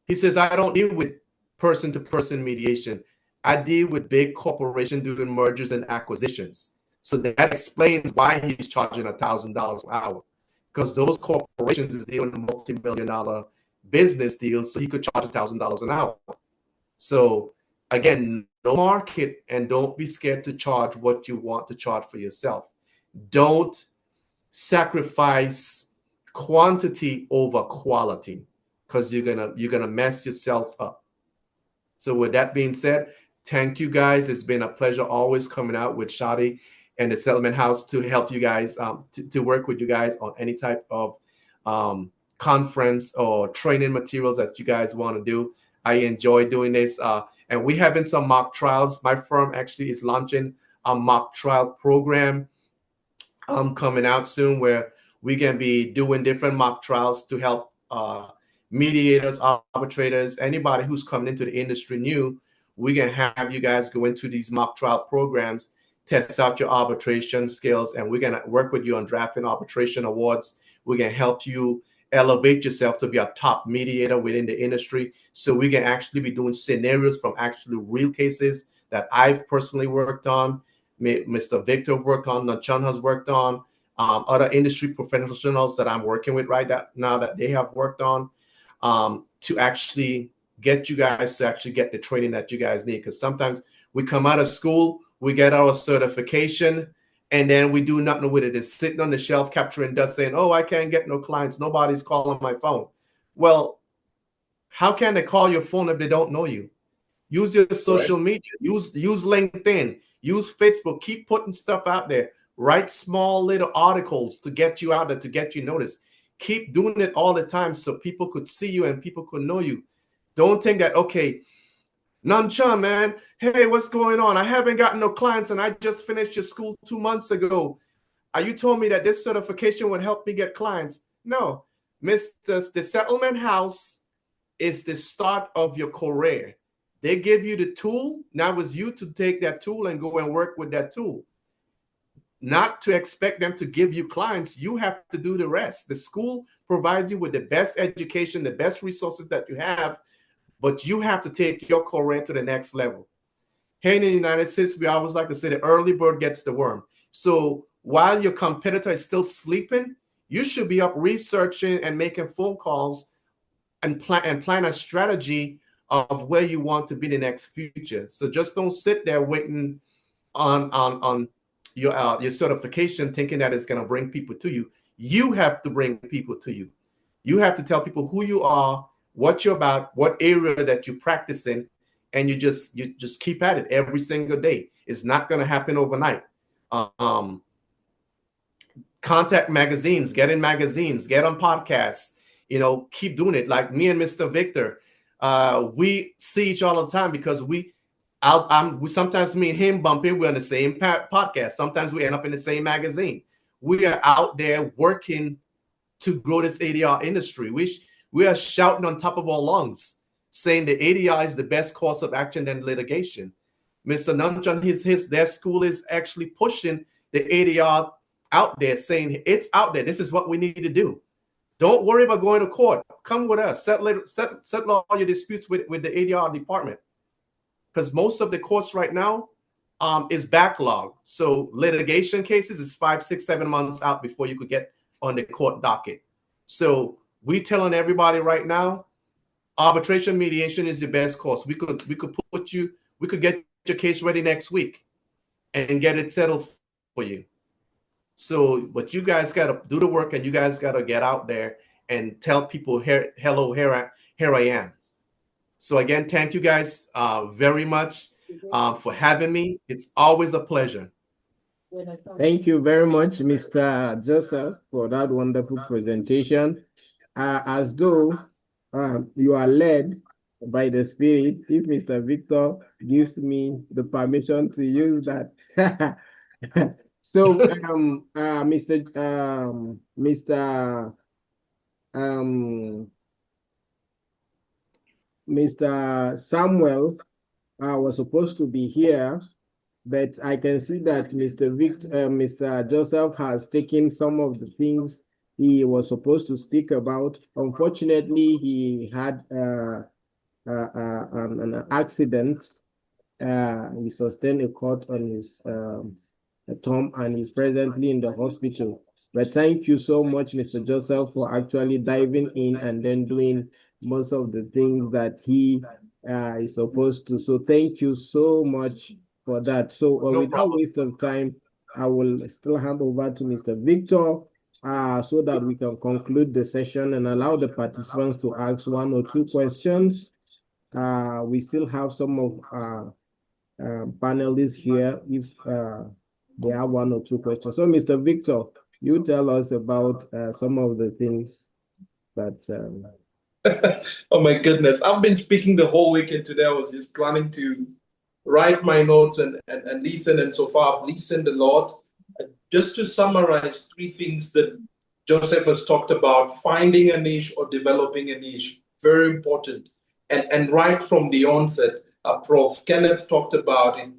he says, I don't deal with person-to-person mediation. I deal with big corporations doing mergers and acquisitions. So that explains why he's charging $1,000 per hour. because those corporations is dealing in multi-million-dollar business deals, so he could charge $1,000 an hour. So again, know market and don't be scared to charge what you want to charge for yourself. Don't sacrifice quantity over quality, because you're gonna mess yourself up. So with that being said, thank you guys. It's been a pleasure always coming out with SHATI and the Settlement House to help you guys, to work with you guys on any type of conference or training materials that you guys want to do. I enjoy doing this. And we're having some mock trials. My firm actually is launching a mock trial program coming out soon, where we can be doing different mock trials to help mediators, arbitrators, anybody who's coming into the industry new. We can have you guys go into these mock trial programs, test out your arbitration skills, and we're going to work with you on drafting arbitration awards. We're going to help you elevate yourself to be a top mediator within the industry, so we can actually be doing scenarios from actually real cases that I've personally worked on, Mr. Victor worked on, Nachan has worked on, other industry professionals that I'm working with right now that they have worked on, to actually get you guys to actually get the training that you guys need. Because sometimes we come out of school, we get our certification, and then we do nothing with it. It's sitting on the shelf capturing dust saying, oh, I can't get no clients. Nobody's calling my phone. Well, how can they call your phone if they don't know you? Use your social media. Use LinkedIn. Use Facebook. Keep putting stuff out there. Write small little articles to get you out there, to get you noticed. Keep doing it all the time so people could see you and people could know you. Don't think that, okay, Nanchan, man, hey, what's going on? I haven't gotten no clients and I just finished your school 2 months ago. You told me that this certification would help me get clients. No, the Settlement House is the start of your career. They give you the tool. Now it's you to take that tool and go and work with that tool. Not to expect them to give you clients. You have to do the rest. The school provides you with the best education, the best resources that you have, but you have to take your career to the next level. Here in the United States, we always like to say the early bird gets the worm. So while your competitor is still sleeping, you should be up researching and making phone calls and plan a strategy of where you want to be the next future. So just don't sit there waiting on your certification thinking that it's going to bring people to you. You have to bring people to you. You have to tell people who you are, what you're about, what area that you practice in, and you just keep at it every single day. It's not going to happen overnight. Contact magazines, get in magazines, get on podcasts, keep doing it. Like me and Mr. Victor, we see each other all the time because we sometimes me and him bump in. We're on the same podcast. Sometimes we end up in the same magazine. We are out there working to grow this ADR industry. We are shouting on top of our lungs, saying the ADR is the best course of action than litigation. Mr. Nanchan, their school is actually pushing the ADR out there, saying it's out there. This is what we need to do. Don't worry about going to court. Come with us. Settle all your disputes with the ADR department. Because most of the courts right now is backlog. So litigation cases is 5, 6, 7 months out before you could get on the court docket. So we telling everybody right now, arbitration mediation is the best course. We could get your case ready next week and get it settled for you. So, but you guys got to do the work, and you guys got to get out there and tell people, hello, here I am. So again, thank you guys very much for having me. It's always a pleasure. Thank you very much, Mr. Joseph, for that wonderful presentation. As though you are led by the Spirit, if Mr. Victor gives me the permission to use that. So, Mr. Samuel was supposed to be here, but I can see that Mr. Joseph has taken some of the things he was supposed to speak about. Unfortunately, he had an accident. He sustained a cut on his thumb and is presently in the hospital. But thank you so much, Mr. Joseph, for actually diving in and then doing most of the things that he is supposed to. So thank you so much for that. So No without problem. waste of time, I will still hand over to Mr. Victor so that we can conclude the session and allow the participants to ask 1 or 2 questions. We still have some of panelists here if they have 1 or 2 questions. So Mr. Victor, you tell us about some of the things that... Oh my goodness, I've been speaking the whole weekend today. I was just planning to write my notes and listen, and so far I've listened a lot. Just to summarize 3 things that Joseph has talked about: finding a niche or developing a niche, very important. And right from the onset, Prof. Kenneth talked about it,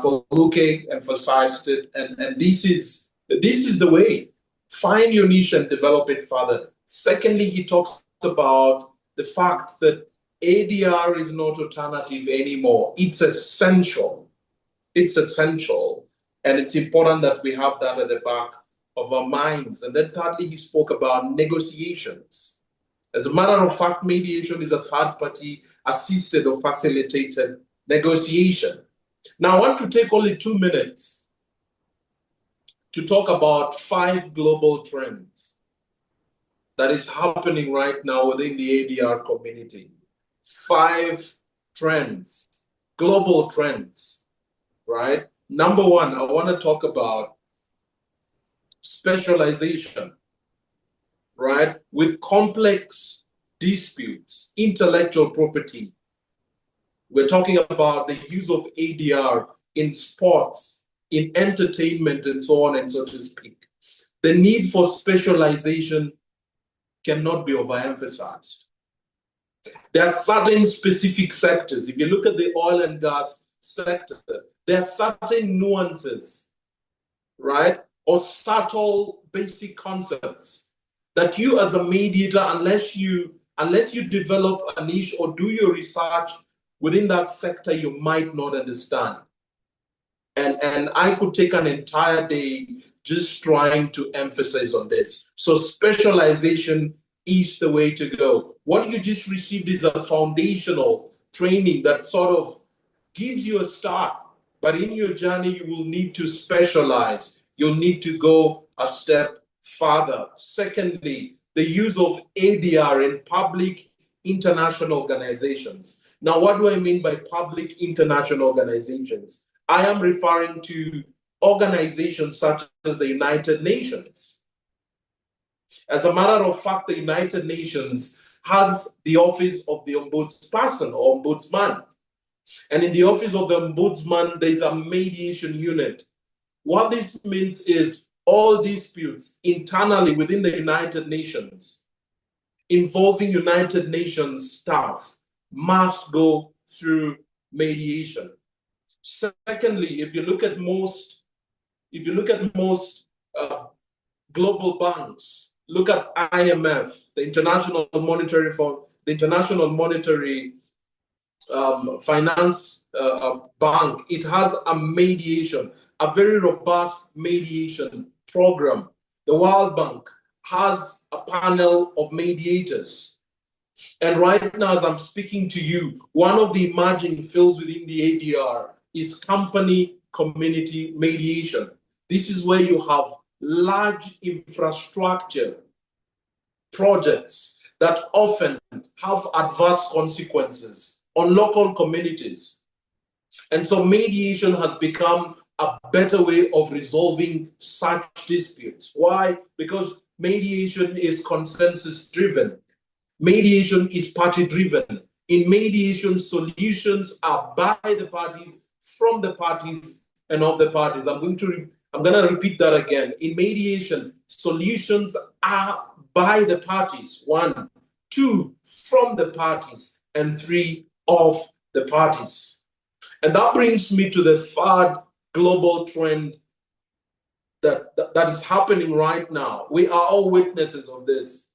for Luque emphasized it, and this is the way. Find your niche and develop it further. Secondly, he talks about the fact that ADR is not alternative anymore. It's essential. It's essential. And it's important that we have that at the back of our minds. And then thirdly, he spoke about negotiations. As a matter of fact, mediation is a third-party assisted or facilitated negotiation. Now, I want to take only 2 minutes to talk about 5 global trends that is happening right now within the ADR community. 5 trends, global trends, right? Number 1, I want to talk about specialization, right? With complex disputes, intellectual property. We're talking about the use of ADR in sports, in entertainment, and so on and so to speak. The need for specialization cannot be overemphasized. There are certain specific sectors. If you look at the oil and gas sector, there are certain nuances, right? Or subtle basic concepts that you as a mediator, unless you develop a niche or do your research within that sector, you might not understand. And I could take an entire day just trying to emphasize on this. So specialization is the way to go. What you just received is a foundational training that sort of gives you a start. But in your journey, you will need to specialize. You'll need to go a step further. Secondly, the use of ADR in public international organizations. Now, what do I mean by public international organizations? I am referring to organizations such as the United Nations. As a matter of fact, the United Nations has the office of the ombudsperson or ombudsman. And in the office of the ombudsman, there's a mediation unit. What this means is all disputes internally within the United Nations involving United Nations staff must go through mediation. Secondly, if you look at most global banks, look at IMF, the International Monetary Fund, the International Monetary Finance Bank. It has a mediation, a very robust mediation program. The World Bank has a panel of mediators. And right now, as I'm speaking to you, one of the emerging fields within the ADR is company community mediation. This is where you have large infrastructure projects that often have adverse consequences on local communities. And so mediation has become a better way of resolving such disputes. Why? Because mediation is consensus driven. Mediation is party driven. In mediation, solutions are by the parties, from the parties, and of the parties. I'm going to repeat that again. In mediation, solutions are by the parties, 1, 2, from the parties, and 3, of the parties. And that brings me to the third global trend that is happening right now. We are all witnesses of this.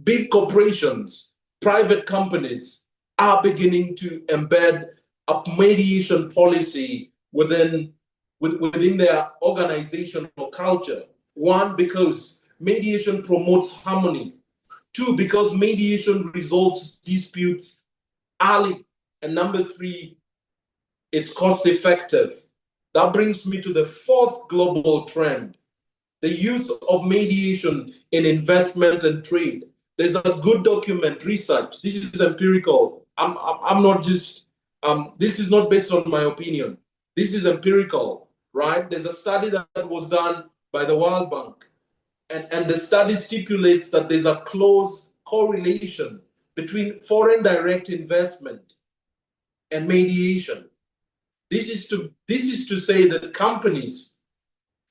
Big corporations, private companies are beginning to embed a mediation policy within their organizational culture. One, because mediation promotes harmony. Two, because mediation resolves disputes early. And number three, it's cost effective. That brings me to the fourth global trend, the use of mediation in investment and trade. There's a good document, research. This is empirical. I'm not just, this is not based on my opinion. This is empirical, right? There's a study that was done by the World Bank. And the study stipulates that there's a close correlation between foreign direct investment and mediation. This is to say that companies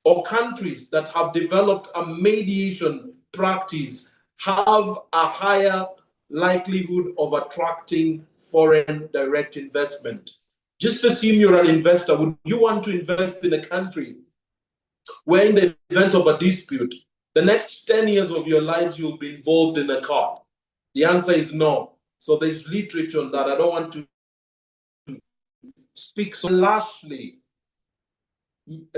or countries that have developed a mediation practice have a higher likelihood of attracting foreign direct investment. Just assume you're an investor. Would you want to invest in a country where in the event of a dispute, the next 10 years of your lives you'll be involved in a court? The answer is no. So there's literature on that. I don't want to speak. So lastly,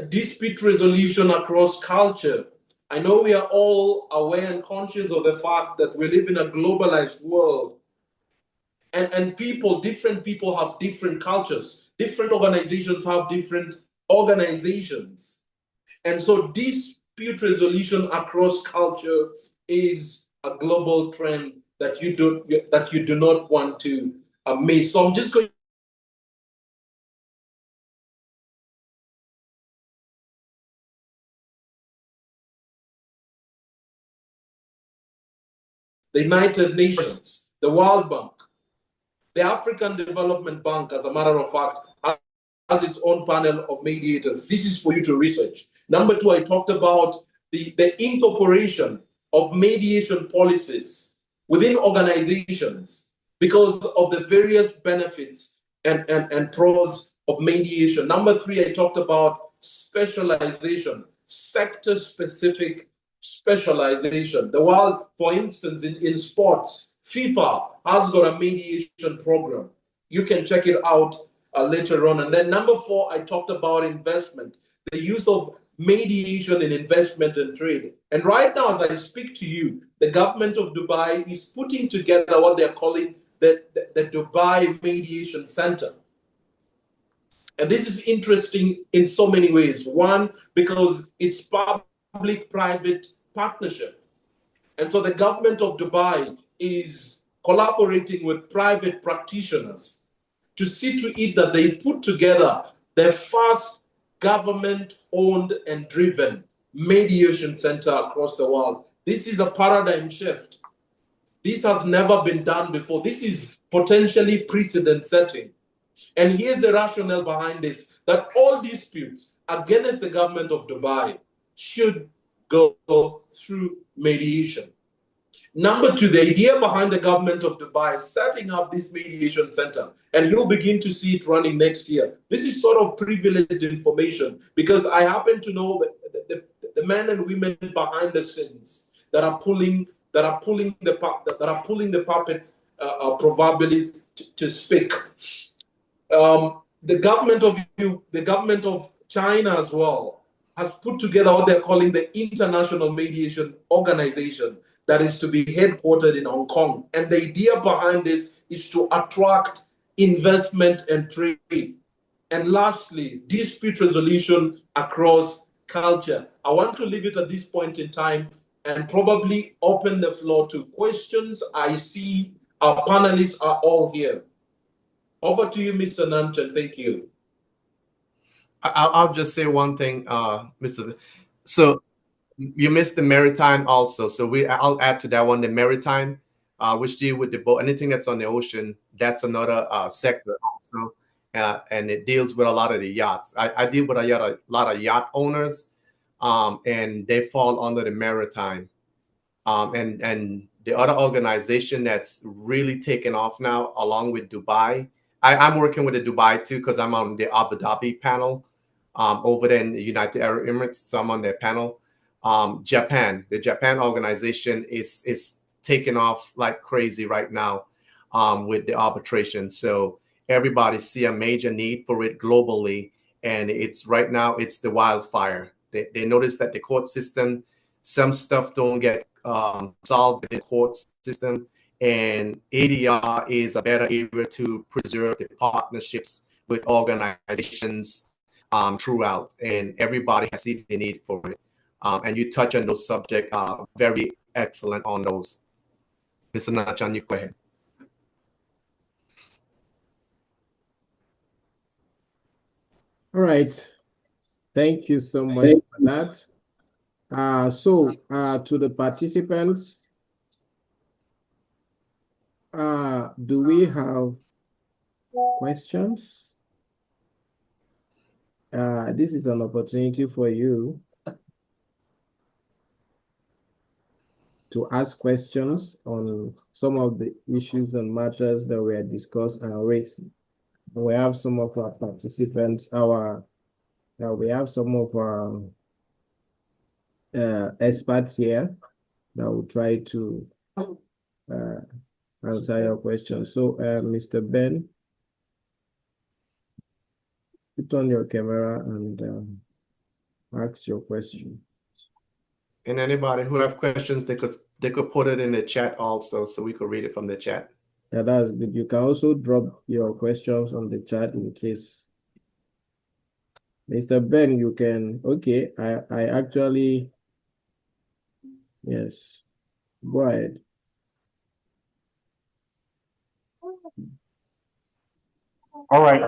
dispute resolution across culture. I know we are all aware and conscious of the fact that we live in a globalized world. And different people have different cultures. Different organizations have different organizations. And so dispute resolution across culture is a global trend that you do not want to miss. So I'm just going the United Nations, the World Bank, the African Development Bank, as a matter of fact, has its own panel of mediators. This is for you to research. Number two, I talked about the incorporation of mediation policies within organizations because of the various benefits and pros of mediation. Number three, I talked about specialization, sector-specific specialization. The world, for instance, in sports, FIFA has got a mediation program. You can check it out later on. And then number four, I talked about investment, the use of mediation in investment and trade. And right now, as I speak to you, the government of Dubai is putting together what they're calling the Dubai Mediation Center. And this is interesting in so many ways. One, because it's public-private partnership. And so the government of Dubai is collaborating with private practitioners to see to it that they put together the first government-owned and driven mediation center across the world. This is a paradigm shift. This has never been done before. This is potentially precedent-setting. And here's the rationale behind this, that all disputes against the government of Dubai should go through mediation. Number two, the idea behind the government of Dubai is setting up this mediation center, and you'll begin to see it running next year. This is sort of privileged information because I happen to know the men and women behind the scenes that are pulling the puppet proverbially to speak. The government of China as well has put together what they're calling the International Mediation Organization that is to be headquartered in Hong Kong. And the idea behind this is to attract investment and trade. And lastly, dispute resolution across culture. I want to leave it at this point in time and probably open the floor to questions. I see our panelists are all here. Over to you, Mr. Nanchan. Thank you. I'll just say one thing, Mr. So you missed the maritime also. So I'll add to that one, the maritime, which deal with the boat, anything that's on the ocean. That's another sector also, and it deals with a lot of the yachts. I deal with a lot of yacht owners, and they fall under the maritime. And the other organization that's really taken off now, along with Dubai. I'm working with the Dubai too because I'm on the Abu Dhabi panel over there in the United Arab Emirates. So I'm on their panel. Japan, the Japan organization is taking off like crazy right now with the arbitration. So everybody see a major need for it globally, and it's right now it's the wildfire. They notice that the court system, some stuff don't get solved in the court system, and ADR is a better area to preserve the partnerships with organizations throughout, and everybody has seen the need for it. And you touch on those subjects, very excellent on those. Mr. Nachan, you go ahead. All right. Thank you so much for that. To the participants, do we have questions? This is an opportunity for you to ask questions on some of the issues and matters that were discussed and raised. We have some of our participants, we have some of our experts here that will try to answer your questions. So, Mr. Ben, put on your camera and ask your question. And anybody who have questions, they could put it in the chat also, so we could read it from the chat. Yeah, that's good. You can also drop your questions on the chat in case. Mr. Ben, you can, okay, I actually, yes, go ahead. All right,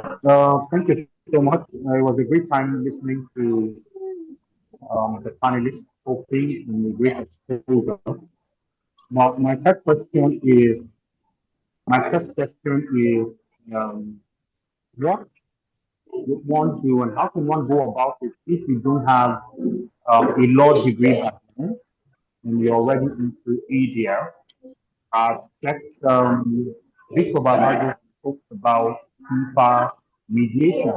thank you so much. It was a great time listening to the panelists talking and the great exposure. Now, my first question is, what would one do and how can one go about it if you don't have a law degree back then and you're already into ADR? I've checked Victor Barbados talked about FIFA mediation,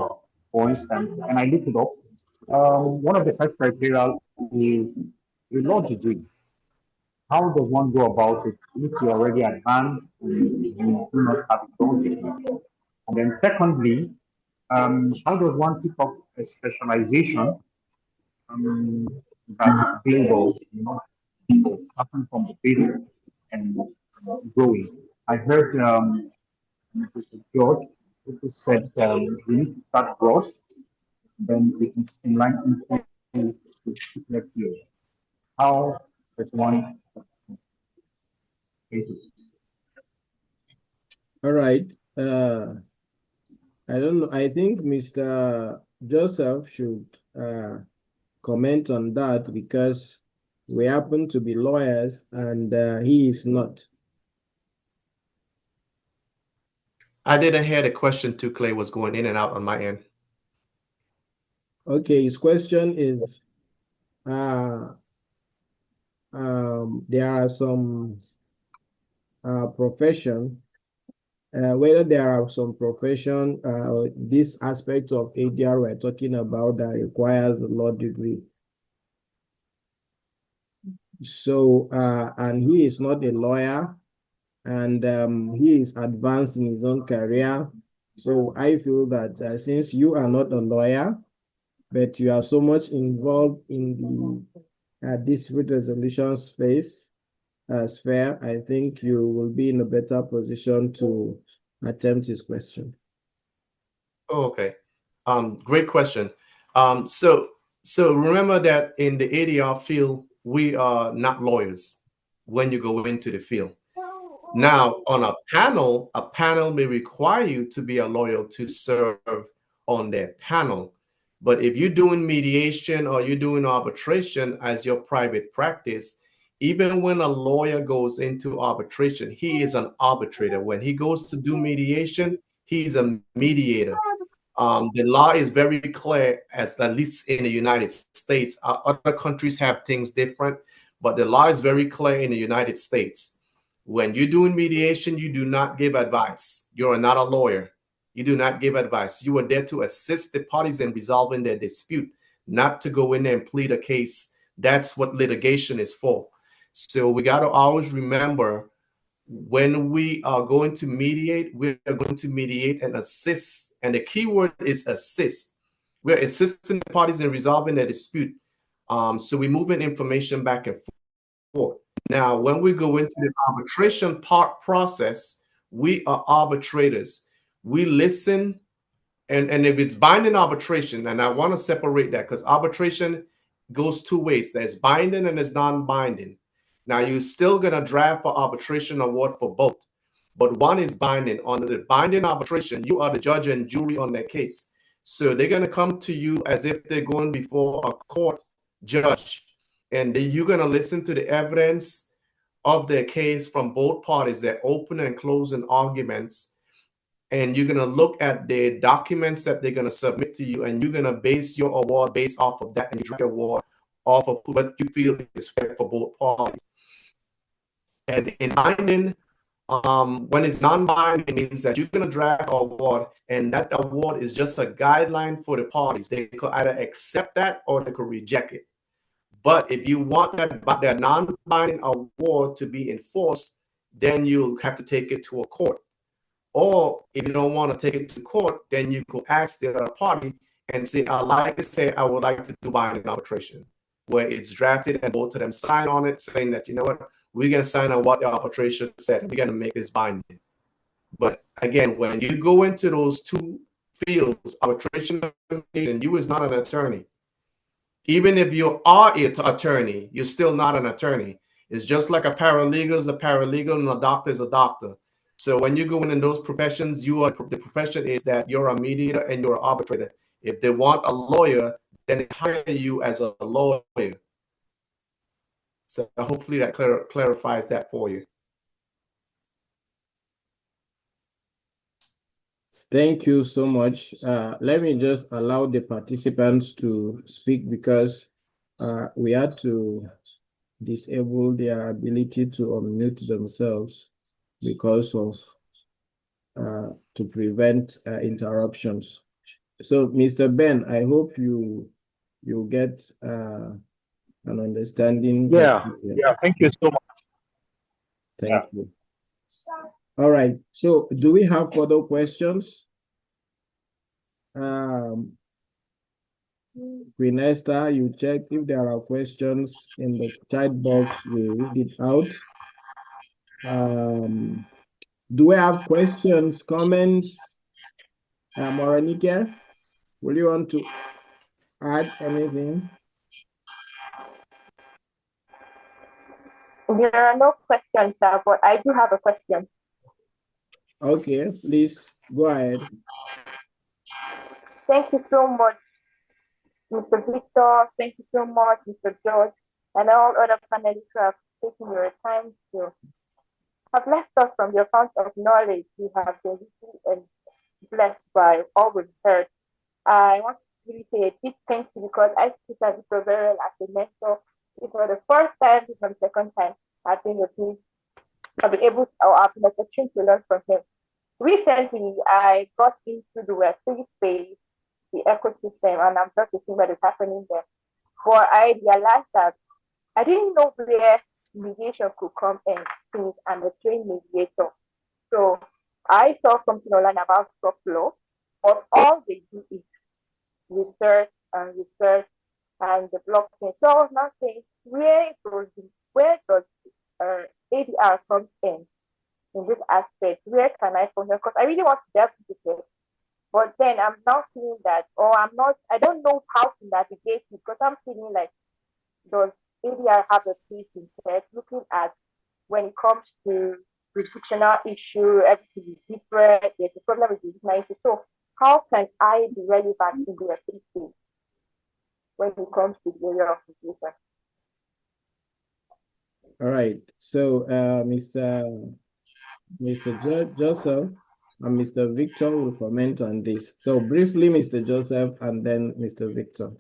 for instance, and I looked it up. One of the first criteria is a law degree. How does one go about it if you're already advanced and you do not have a law degree? And then secondly, how does one pick up a specialization that is global, starting from the basic and growing? I heard Mr. George who said we need to start broad, then we can streamline into the particular field. How does one? All right. I don't know. I think Mr. Joseph should comment on that because we happen to be lawyers and he is not. I didn't hear the question too, Clay was going in and out on my end. Okay, his question is, there are some profession, whether there are some profession, this aspect of ADR we're talking about that requires a law degree. So, and he is not a lawyer, and he is advanced in his own career. So I feel that since you are not a lawyer, but you are so much involved in the dispute resolution space, sphere, I think you will be in a better position to attempt his question. Oh, okay. Great question. So remember that in the ADR field, we are not lawyers when you go into the field. Now, on a panel may require you to be a lawyer to serve on their panel. But if you're doing mediation or you're doing arbitration as your private practice, even when a lawyer goes into arbitration, he is an arbitrator. When he goes to do mediation, he's a mediator. The law is very clear, as at least in the United States. Other countries have things different, but the law is very clear in the United States. When you're doing mediation, you do not give advice. You're not a lawyer. You do not give advice. You are there to assist the parties in resolving their dispute, not to go in there and plead a case. That's what litigation is for. So we got to always remember, when we are going to mediate, we are going to mediate and assist. And the key word is assist. We're assisting the parties in resolving their dispute, So we're moving information back and forth. Now, when we go into the arbitration process, we are arbitrators. We listen, and if it's binding arbitration, and I want to separate that because arbitration goes two ways. There's binding and there's non-binding. Now, you're still going to draft for arbitration award for both, but one is binding. On the binding arbitration, you are the judge and jury on that case. So they're going to come to you as if they're going before a court judge, and then you're going to listen to the evidence of their case from both parties, their open and closing arguments, and you're going to look at the documents that they're going to submit to you, and you're going to base your award based off of that, and you draft your award off of what you feel is fair for both parties. And in binding, when it's non-binding, it means that you're going to draft an award, and that award is just a guideline for the parties. They could either accept that or they could reject it. But if you want that non-binding award to be enforced, then you'll have to take it to a court. Or if you don't want to take it to court, then you could ask the other party and say, I would like to do binding arbitration, where it's drafted and both of them sign on it, saying that, you know what, we're going to sign on what the arbitration said. We're going to make this binding. But again, when you go into those two fields, arbitration and you is not an attorney. Even if you are an attorney, you're still not an attorney. It's just like a paralegal is a paralegal and a doctor is a doctor. So when you go in those professions, the profession is that you're a mediator and you're an arbitrator. If they want a lawyer, then they hire you as a lawyer. So hopefully that clarifies that for you. Thank you so much. Let me just allow the participants to speak because we had to disable their ability to unmute themselves because of to prevent interruptions. So, Mr. Ben, I hope you get an understanding. Yeah, thank you so much. Thank you. All right, so do we have further questions? Queen Esther, you check if there are questions in the chat box, we read it out. Do we have questions, comments? Moranike, will you want to add anything? There are no questions, sir, but I do have a question. Okay, please go ahead. Thank you so much, Mr. Victor. Thank you so much, Mr. George, and all other panelists who have taken your time to have left us from your fount of knowledge. We have been really and blessed by all we've heard. I want to really say a big thank you because I see Mr. Victor very well as a mentor. It's for the first time, it's for the second time I've been with him. I've been able to, or I've been opportunity to learn from him. Recently, I got into the Web3 space, the ecosystem, and I'm just seeing what is happening there. But I realized that I didn't know where mediation could come in since I'm a trained mediator. So I saw something online about soft law, but all they do is research and the blockchain. So I was now saying, where does ADR come in this aspect? Where can I come here? Because I really want to delve into it. But then I'm now feeling that, I don't know how to navigate it because I'm feeling like, does ADR have a place in tech? Looking at when it comes to jurisdictional issue, everything is different. There's a problem with the issue. So how can I be relevant in the Web3 space when it comes to the area of mediation? All right. So, Mr. Joseph and Mr. Victor will comment on this. So briefly, Mr. Joseph, and then Mr. Victor.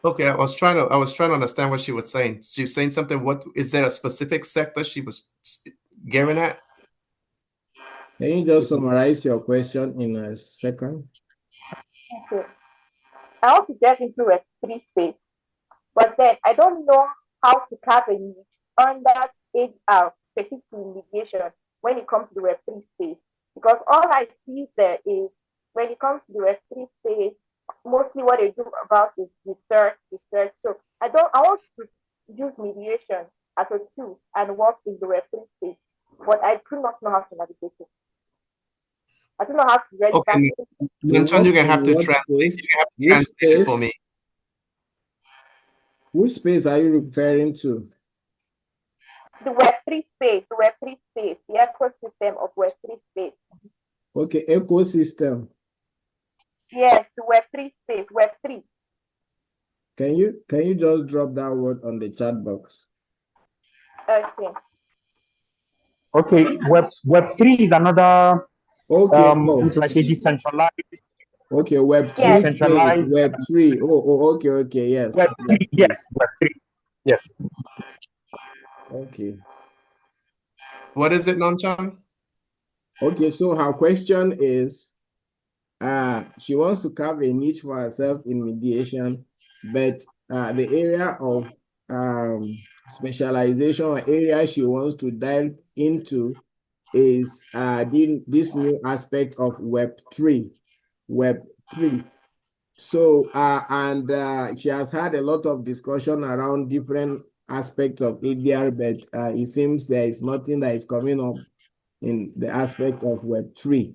Okay, I was trying to understand what she was saying. She was saying something. What is there a specific sector she was getting at? Can you just summarize your question in a second? Okay. I want to get into Web3 space, but then I don't know how to carve a niche under ADR, specific mediation, when it comes to the Web3 space. Because all I see there is when it comes to the Web3 space, mostly what they do about is research. So I want to use mediation as a tool and work in the Web3 space, but I do not know how to navigate it. I don't know how to read Okay, Mention you're gonna have to translate. You have to translate it for me. Which space are you referring to? The Web3 space, the ecosystem of Web3 space. Okay, ecosystem. Yes, the Web3 space, Web3. Can you just drop that word on the chat box? Okay. Okay, Web3 is another. It's like a decentralized. Okay, Web3. Yes. Decentralized Web3. Okay, yes. Web3, yes, Web3, yes. Okay. What is it, Nonchan? Okay, so her question is, she wants to carve a niche for herself in mediation, but the area of specialization or area she wants to dive into is this new aspect of Web3. So, she has had a lot of discussion around different aspects of ADR, but it seems there is nothing that is coming up in the aspect of Web3.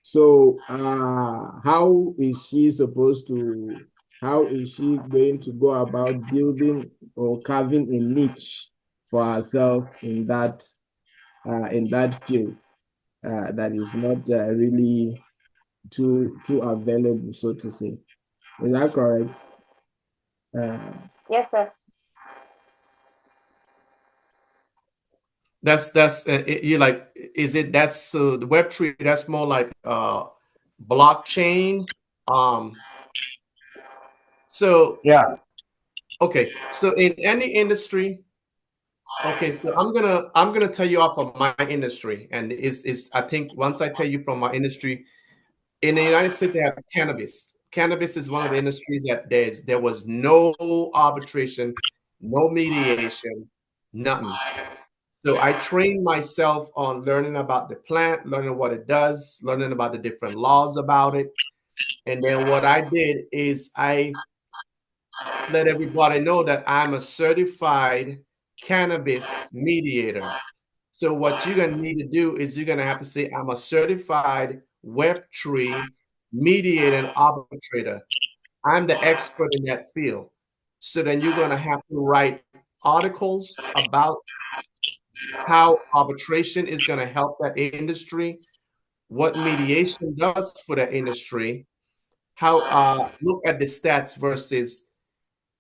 So, how is she going to go about building or carving a niche for herself in that field that is not really too available, so to say? Is that correct? Yes, sir. That's you like, is it that's the Web3, that's more like blockchain. So yeah. Okay, so in any industry, okay, so I'm gonna tell you off of my industry, and is I think once I tell you from my industry, in the United States they have cannabis. Cannabis is one of the industries that there was no arbitration, no mediation, nothing. So I trained myself on learning about the plant, learning what it does, learning about the different laws about it. And then what I did is I let everybody know that I'm a certified cannabis mediator. So what you're going to need to do is you're going to have to say, I'm a certified Web3 mediator and arbitrator. I'm the expert in that field. So then you're going to have to write articles about how arbitration is going to help that industry, what mediation does for that industry, how look at the stats versus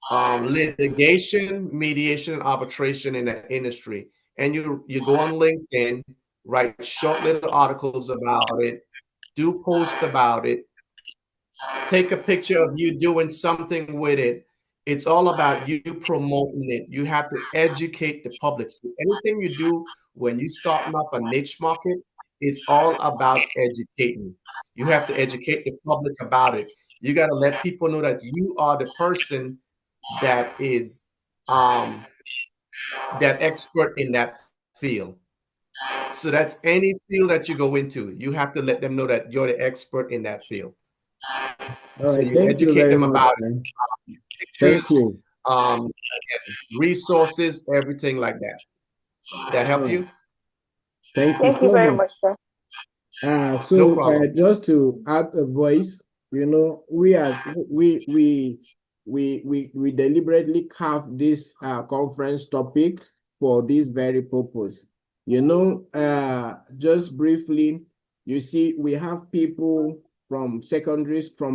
litigation, mediation, and arbitration in that industry. And you go on LinkedIn, write short little articles about it, do post about it, take a picture of you doing something with it. It's all about you promoting it. You have to educate the public. So anything you do when you starting up a niche market, it's all about educating. You have to educate the public about it. You got to let people know that you are the person that is that expert in that field. So that's any field that you go into, you have to let them know that you're the expert in that field. All So right, you thank you educate very them much, about man. pictures, Thank you. resources, everything like that. That help you? Thank you so very much. much, sir. No problem. Just to add a voice, we deliberately carved this conference topic for this very purpose. Just briefly, you see, we have people from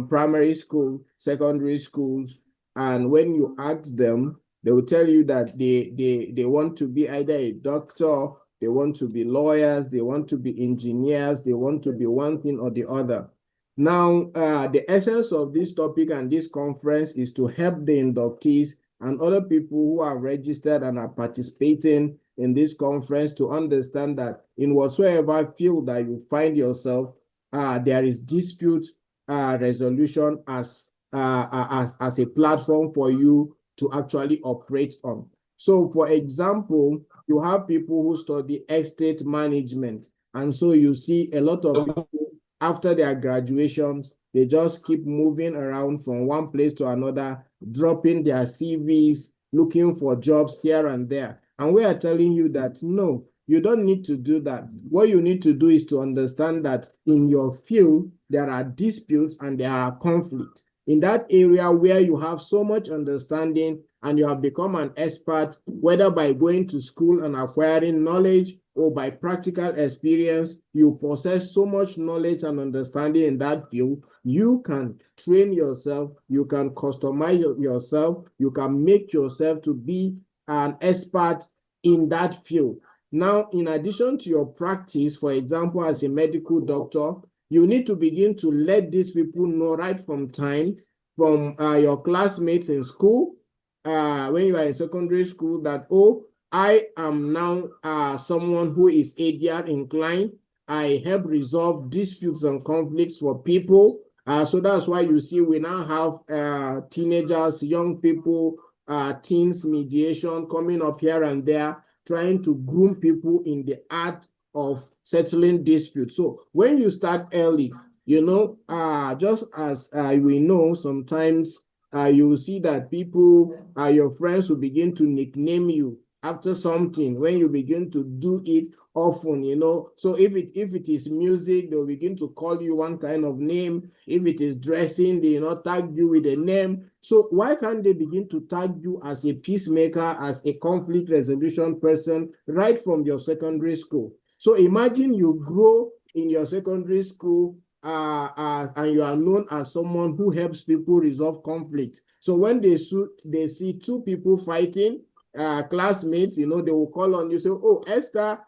primary school, secondary schools, and when you ask them, they will tell you that they want to be either a doctor, they want to be lawyers, they want to be engineers, they want to be one thing or the other. Now, the essence of this topic and this conference is to help the inductees and other people who are registered and are participating in this conference to understand that in whatsoever field that you find yourself, there is dispute resolution as a platform for you to actually operate on. So, for example, you have people who study estate management, and so you see a lot of people after their graduations, They just keep moving around from one place to another, dropping their CVs, looking for jobs here and there. And we are telling you that no, you don't need to do that. What you need to do is to understand that in your field, there are disputes and there are conflicts. In that area where you have so much understanding and you have become an expert, whether by going to school and acquiring knowledge or by practical experience, you possess so much knowledge and understanding in that field, you can train yourself, you can customize yourself, you can make yourself to be an expert in that field. Now, in addition to your practice, for example, as a medical doctor, you need to begin to let these people know right from time, from your classmates in school, when you are in secondary school, that, oh, I am now someone who is ADR inclined. I help resolve disputes and conflicts for people. So that's why you see we now have teenagers, young people, teens mediation coming up here and there, trying to groom people in the art of settling disputes. So when you start early, you know, just as we know, sometimes you will see that people, your friends will begin to nickname you after something when you begin to do it often, you know. So if it is music, they'll begin to call you one kind of name. If it is dressing, they tag you with a name. So why can't they begin to tag you as a peacemaker, as a conflict resolution person right from your secondary school? So imagine you grow in your secondary school and you are known as someone who helps people resolve conflict. So when they see two people fighting, classmates, you know, they will call on you, say, oh, Esther,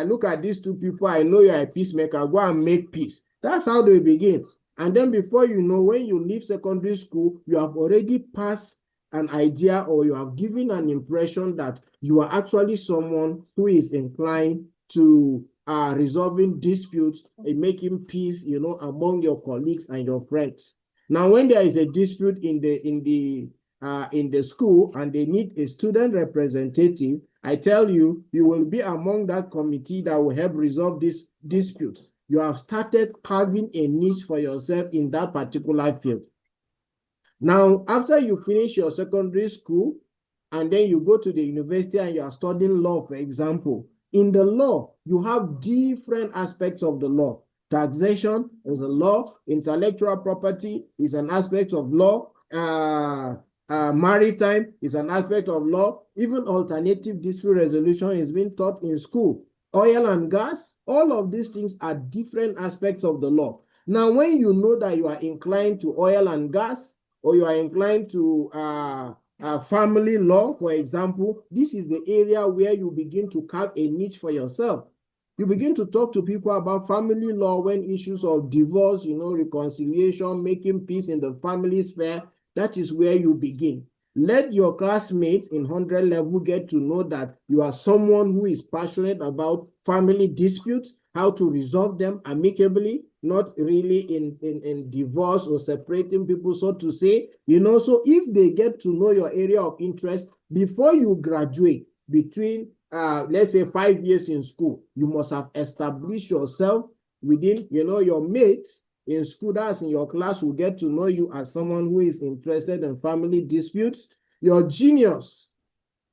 look at these two people. I know you're a peacemaker. Go and make peace. That's how they begin. And then before you know, when you leave secondary school, you have already passed an idea or you have given an impression that you are actually someone who is inclined to resolving disputes and making peace, you know, among your colleagues and your friends. Now, when there is a dispute in the school and they need a student representative, I tell you, you will be among that committee that will help resolve these disputes. You have started carving a niche for yourself in that particular field. Now, after you finish your secondary school and then you go to the university and you are studying law, for example, in the law, you have different aspects of the law. Taxation is a law, intellectual property is an aspect of law, maritime is an aspect of law, even alternative dispute resolution is being taught in school. Oil and gas, all of these things are different aspects of the law. Now, when you know that you are inclined to oil and gas, or you are inclined to family law, for example, this is the area where you begin to carve a niche for yourself. You begin to talk to people about family law when issues of divorce, you know, reconciliation, making peace in the family sphere. That is where you begin. Let your classmates in 100 level get to know that you are someone who is passionate about family disputes, how to resolve them amicably, not really in divorce or separating people, so to say. You know, so if they get to know your area of interest before you graduate, between let's say 5 years in school, you must have established yourself within, you know, your mates in school, that's in your class, will get to know you as someone who is interested in family disputes. Your juniors,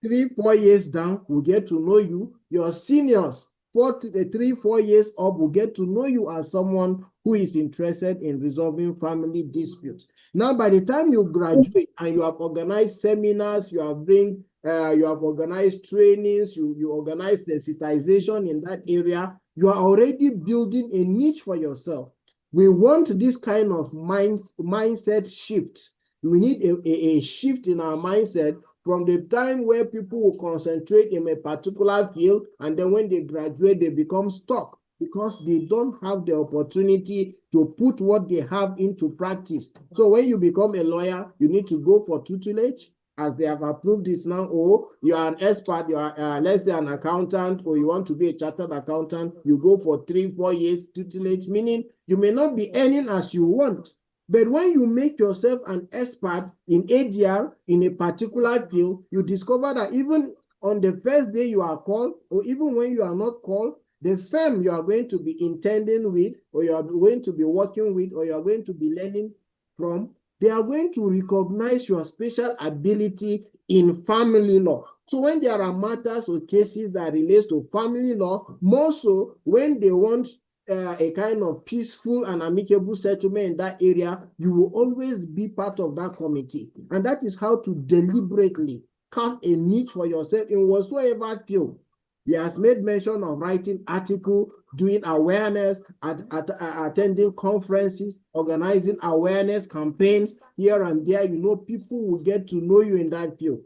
3-4 years down, will get to know you. Your seniors, 3-4 years up, will get to know you as someone who is interested in resolving family disputes. Now, by the time you graduate and you have organized seminars, you have organized trainings, you organize sensitization in that area, you are already building a niche for yourself. We want this kind of mindset shift. We need a shift in our mindset from the time where people will concentrate in a particular field, and then when they graduate, they become stuck because they don't have the opportunity to put what they have into practice. So when you become a lawyer, you need to go for tutelage, as they have approved this now, or you are an expert, you are, let's say, an accountant, or you want to be a chartered accountant, you go for 3-4 years tutelage, meaning you may not be earning as you want. But when you make yourself an expert in ADR in a particular field, you discover that even on the first day you are called, or even when you are not called, the firm you are going to be intending with, or you are going to be working with, or you are going to be learning from, they are going to recognize your special ability in family law. So when there are matters or cases that relate to family law, more so when they want a kind of peaceful and amicable settlement in that area, you will always be part of that committee. And that is how to deliberately carve a niche for yourself in whatsoever field. He has made mention of writing articles, doing awareness, attending conferences, organizing awareness campaigns here and there. You know, people will get to know you in that field.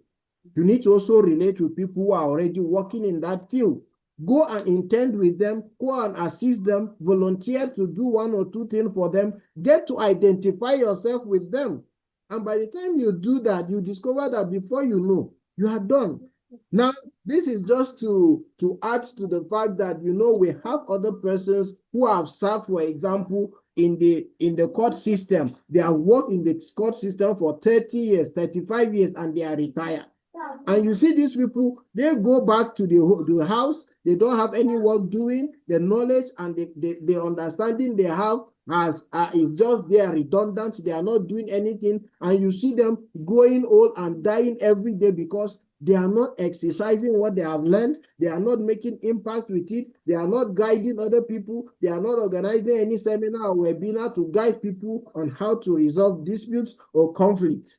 You need to also relate with people who are already working in that field. Go and intend with them, go and assist them, volunteer to do one or two things for them, get to identify yourself with them. And by the time you do that, you discover that before you know, you are done. Now, this is just to add to the fact that, you know, we have other persons who have served, for example, in the court system. They have worked in the court system for 30 years, 35 years, and they are retired. And you see these people, they go back to the house, they don't have any work doing, the knowledge and the understanding they have is just there, redundant, they are not doing anything, and you see them growing old and dying every day because they are not exercising what they have learned, they are not making impact with it, they are not guiding other people, they are not organizing any seminar or webinar to guide people on how to resolve disputes or conflicts.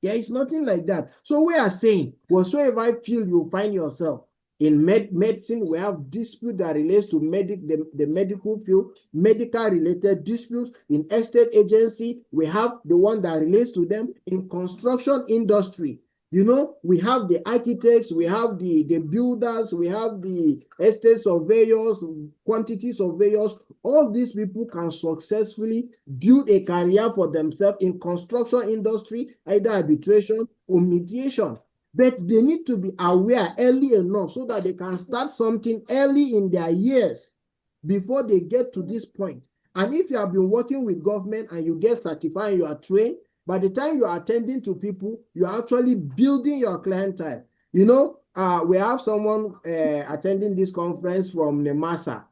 There is nothing like that. So we are saying, whatsoever field you find yourself, in medicine, we have dispute that relates to the medical field, medical related disputes. In estate agency, we have the one that relates to them. In construction industry, you know, we have the architects, we have the builders, we have the estate surveyors, quantity surveyors. All these people can successfully build a career for themselves in construction industry, either arbitration or mediation. But they need to be aware early enough so that they can start something early in their years before they get to this point. And if you have been working with government and you get certified, you are trained, by the time you are attending to people, you are actually building your clientele. You know, we have someone attending this conference from Nemasa.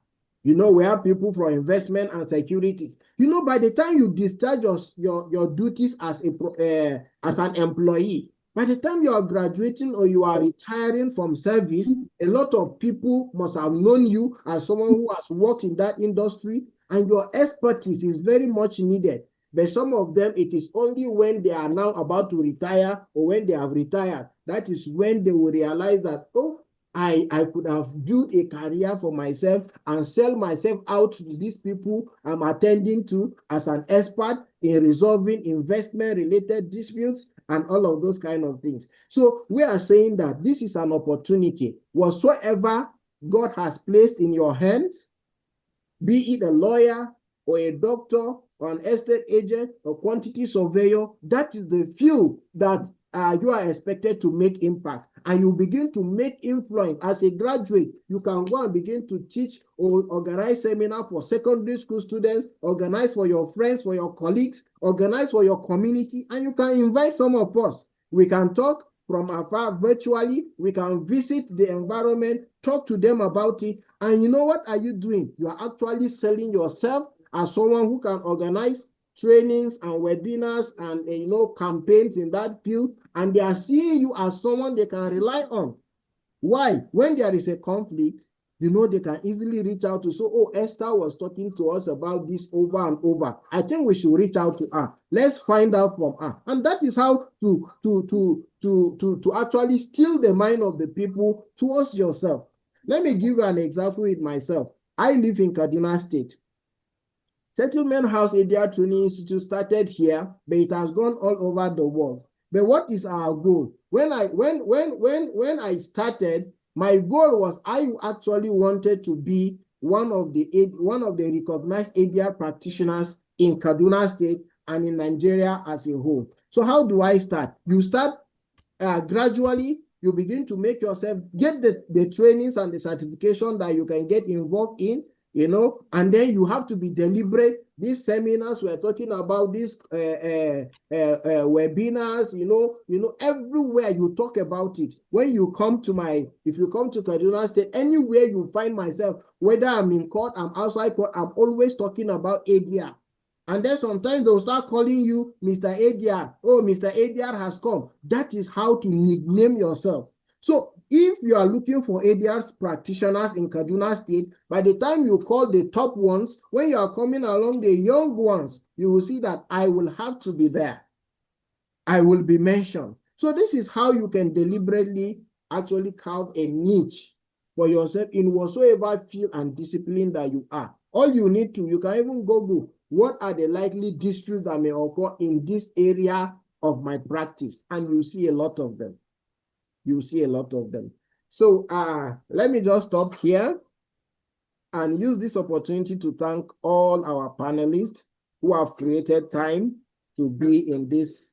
You know, we have people from investment and securities. You know, by the time you discharge your duties as an employee, by the time you are graduating or you are retiring from service, a lot of people must have known you as someone who has worked in that industry, and your expertise is very much needed. But some of them, it is only when they are now about to retire or when they have retired, that is when they will realize that, oh, I could have built a career for myself and sell myself out to these people I'm attending to as an expert in resolving investment-related disputes and all of those kind of things. So we are saying that this is an opportunity. Whatsoever God has placed in your hands, be it a lawyer or a doctor or an estate agent or quantity surveyor, that is the field that you are expected to make impact, and you begin to make influence. As a graduate, you can go and begin to teach or organize seminar for secondary school students, organize for your friends, for your colleagues, organize for your community, and you can invite some of us. We can talk from afar virtually, we can visit the environment, talk to them about it, and you know what are you doing? You are actually selling yourself as someone who can organize trainings and webinars and you know, campaigns in that field, and they are seeing you as someone they can rely on. Why? When there is a conflict, you know, they can easily reach out to, so, oh, Esther was talking to us about this over and over. I think we should reach out to her. Let's find out from her. And that is how to actually steal the mind of the people towards yourself. Let me give you an example with myself. I live in Kaduna State. Settlement House ADR Training Institute started here, but it has gone all over the world. But what is our goal? When I started, my goal was I actually wanted to be one of the recognized ADR practitioners in Kaduna State and in Nigeria as a whole. So how do I start? You start gradually. You begin to make yourself get the trainings and the certification that you can get involved in, you know, and then you have to be deliberate. these seminars we're talking about, these webinars, everywhere you talk about it. When you come to if you come to Kaduna State, anywhere you find myself, whether I'm in court, I'm outside court, I'm always talking about ADR. And then sometimes they'll start calling you Mr. ADR. Oh, Mr. ADR has come. That is how to nickname yourself. So if you are looking for ADR practitioners in Kaduna State, by the time you call the top ones, when you are coming along the young ones, you will see that I will have to be there. I will be mentioned. So this is how you can deliberately actually carve a niche for yourself in whatsoever field and discipline that you are. All you need to, you can even Google, what are the likely disputes that may occur in this area of my practice? And you see a lot of them. You see a lot of them. So let me just stop here and use this opportunity to thank all our panelists who have created time to be in this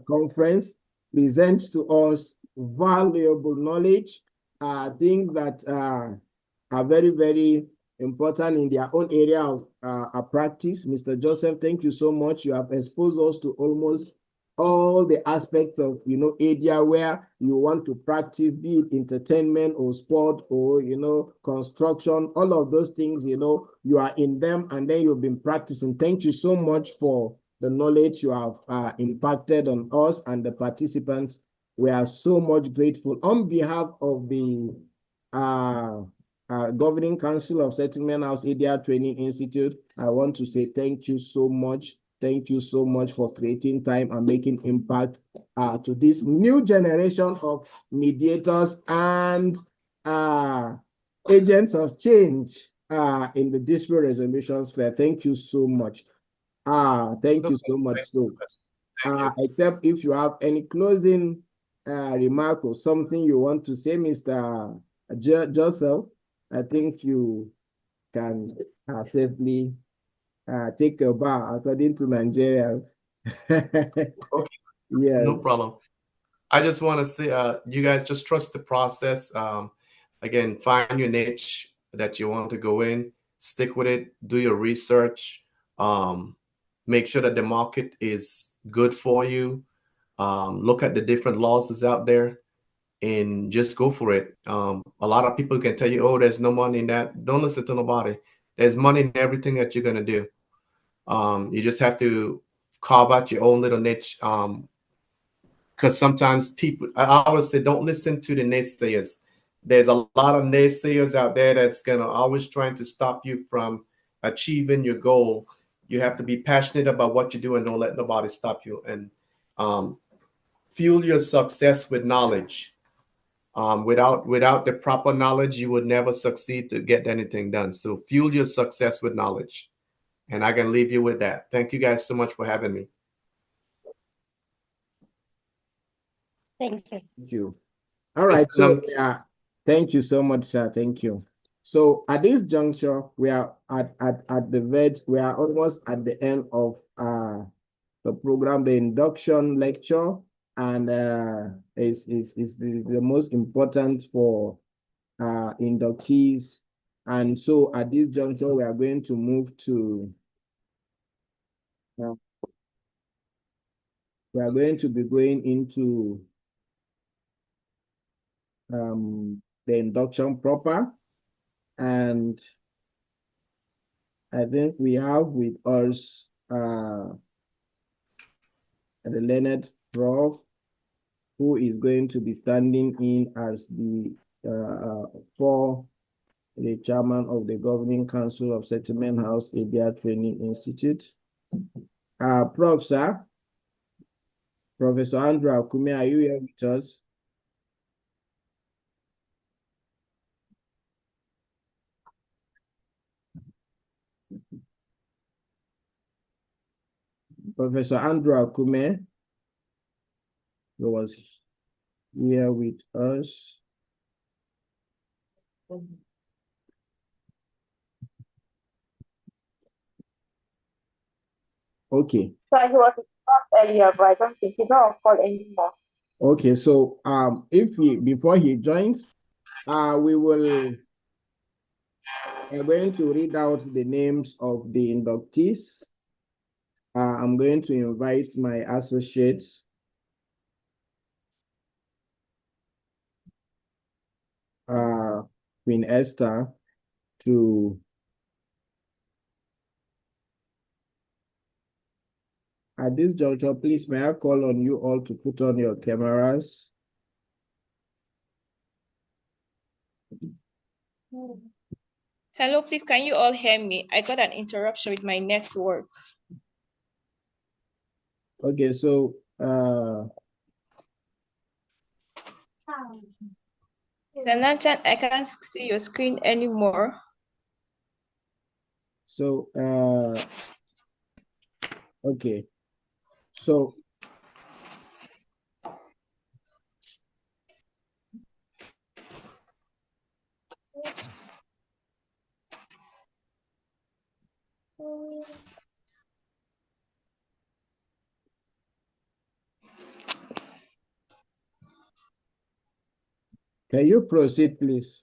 conference, present to us valuable knowledge, things that are very, very important in their own area of practice. Mr. Joseph, thank you so much. You have exposed us to almost all the aspects of, ADR where you want to practice, be it entertainment or sport or, construction, all of those things, you are in them and then you've been practicing. Thank you so much for the knowledge you have impacted on us and the participants. We are so much grateful. On behalf of the Governing Council of Settlement House ADR Training Institute, I want to say thank you so much. Thank you so much for creating time and making impact to this new generation of mediators and agents of change in the dispute resolution sphere. Thank you so much. Thank you so much. So, except if you have any closing remark or something you want to say, Mr. Joseph, I think you can safely take a bow according to Nigerians. Okay, yeah, no problem. I just want to say, you guys just trust the process. Again, find your niche that you want to go in, stick with it, do your research, make sure that the market is good for you, look at the different laws that's out there, and just go for it. A lot of people can tell you, oh, there's no money in that. Don't listen to nobody. There's money in everything that you're going to do. You just have to carve out your own little niche. Because sometimes people, I always say, don't listen to the naysayers. There's a lot of naysayers out there that's going to always trying to stop you from achieving your goal. You have to be passionate about what you do and don't let nobody stop you. And fuel your success with knowledge. Without the proper knowledge, you would never succeed to get anything done. So fuel your success with knowledge. And I can leave you with that. Thank you guys so much for having me. Thank you. Thank you. All right. So, thank you so much, sir. Thank you. So at this juncture, we are at the verge. We are almost at the end of the program, the induction lecture, and is the most important for inductees. And so at this juncture, we are going to move to we are going to be going into the induction proper, and I think we have with us the learned prof, who is going to be standing in as the for the chairman of the Governing Council of Settlement House ADR Training Institute. Prof, sir, Professor Andrew Akume, are you here with us? Professor Andrew Akume was here with us. Okay. So he was earlier, but I don't think he's not on call anymore. Okay, so before he joins, we will We're going to read out the names of the inductees. I'm going to invite my associates. Queen Esther to at this juncture, please may I call on you all to put on your cameras. Hello, please, can you all hear me? I got an interruption with my network. Okay, so Nanchan, I can't see your screen anymore. So okay, so can you proceed, please?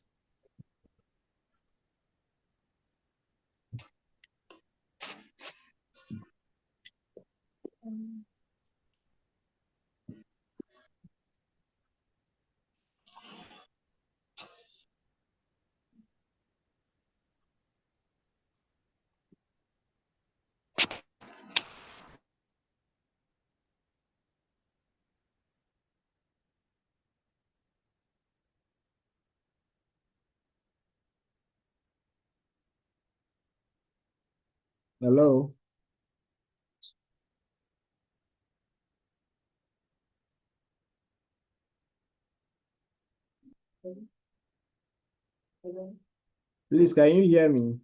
Hello. Please, can you hear me?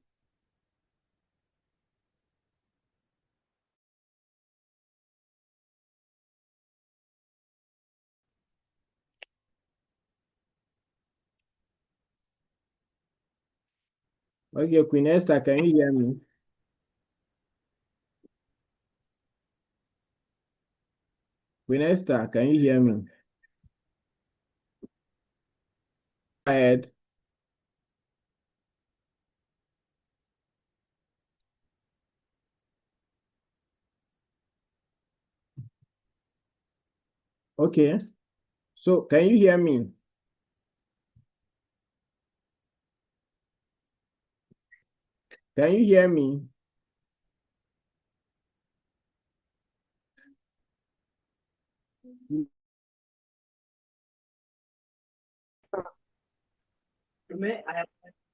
Okay, Queen Esther, can you hear me? Queen Esther, can you hear me? Go ahead. Okay, so can you hear me? Can you hear me?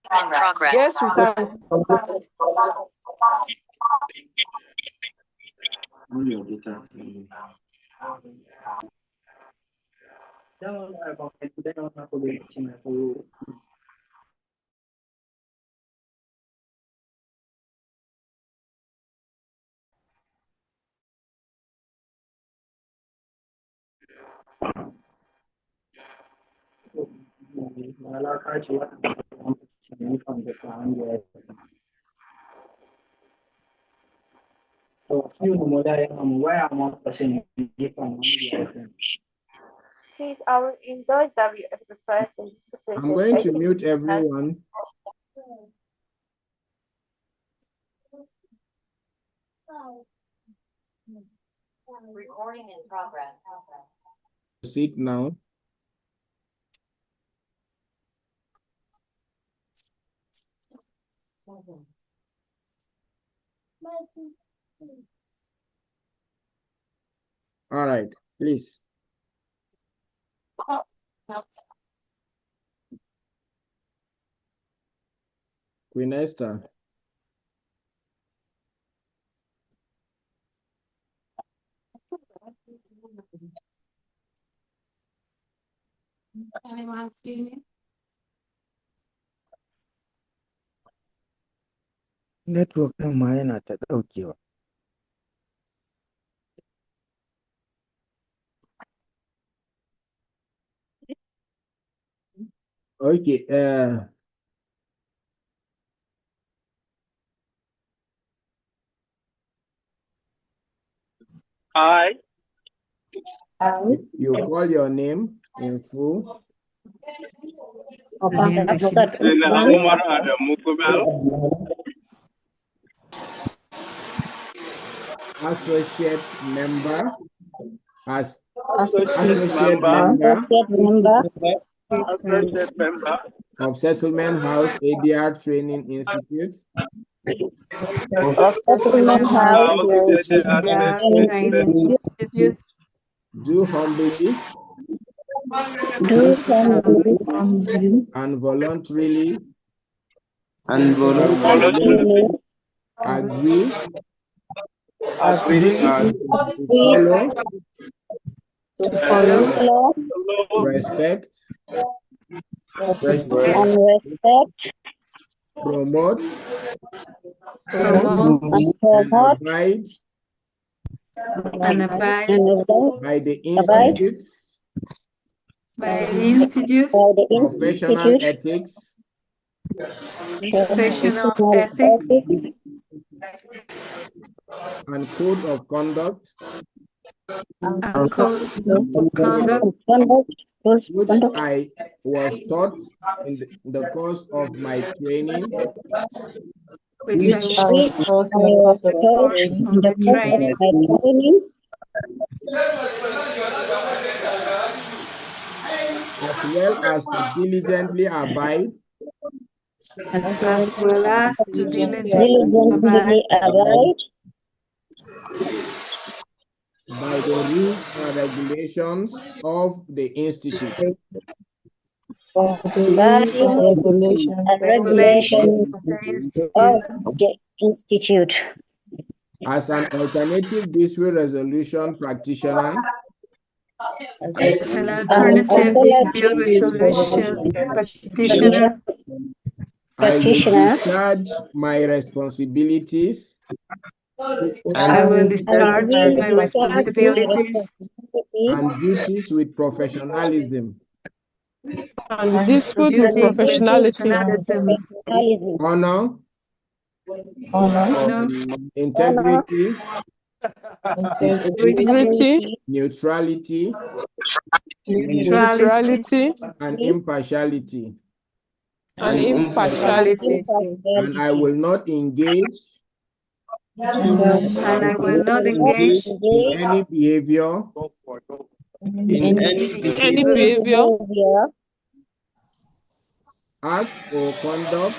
Progress. Yes, we can. Please, our indoor WF I'm going to mute everyone. Recording in progress. Proceed now. All right, please. Queen Esther. Anyone see me? Network ɗin ma yana ta ɗaukewa. Okay, I you call your name in full. Hafsat Usman. Associate member, Associate member of Settlement House ADR Training Institute. of Settlement House Training Institute. Do humbly and voluntarily agree to follow, respect, promote, and abide by the Institute's professional ethics and code of conduct, which I was taught in the course of my training, as well as to diligently abide by the rules and regulations of the Institute. As an alternative dispute resolution practitioner, I will discharge my responsibilities and duties with professionalism, honor, integrity, neutrality, and impartiality. And I will not engage in any behavior act or conduct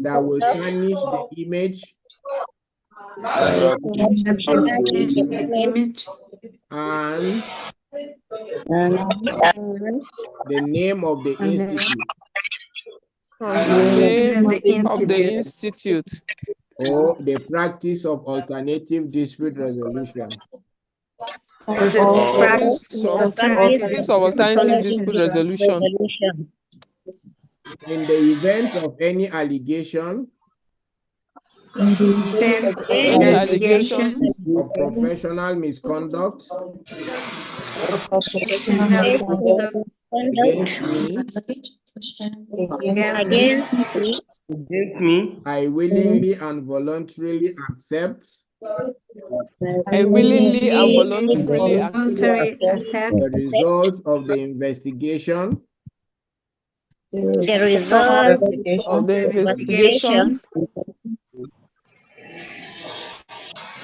that will tarnish the image and the name of the Institute. Or the practice of alternative dispute resolution. In the event of any allegation of professional misconduct against me, I willingly and voluntarily accept the result of the investigation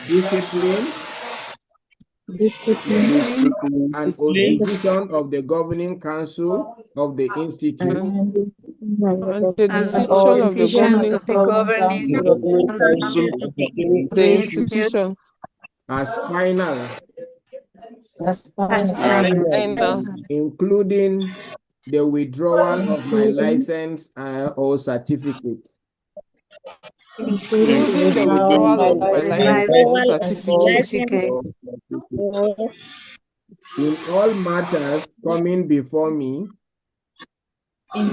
discipline and opposition of the governing council of the Institute. As final, including the withdrawal of my license or certificate. In all matters coming before me, I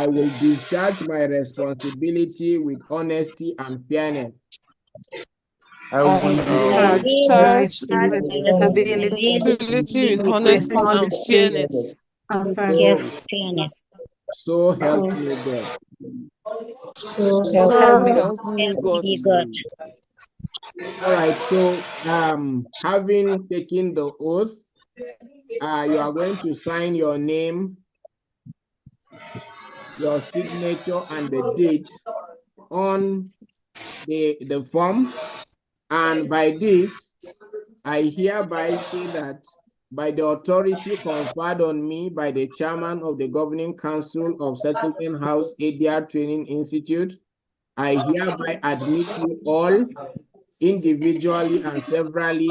will discharge my responsibility with honesty and fairness. I will discharge my responsibility with honesty and fairness. So help me God. All right, so having taken the oath, you are going to sign your name, your signature, and the date on the form. And by this, I hereby say that by the authority conferred on me by the chairman of the Governing Council of Settlement House ADR Training Institute, I hereby admit you all individually and severally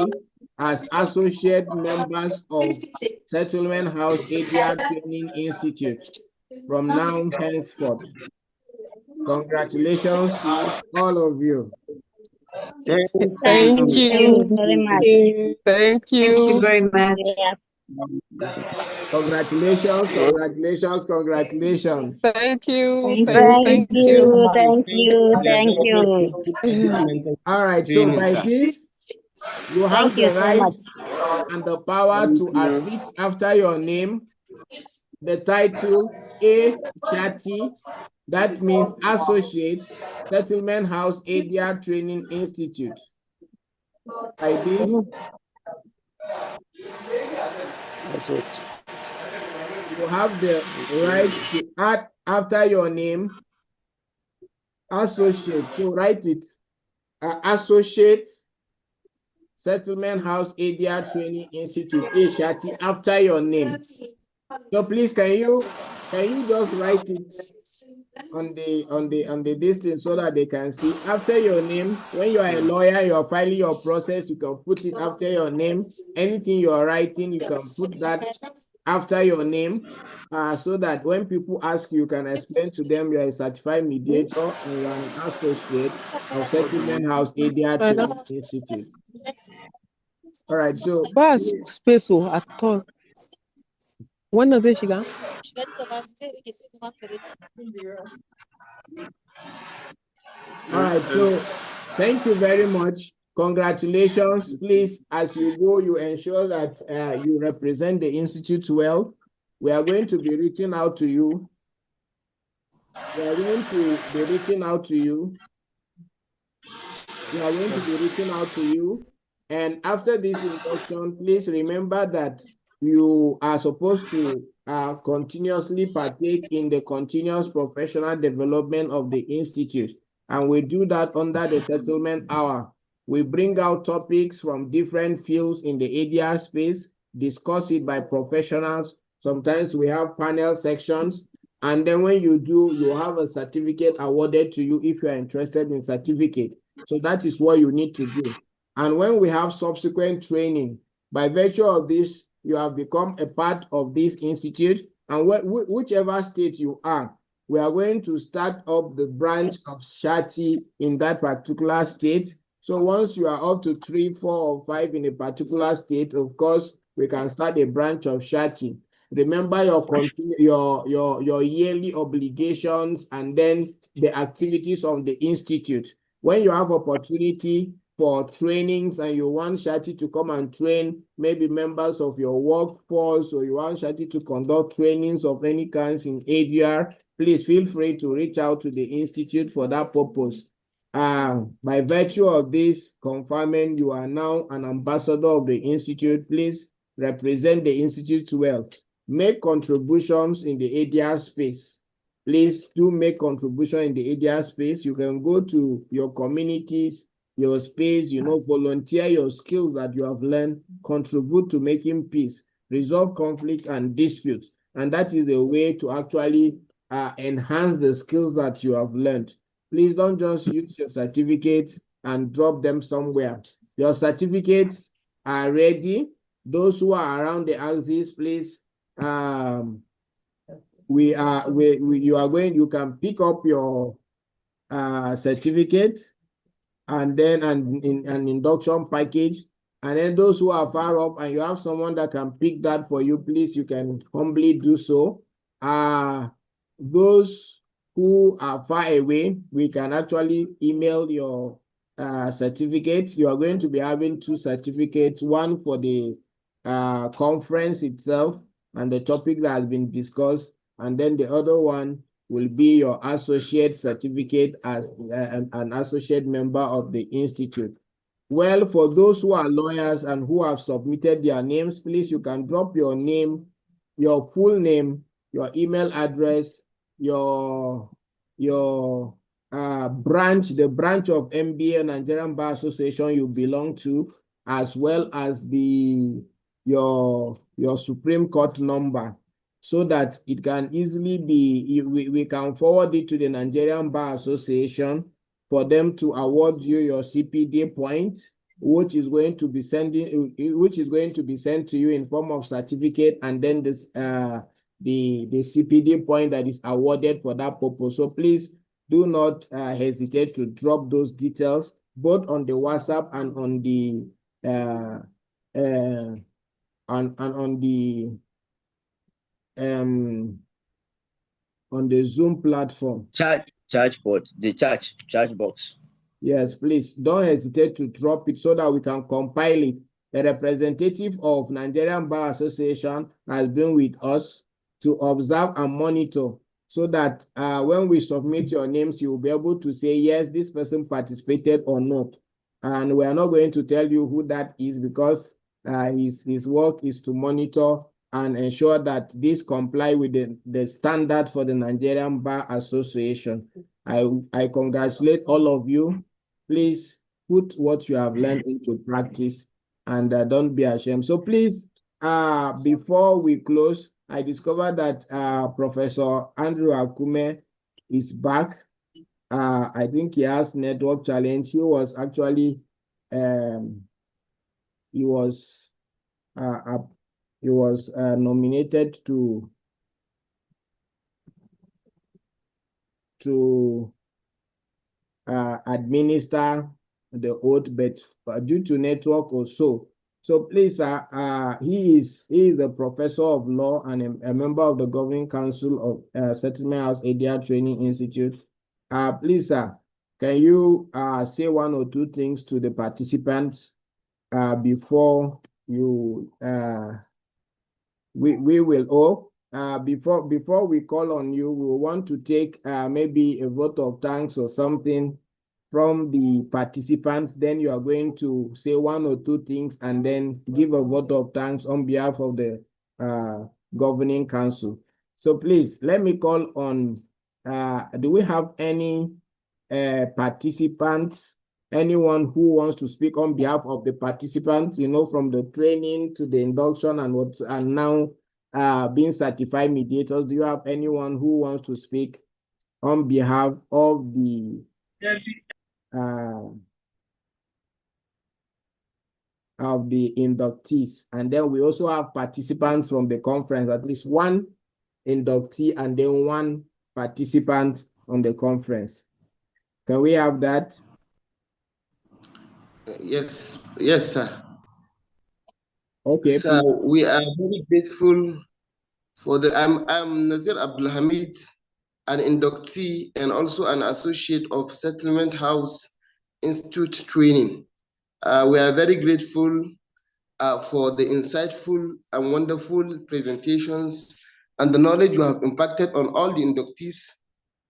as associate members of Settlement House ADR Training Institute from now henceforth. Congratulations to all of you. Thank you very much. Thank you. Thank you very much. Congratulations, congratulations, congratulations. Thank you. Thank you. Thank you. Thank you. All right, so by this, you have Thank you the so right much. and the power to affix after your name the title A SHATI, that means Associate Settlement House ADR Training Institute. By this, you have the right to add after your name Associate. So write it, Associate Settlement House ADR Training Institute, A SHATI, after your name. So please, can you just write it on the distance so that they can see after your name? When you are a lawyer, you are filing your process, you can put it after your name. Anything you are writing, you can put that after your name, so that when people ask you can explain to them you are a certified mediator and you are an associate of Settlement House ADR Training Institute. All right, so What's space at all? When does it shiga? All right, so thank you very much. Congratulations. Please, as you go, you ensure that you represent the Institute well. We are going to be reaching out to you. We are going to be reaching out to you. We are going to be reaching out to you. And after this induction, please remember that you are supposed to continuously partake in the continuous professional development of the Institute. And we do that under the settlement hour. We bring out topics from different fields in the ADR space, discuss it by professionals. Sometimes we have panel sections. And then when you do, you have a certificate awarded to you if you are interested in certificate. So that is what you need to do. And when we have subsequent training, by virtue of this, you have become a part of this institute. And whichever state you are, we are going to start up the branch of SHATI in that particular state. So once you are up to 3, 4, or 5 in a particular state, of course, we can start a branch of SHATI. Remember your yearly obligations and then the activities of the institute. When you have opportunity for trainings and you want SHATI to come and train maybe members of your workforce, or you want SHATI to conduct trainings of any kinds in ADR, please feel free to reach out to the Institute for that purpose. By virtue of this confirming you are now an ambassador of the Institute, please represent the Institute well. Make contributions in the ADR space. Please do make contribution in the ADR space. You can go to your communities, your space, volunteer your skills that you have learned, contribute to making peace, resolve conflict and disputes. And that is a way to actually enhance the skills that you have learned. Please don't just use your certificates and drop them somewhere. Your certificates are ready. Those who are around the axis, please, you can pick up your certificate and then an induction package. And then those who are far up and you have someone that can pick that for you, please, you can humbly do so. Those who are far away, we can actually email your certificates. You are going to be having 2 certificates, one for the conference itself and the topic that has been discussed, and then the other one will be your associate certificate as an associate member of the institute. Well, for those who are lawyers and who have submitted their names, please, you can drop your name, your full name, your email address, your branch, the branch of MBA Nigerian Bar Association you belong to, as well as your Supreme Court number, so that it can easily be, we can forward it to the Nigerian Bar Association for them to award you your CPD point, which is going to be sent to you in form of certificate, and then this the CPD point that is awarded for that purpose. So please do not hesitate to drop those details both on the WhatsApp and on the on the Zoom platform. Charge box. Yes, please don't hesitate to drop it so that we can compile it. The representative of Nigerian Bar Association has been with us to observe and monitor, so that when we submit your names, you will be able to say, yes, this person participated or not. And we are not going to tell you who that is, because his work is to monitor and ensure that this comply with the standard for the Nigerian Bar Association. I congratulate all of you. Please put what you have learned into practice, and don't be ashamed. So please, before we close, I discovered that Professor Andrew Akume is back. I think he has network challenge. He was actually nominated to administer the oath, but due to network or so. So please, he is a professor of law and a member of the governing council of Settlement House ADR Training Institute. Please, sir, can you say one or two things to the participants before you we will before we call on you, we want to take maybe a vote of thanks or something from the participants. Then you are going to say one or two things and then give a vote of thanks on behalf of the governing council. So please, let me call on, do we have any participants, anyone who wants to speak on behalf of the participants, from the training to the induction and now being certified mediators? Do you have anyone who wants to speak on behalf of the inductees? And then we also have participants from the conference, at least one inductee and then one participant on the conference. Can we have that? Yes, sir. Okay. So we are very grateful for the. I'm Nazir Abdulhamid, an inductee and also an associate of Settlement House Institute Training. We are very grateful for the insightful and wonderful presentations and the knowledge you have impacted on all the inductees.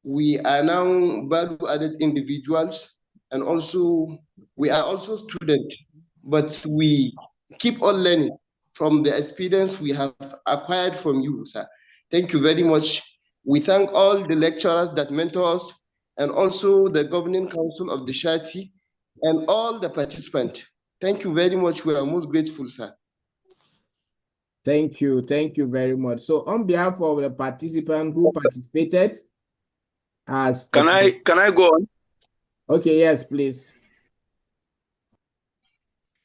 We are now value-added individuals, and also we are also students, but we keep on learning from the experience we have acquired from you, sir. Thank you very much. We thank all the lecturers that mentor us, and also the governing council of the SHATI and all the participants. Thank you very much. We are most grateful, sir. Thank you very much. So on behalf of the participants who participated, can I go on? Okay, yes, please.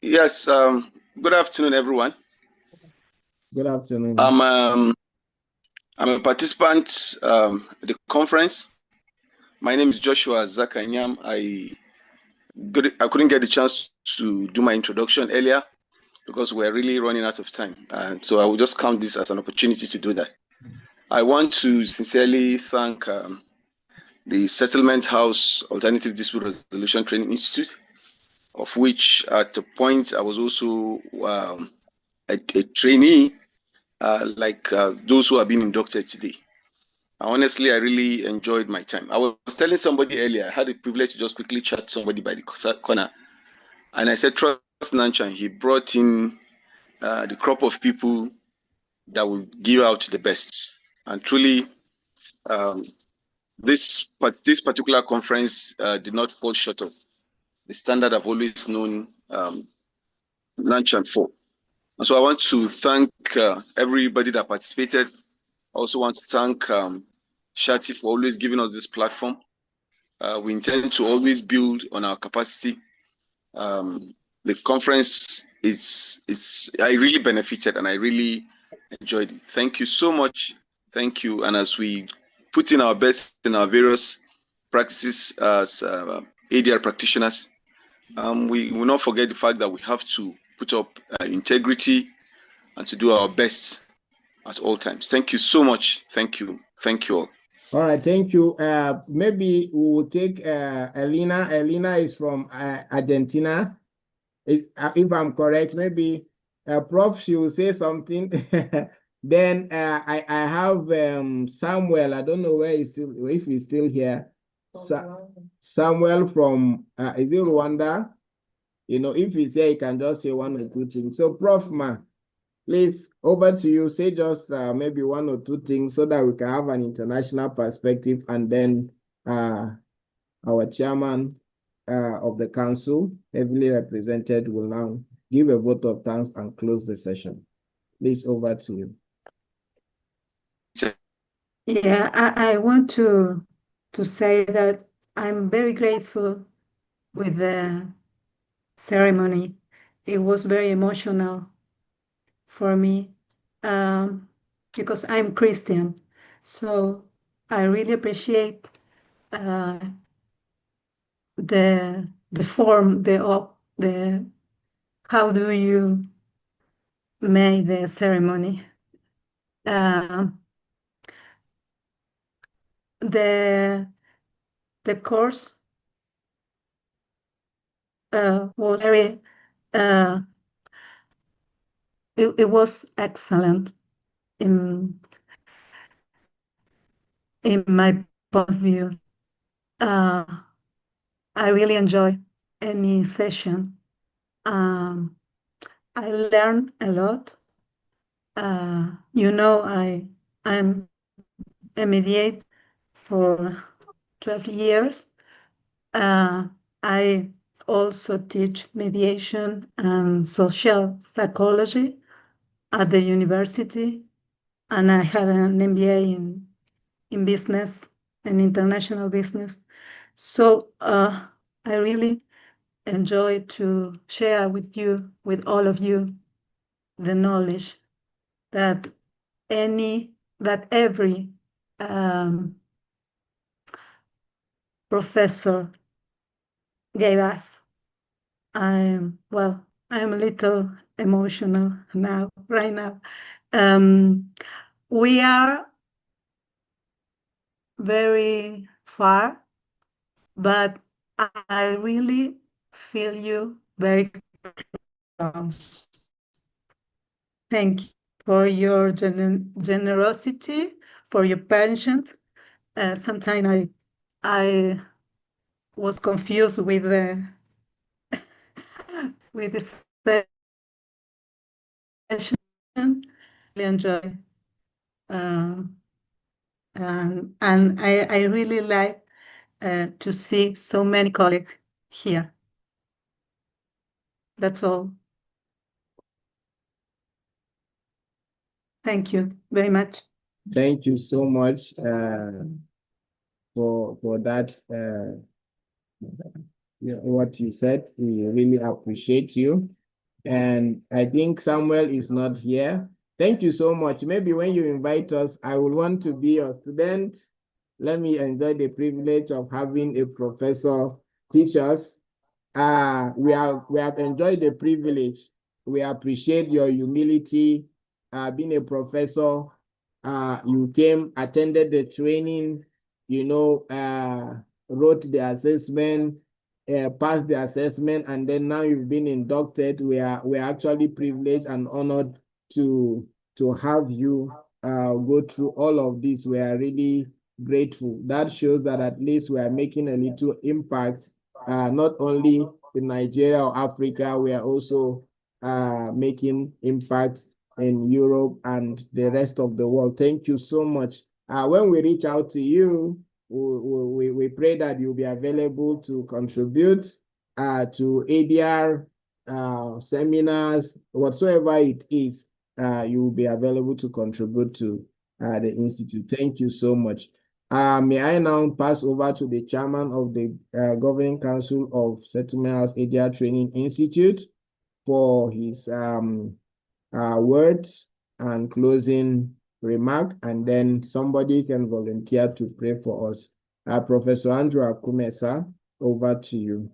Yes, good afternoon, everyone. Good afternoon. I'm a participant at the conference. My name is Joshua Zakanyam. I couldn't get the chance to do my introduction earlier because we're really running out of time. And so I will just count this as an opportunity to do that. I want to sincerely thank the Settlement House Alternative Dispute Resolution Training Institute, of which at a point I was also a trainee, like those who have been inducted today. Honestly, I really enjoyed my time. I was telling somebody earlier, I had the privilege to just quickly chat somebody by the corner. And I said, trust Nanchan. He brought in the crop of people that will give out the best. And truly, this particular conference did not fall short of the standard I've always known Nanchan for. And so I want to thank everybody that participated. I also want to thank SHATI for always giving us this platform. We intend to always build on our capacity. The conference I really benefited and I really enjoyed it. Thank you so much. Thank you. And as we put in our best in our various practices as ADR practitioners, we will not forget the fact that we have to put up integrity and to do our best at all times. Thank you so much. Thank you. Thank you all. All right, thank you. Maybe we will take Elena. Elena is from Argentina. If I'm correct, maybe Prof, she will say something. Then I have Samuel. I don't know where he's still, if he's still here. Samuel from, is it Rwanda? You know, if he's here, he can just say one or two things. So Prof, please, over to you. Say just maybe one or two things so that we can have an international perspective, and then our chairman of the council, heavily represented, will now give a vote of thanks and close the session. Please, over to you. Yeah, I want to say that I'm very grateful with the ceremony. It was very emotional for me because I'm Christian. So I really appreciate the form, the how do you make the ceremony. The course was very it was excellent in my point of view. I really enjoy any session. I learned a lot. You know, I'm a mediator for 12 years. I also teach mediation and social psychology at the university, and I had an MBA in business and international business. So I really enjoy to share with all of you, the knowledge that every professor gave us. I'm a little emotional now, right now. We are very far, but I really feel you very close. Thank you for your generosity, for your patience. Sometimes I was confused with the session. Really enjoy, and I really like to see so many colleagues here. That's all. Thank you very much. Thank you so much for that. What you said, we really appreciate you. And I think Samuel is not here. Thank you so much. Maybe when you invite us, I will want to be a student. Let me enjoy the privilege of having a professor teach us. We have enjoyed the privilege. We appreciate your humility. Being a professor, you came, attended the training, wrote the assessment, passed the assessment, and then now you've been inducted. We're actually privileged and honored to have you go through all of this. We are really grateful. That shows that at least we are making a little impact, not only in Nigeria or Africa, we are also making impact in Europe and the rest of the world. Thank you so much. When we reach out to you, we pray that you'll be available to contribute to ADR seminars, whatsoever it is, you will be available to contribute to the Institute. Thank you so much. May I now pass over to the chairman of the Governing Council of Settlement House ADR Training Institute for his words and closing remark, and then somebody can volunteer to pray for us. Professor Andrew Akumesa, over to you.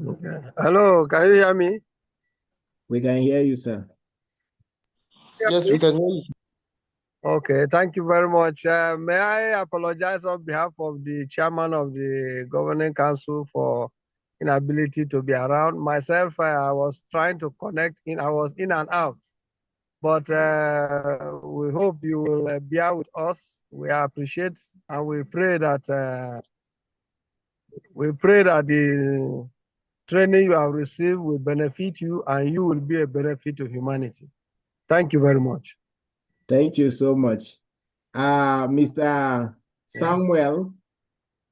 Okay. Hello, can you hear me? We can hear you, sir. Yes, we can hear you. Okay, thank you very much. May I apologize on behalf of the chairman of the Governing Council for inability to be around. Myself, I was trying to connect in, I was in and out. But we hope you will bear with us. We appreciate and we pray that the training you have received will benefit you and you will be a benefit to humanity. Thank you very much. Thank you so much. Mr. Samuel,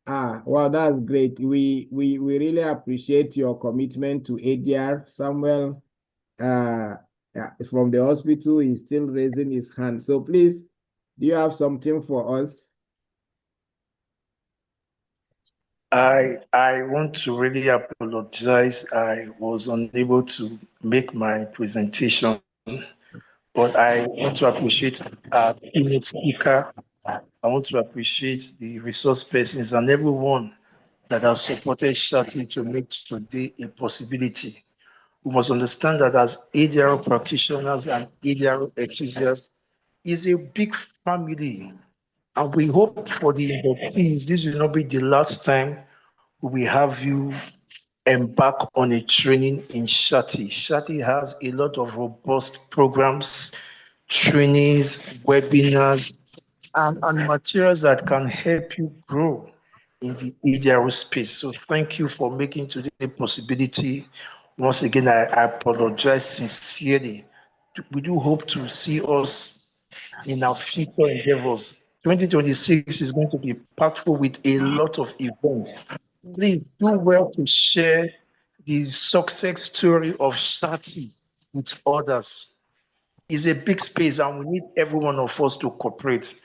well, that's great. We really appreciate your commitment to ADR. Samuel, from the hospital, he's still raising his hand. So please, do you have something for us? I want to really apologize. I was unable to make my presentation, but I want to appreciate our keynote speaker. I want to appreciate the resource persons and everyone that has supported SHATI to make today a possibility. We must understand that as ADR practitioners and ADR enthusiasts is a big family. And we hope for the inductees, this will not be the last time we have you embark on a training in SHATI. SHATI has a lot of robust programs, trainings, webinars, and materials that can help you grow in the ADR space. So thank you for making today a possibility. Once again, I apologize sincerely. We do hope to see us in our future endeavors. 2026 is going to be impactful with a lot of events. Please do well to share the success story of SHATI with others. It's a big space and we need every one of us to cooperate.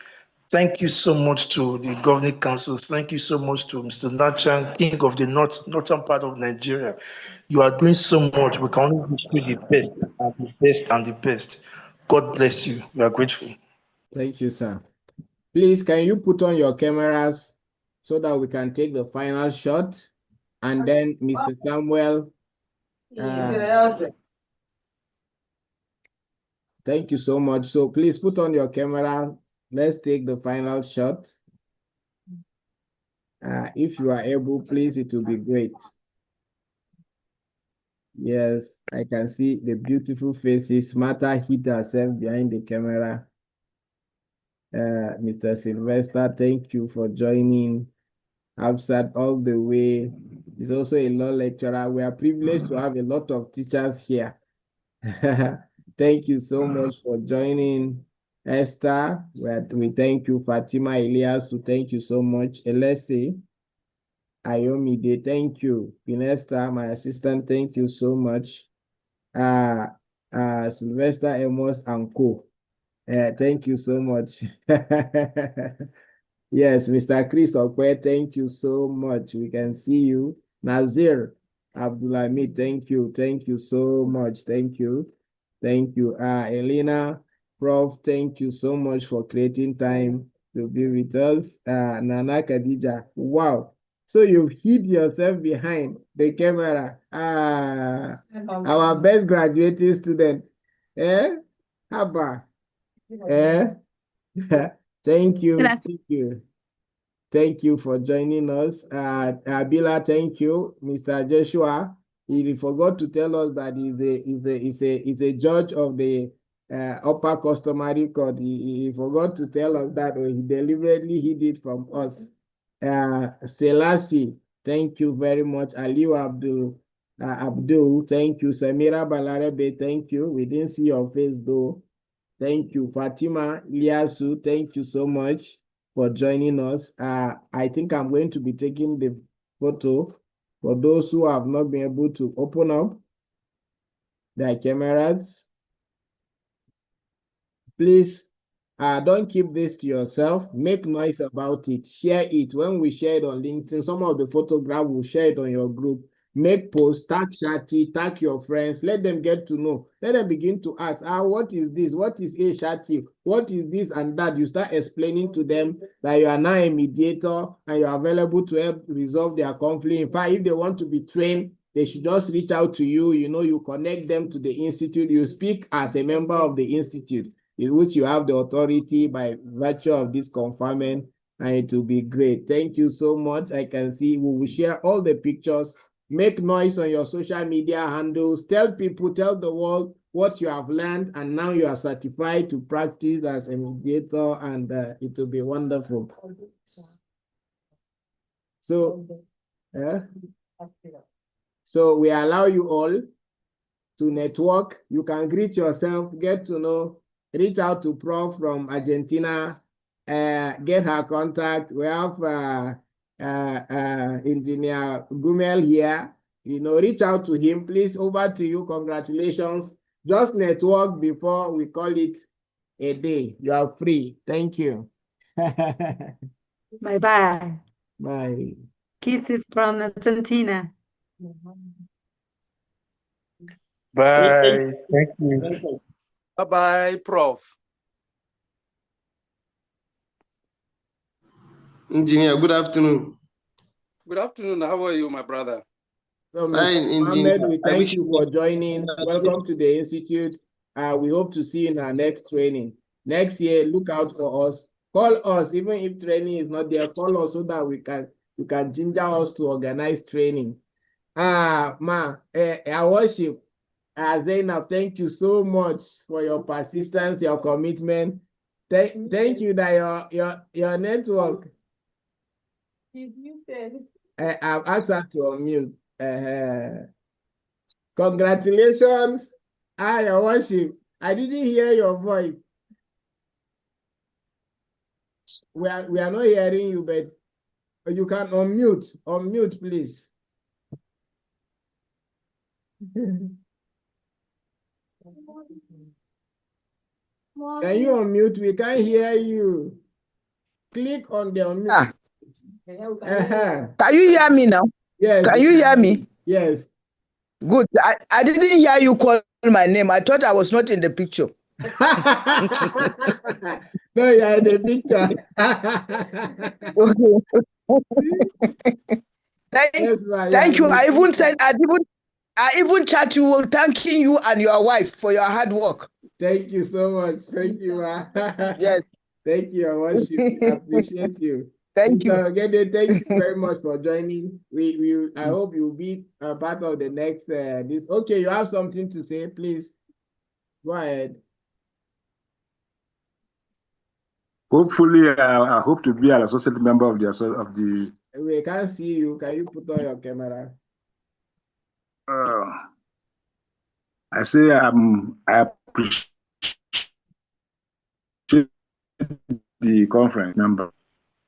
Thank you so much to the Governing Council. Thank you so much to Mr. Nachan, King of the northern part of Nigeria. You are doing so much. We can only wish you the best and the best and the best. God bless you. We are grateful. Thank you, sir. Please, can you put on your cameras so that we can take the final shot? And then Mr. Samuel. Thank you so much. So please put on your camera. Let's take the final shot. If you are able, please, it will be great. Yes, I can see the beautiful faces. Martha hid herself behind the camera. Mr. Sylvester, thank you for joining. Absat all the way. He's also a law lecturer. We are privileged to have a lot of teachers here. Thank you so much for joining. Esther, we thank you. Fatima Elias, thank you so much. Elesi, Ayomide, thank you. Pinesta, my assistant, thank you so much. Sylvester Amos and Co. Thank you so much. Yes, Mr. Chris Okwe, thank you so much. We can see you. Nazir Abdulhamid, thank you. Thank you so much. Thank you. Thank you. Elena, Prof, thank you so much for creating time to be with us. Nana Khadija, wow. So you've hid yourself behind the camera. Our best graduating student. Haba. Thank you. Thank you. Thank you for joining us. Abila, thank you. Mr. Joshua, he forgot to tell us that he's a judge of the upper customary court. He forgot to tell us that, or he deliberately hid it from us. Selassie, Thank you very much. Aliu Abdul, thank you. Samira Balarebe, thank you. We didn't see your face though. Thank you. Fatima Liasu, thank you so much for joining us. I think I'm going to be taking the photo for those who have not been able to open up their cameras. Please don't keep this to yourself. Make noise about it. Share it. When we share it on LinkedIn, some of the photograph will share it on your group. Make posts, tag SHATI, tag your friends. Let them get to know. Let them begin to ask, what is this? What is a SHATI? What is this and that? You start explaining to them that you are now a mediator and you are available to help resolve their conflict. In fact, if they want to be trained, they should just reach out to you. You connect them to the institute. You speak as a member of the institute, in which you have the authority by virtue of this conferment, and it will be great. Thank you so much. I can see we will share all the pictures. Make noise on your social media handles. Tell people, tell the world what you have learned, and now you are certified to practice as a mediator, and it will be wonderful. So we allow you all to network. You can greet yourself, get to know, reach out to Prof from Argentina, get her contact. We have Engineer Gumel here. Reach out to him, please. Over to you. Congratulations. Just network before we call it a day. You are free. Thank you. Bye-bye. Bye. Kisses from Argentina. Bye. Thank you. Bye-bye, Prof. Engineer, good afternoon. Good afternoon. How are you, my brother? So, Fine, Mr. Engineer. Mohammed, we thank you for joining. Welcome to the Institute. We hope to see you in our next training. Next year, look out for us. Call us, even if training is not there, call us so that you can ginger us to organize training. I worship. Zainab, thank you so much for your persistence, your commitment. Thank you that your network. He's muted. I've asked her to unmute. Congratulations. Your worship. I didn't hear your voice. We are not hearing you, but you can unmute. Unmute, please. Can you unmute? We can't hear you. Click on the unmute. Can you hear me now? Yes. Can you hear me? Yes. Good. I didn't hear you call my name. I thought I was not in the picture. No, you are in the picture. Thank you. I even chat you thanking you and your wife for your hard work. Thank you so much. Thank you. Yes. Thank you, Your Worship. I appreciate you. Thank you. Thank you very much for joining. I hope you'll be a part of the next this. Okay, you have something to say, please. Go ahead. Hopefully, I hope to be an associate member of the. We can't see you. Can you put on your camera? I say I appreciate the conference number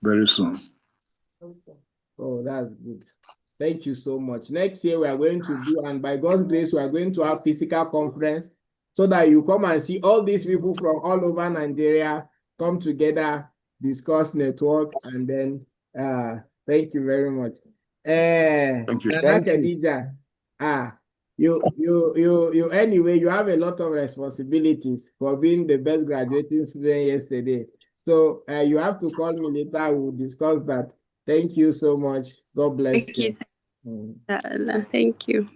very soon. Oh, that's good. Thank you so much. Next year we are going to do, and by God's grace, we are going to have physical conference so that you come and see all these people from all over Nigeria come together, discuss, network, and then thank you very much. Thank you. Thank Khadija, you anyway, you have a lot of responsibilities for being the best graduating student yesterday. So you have to call me later. We'll discuss that. Thank you so much. God bless you. Thank you. Thank you.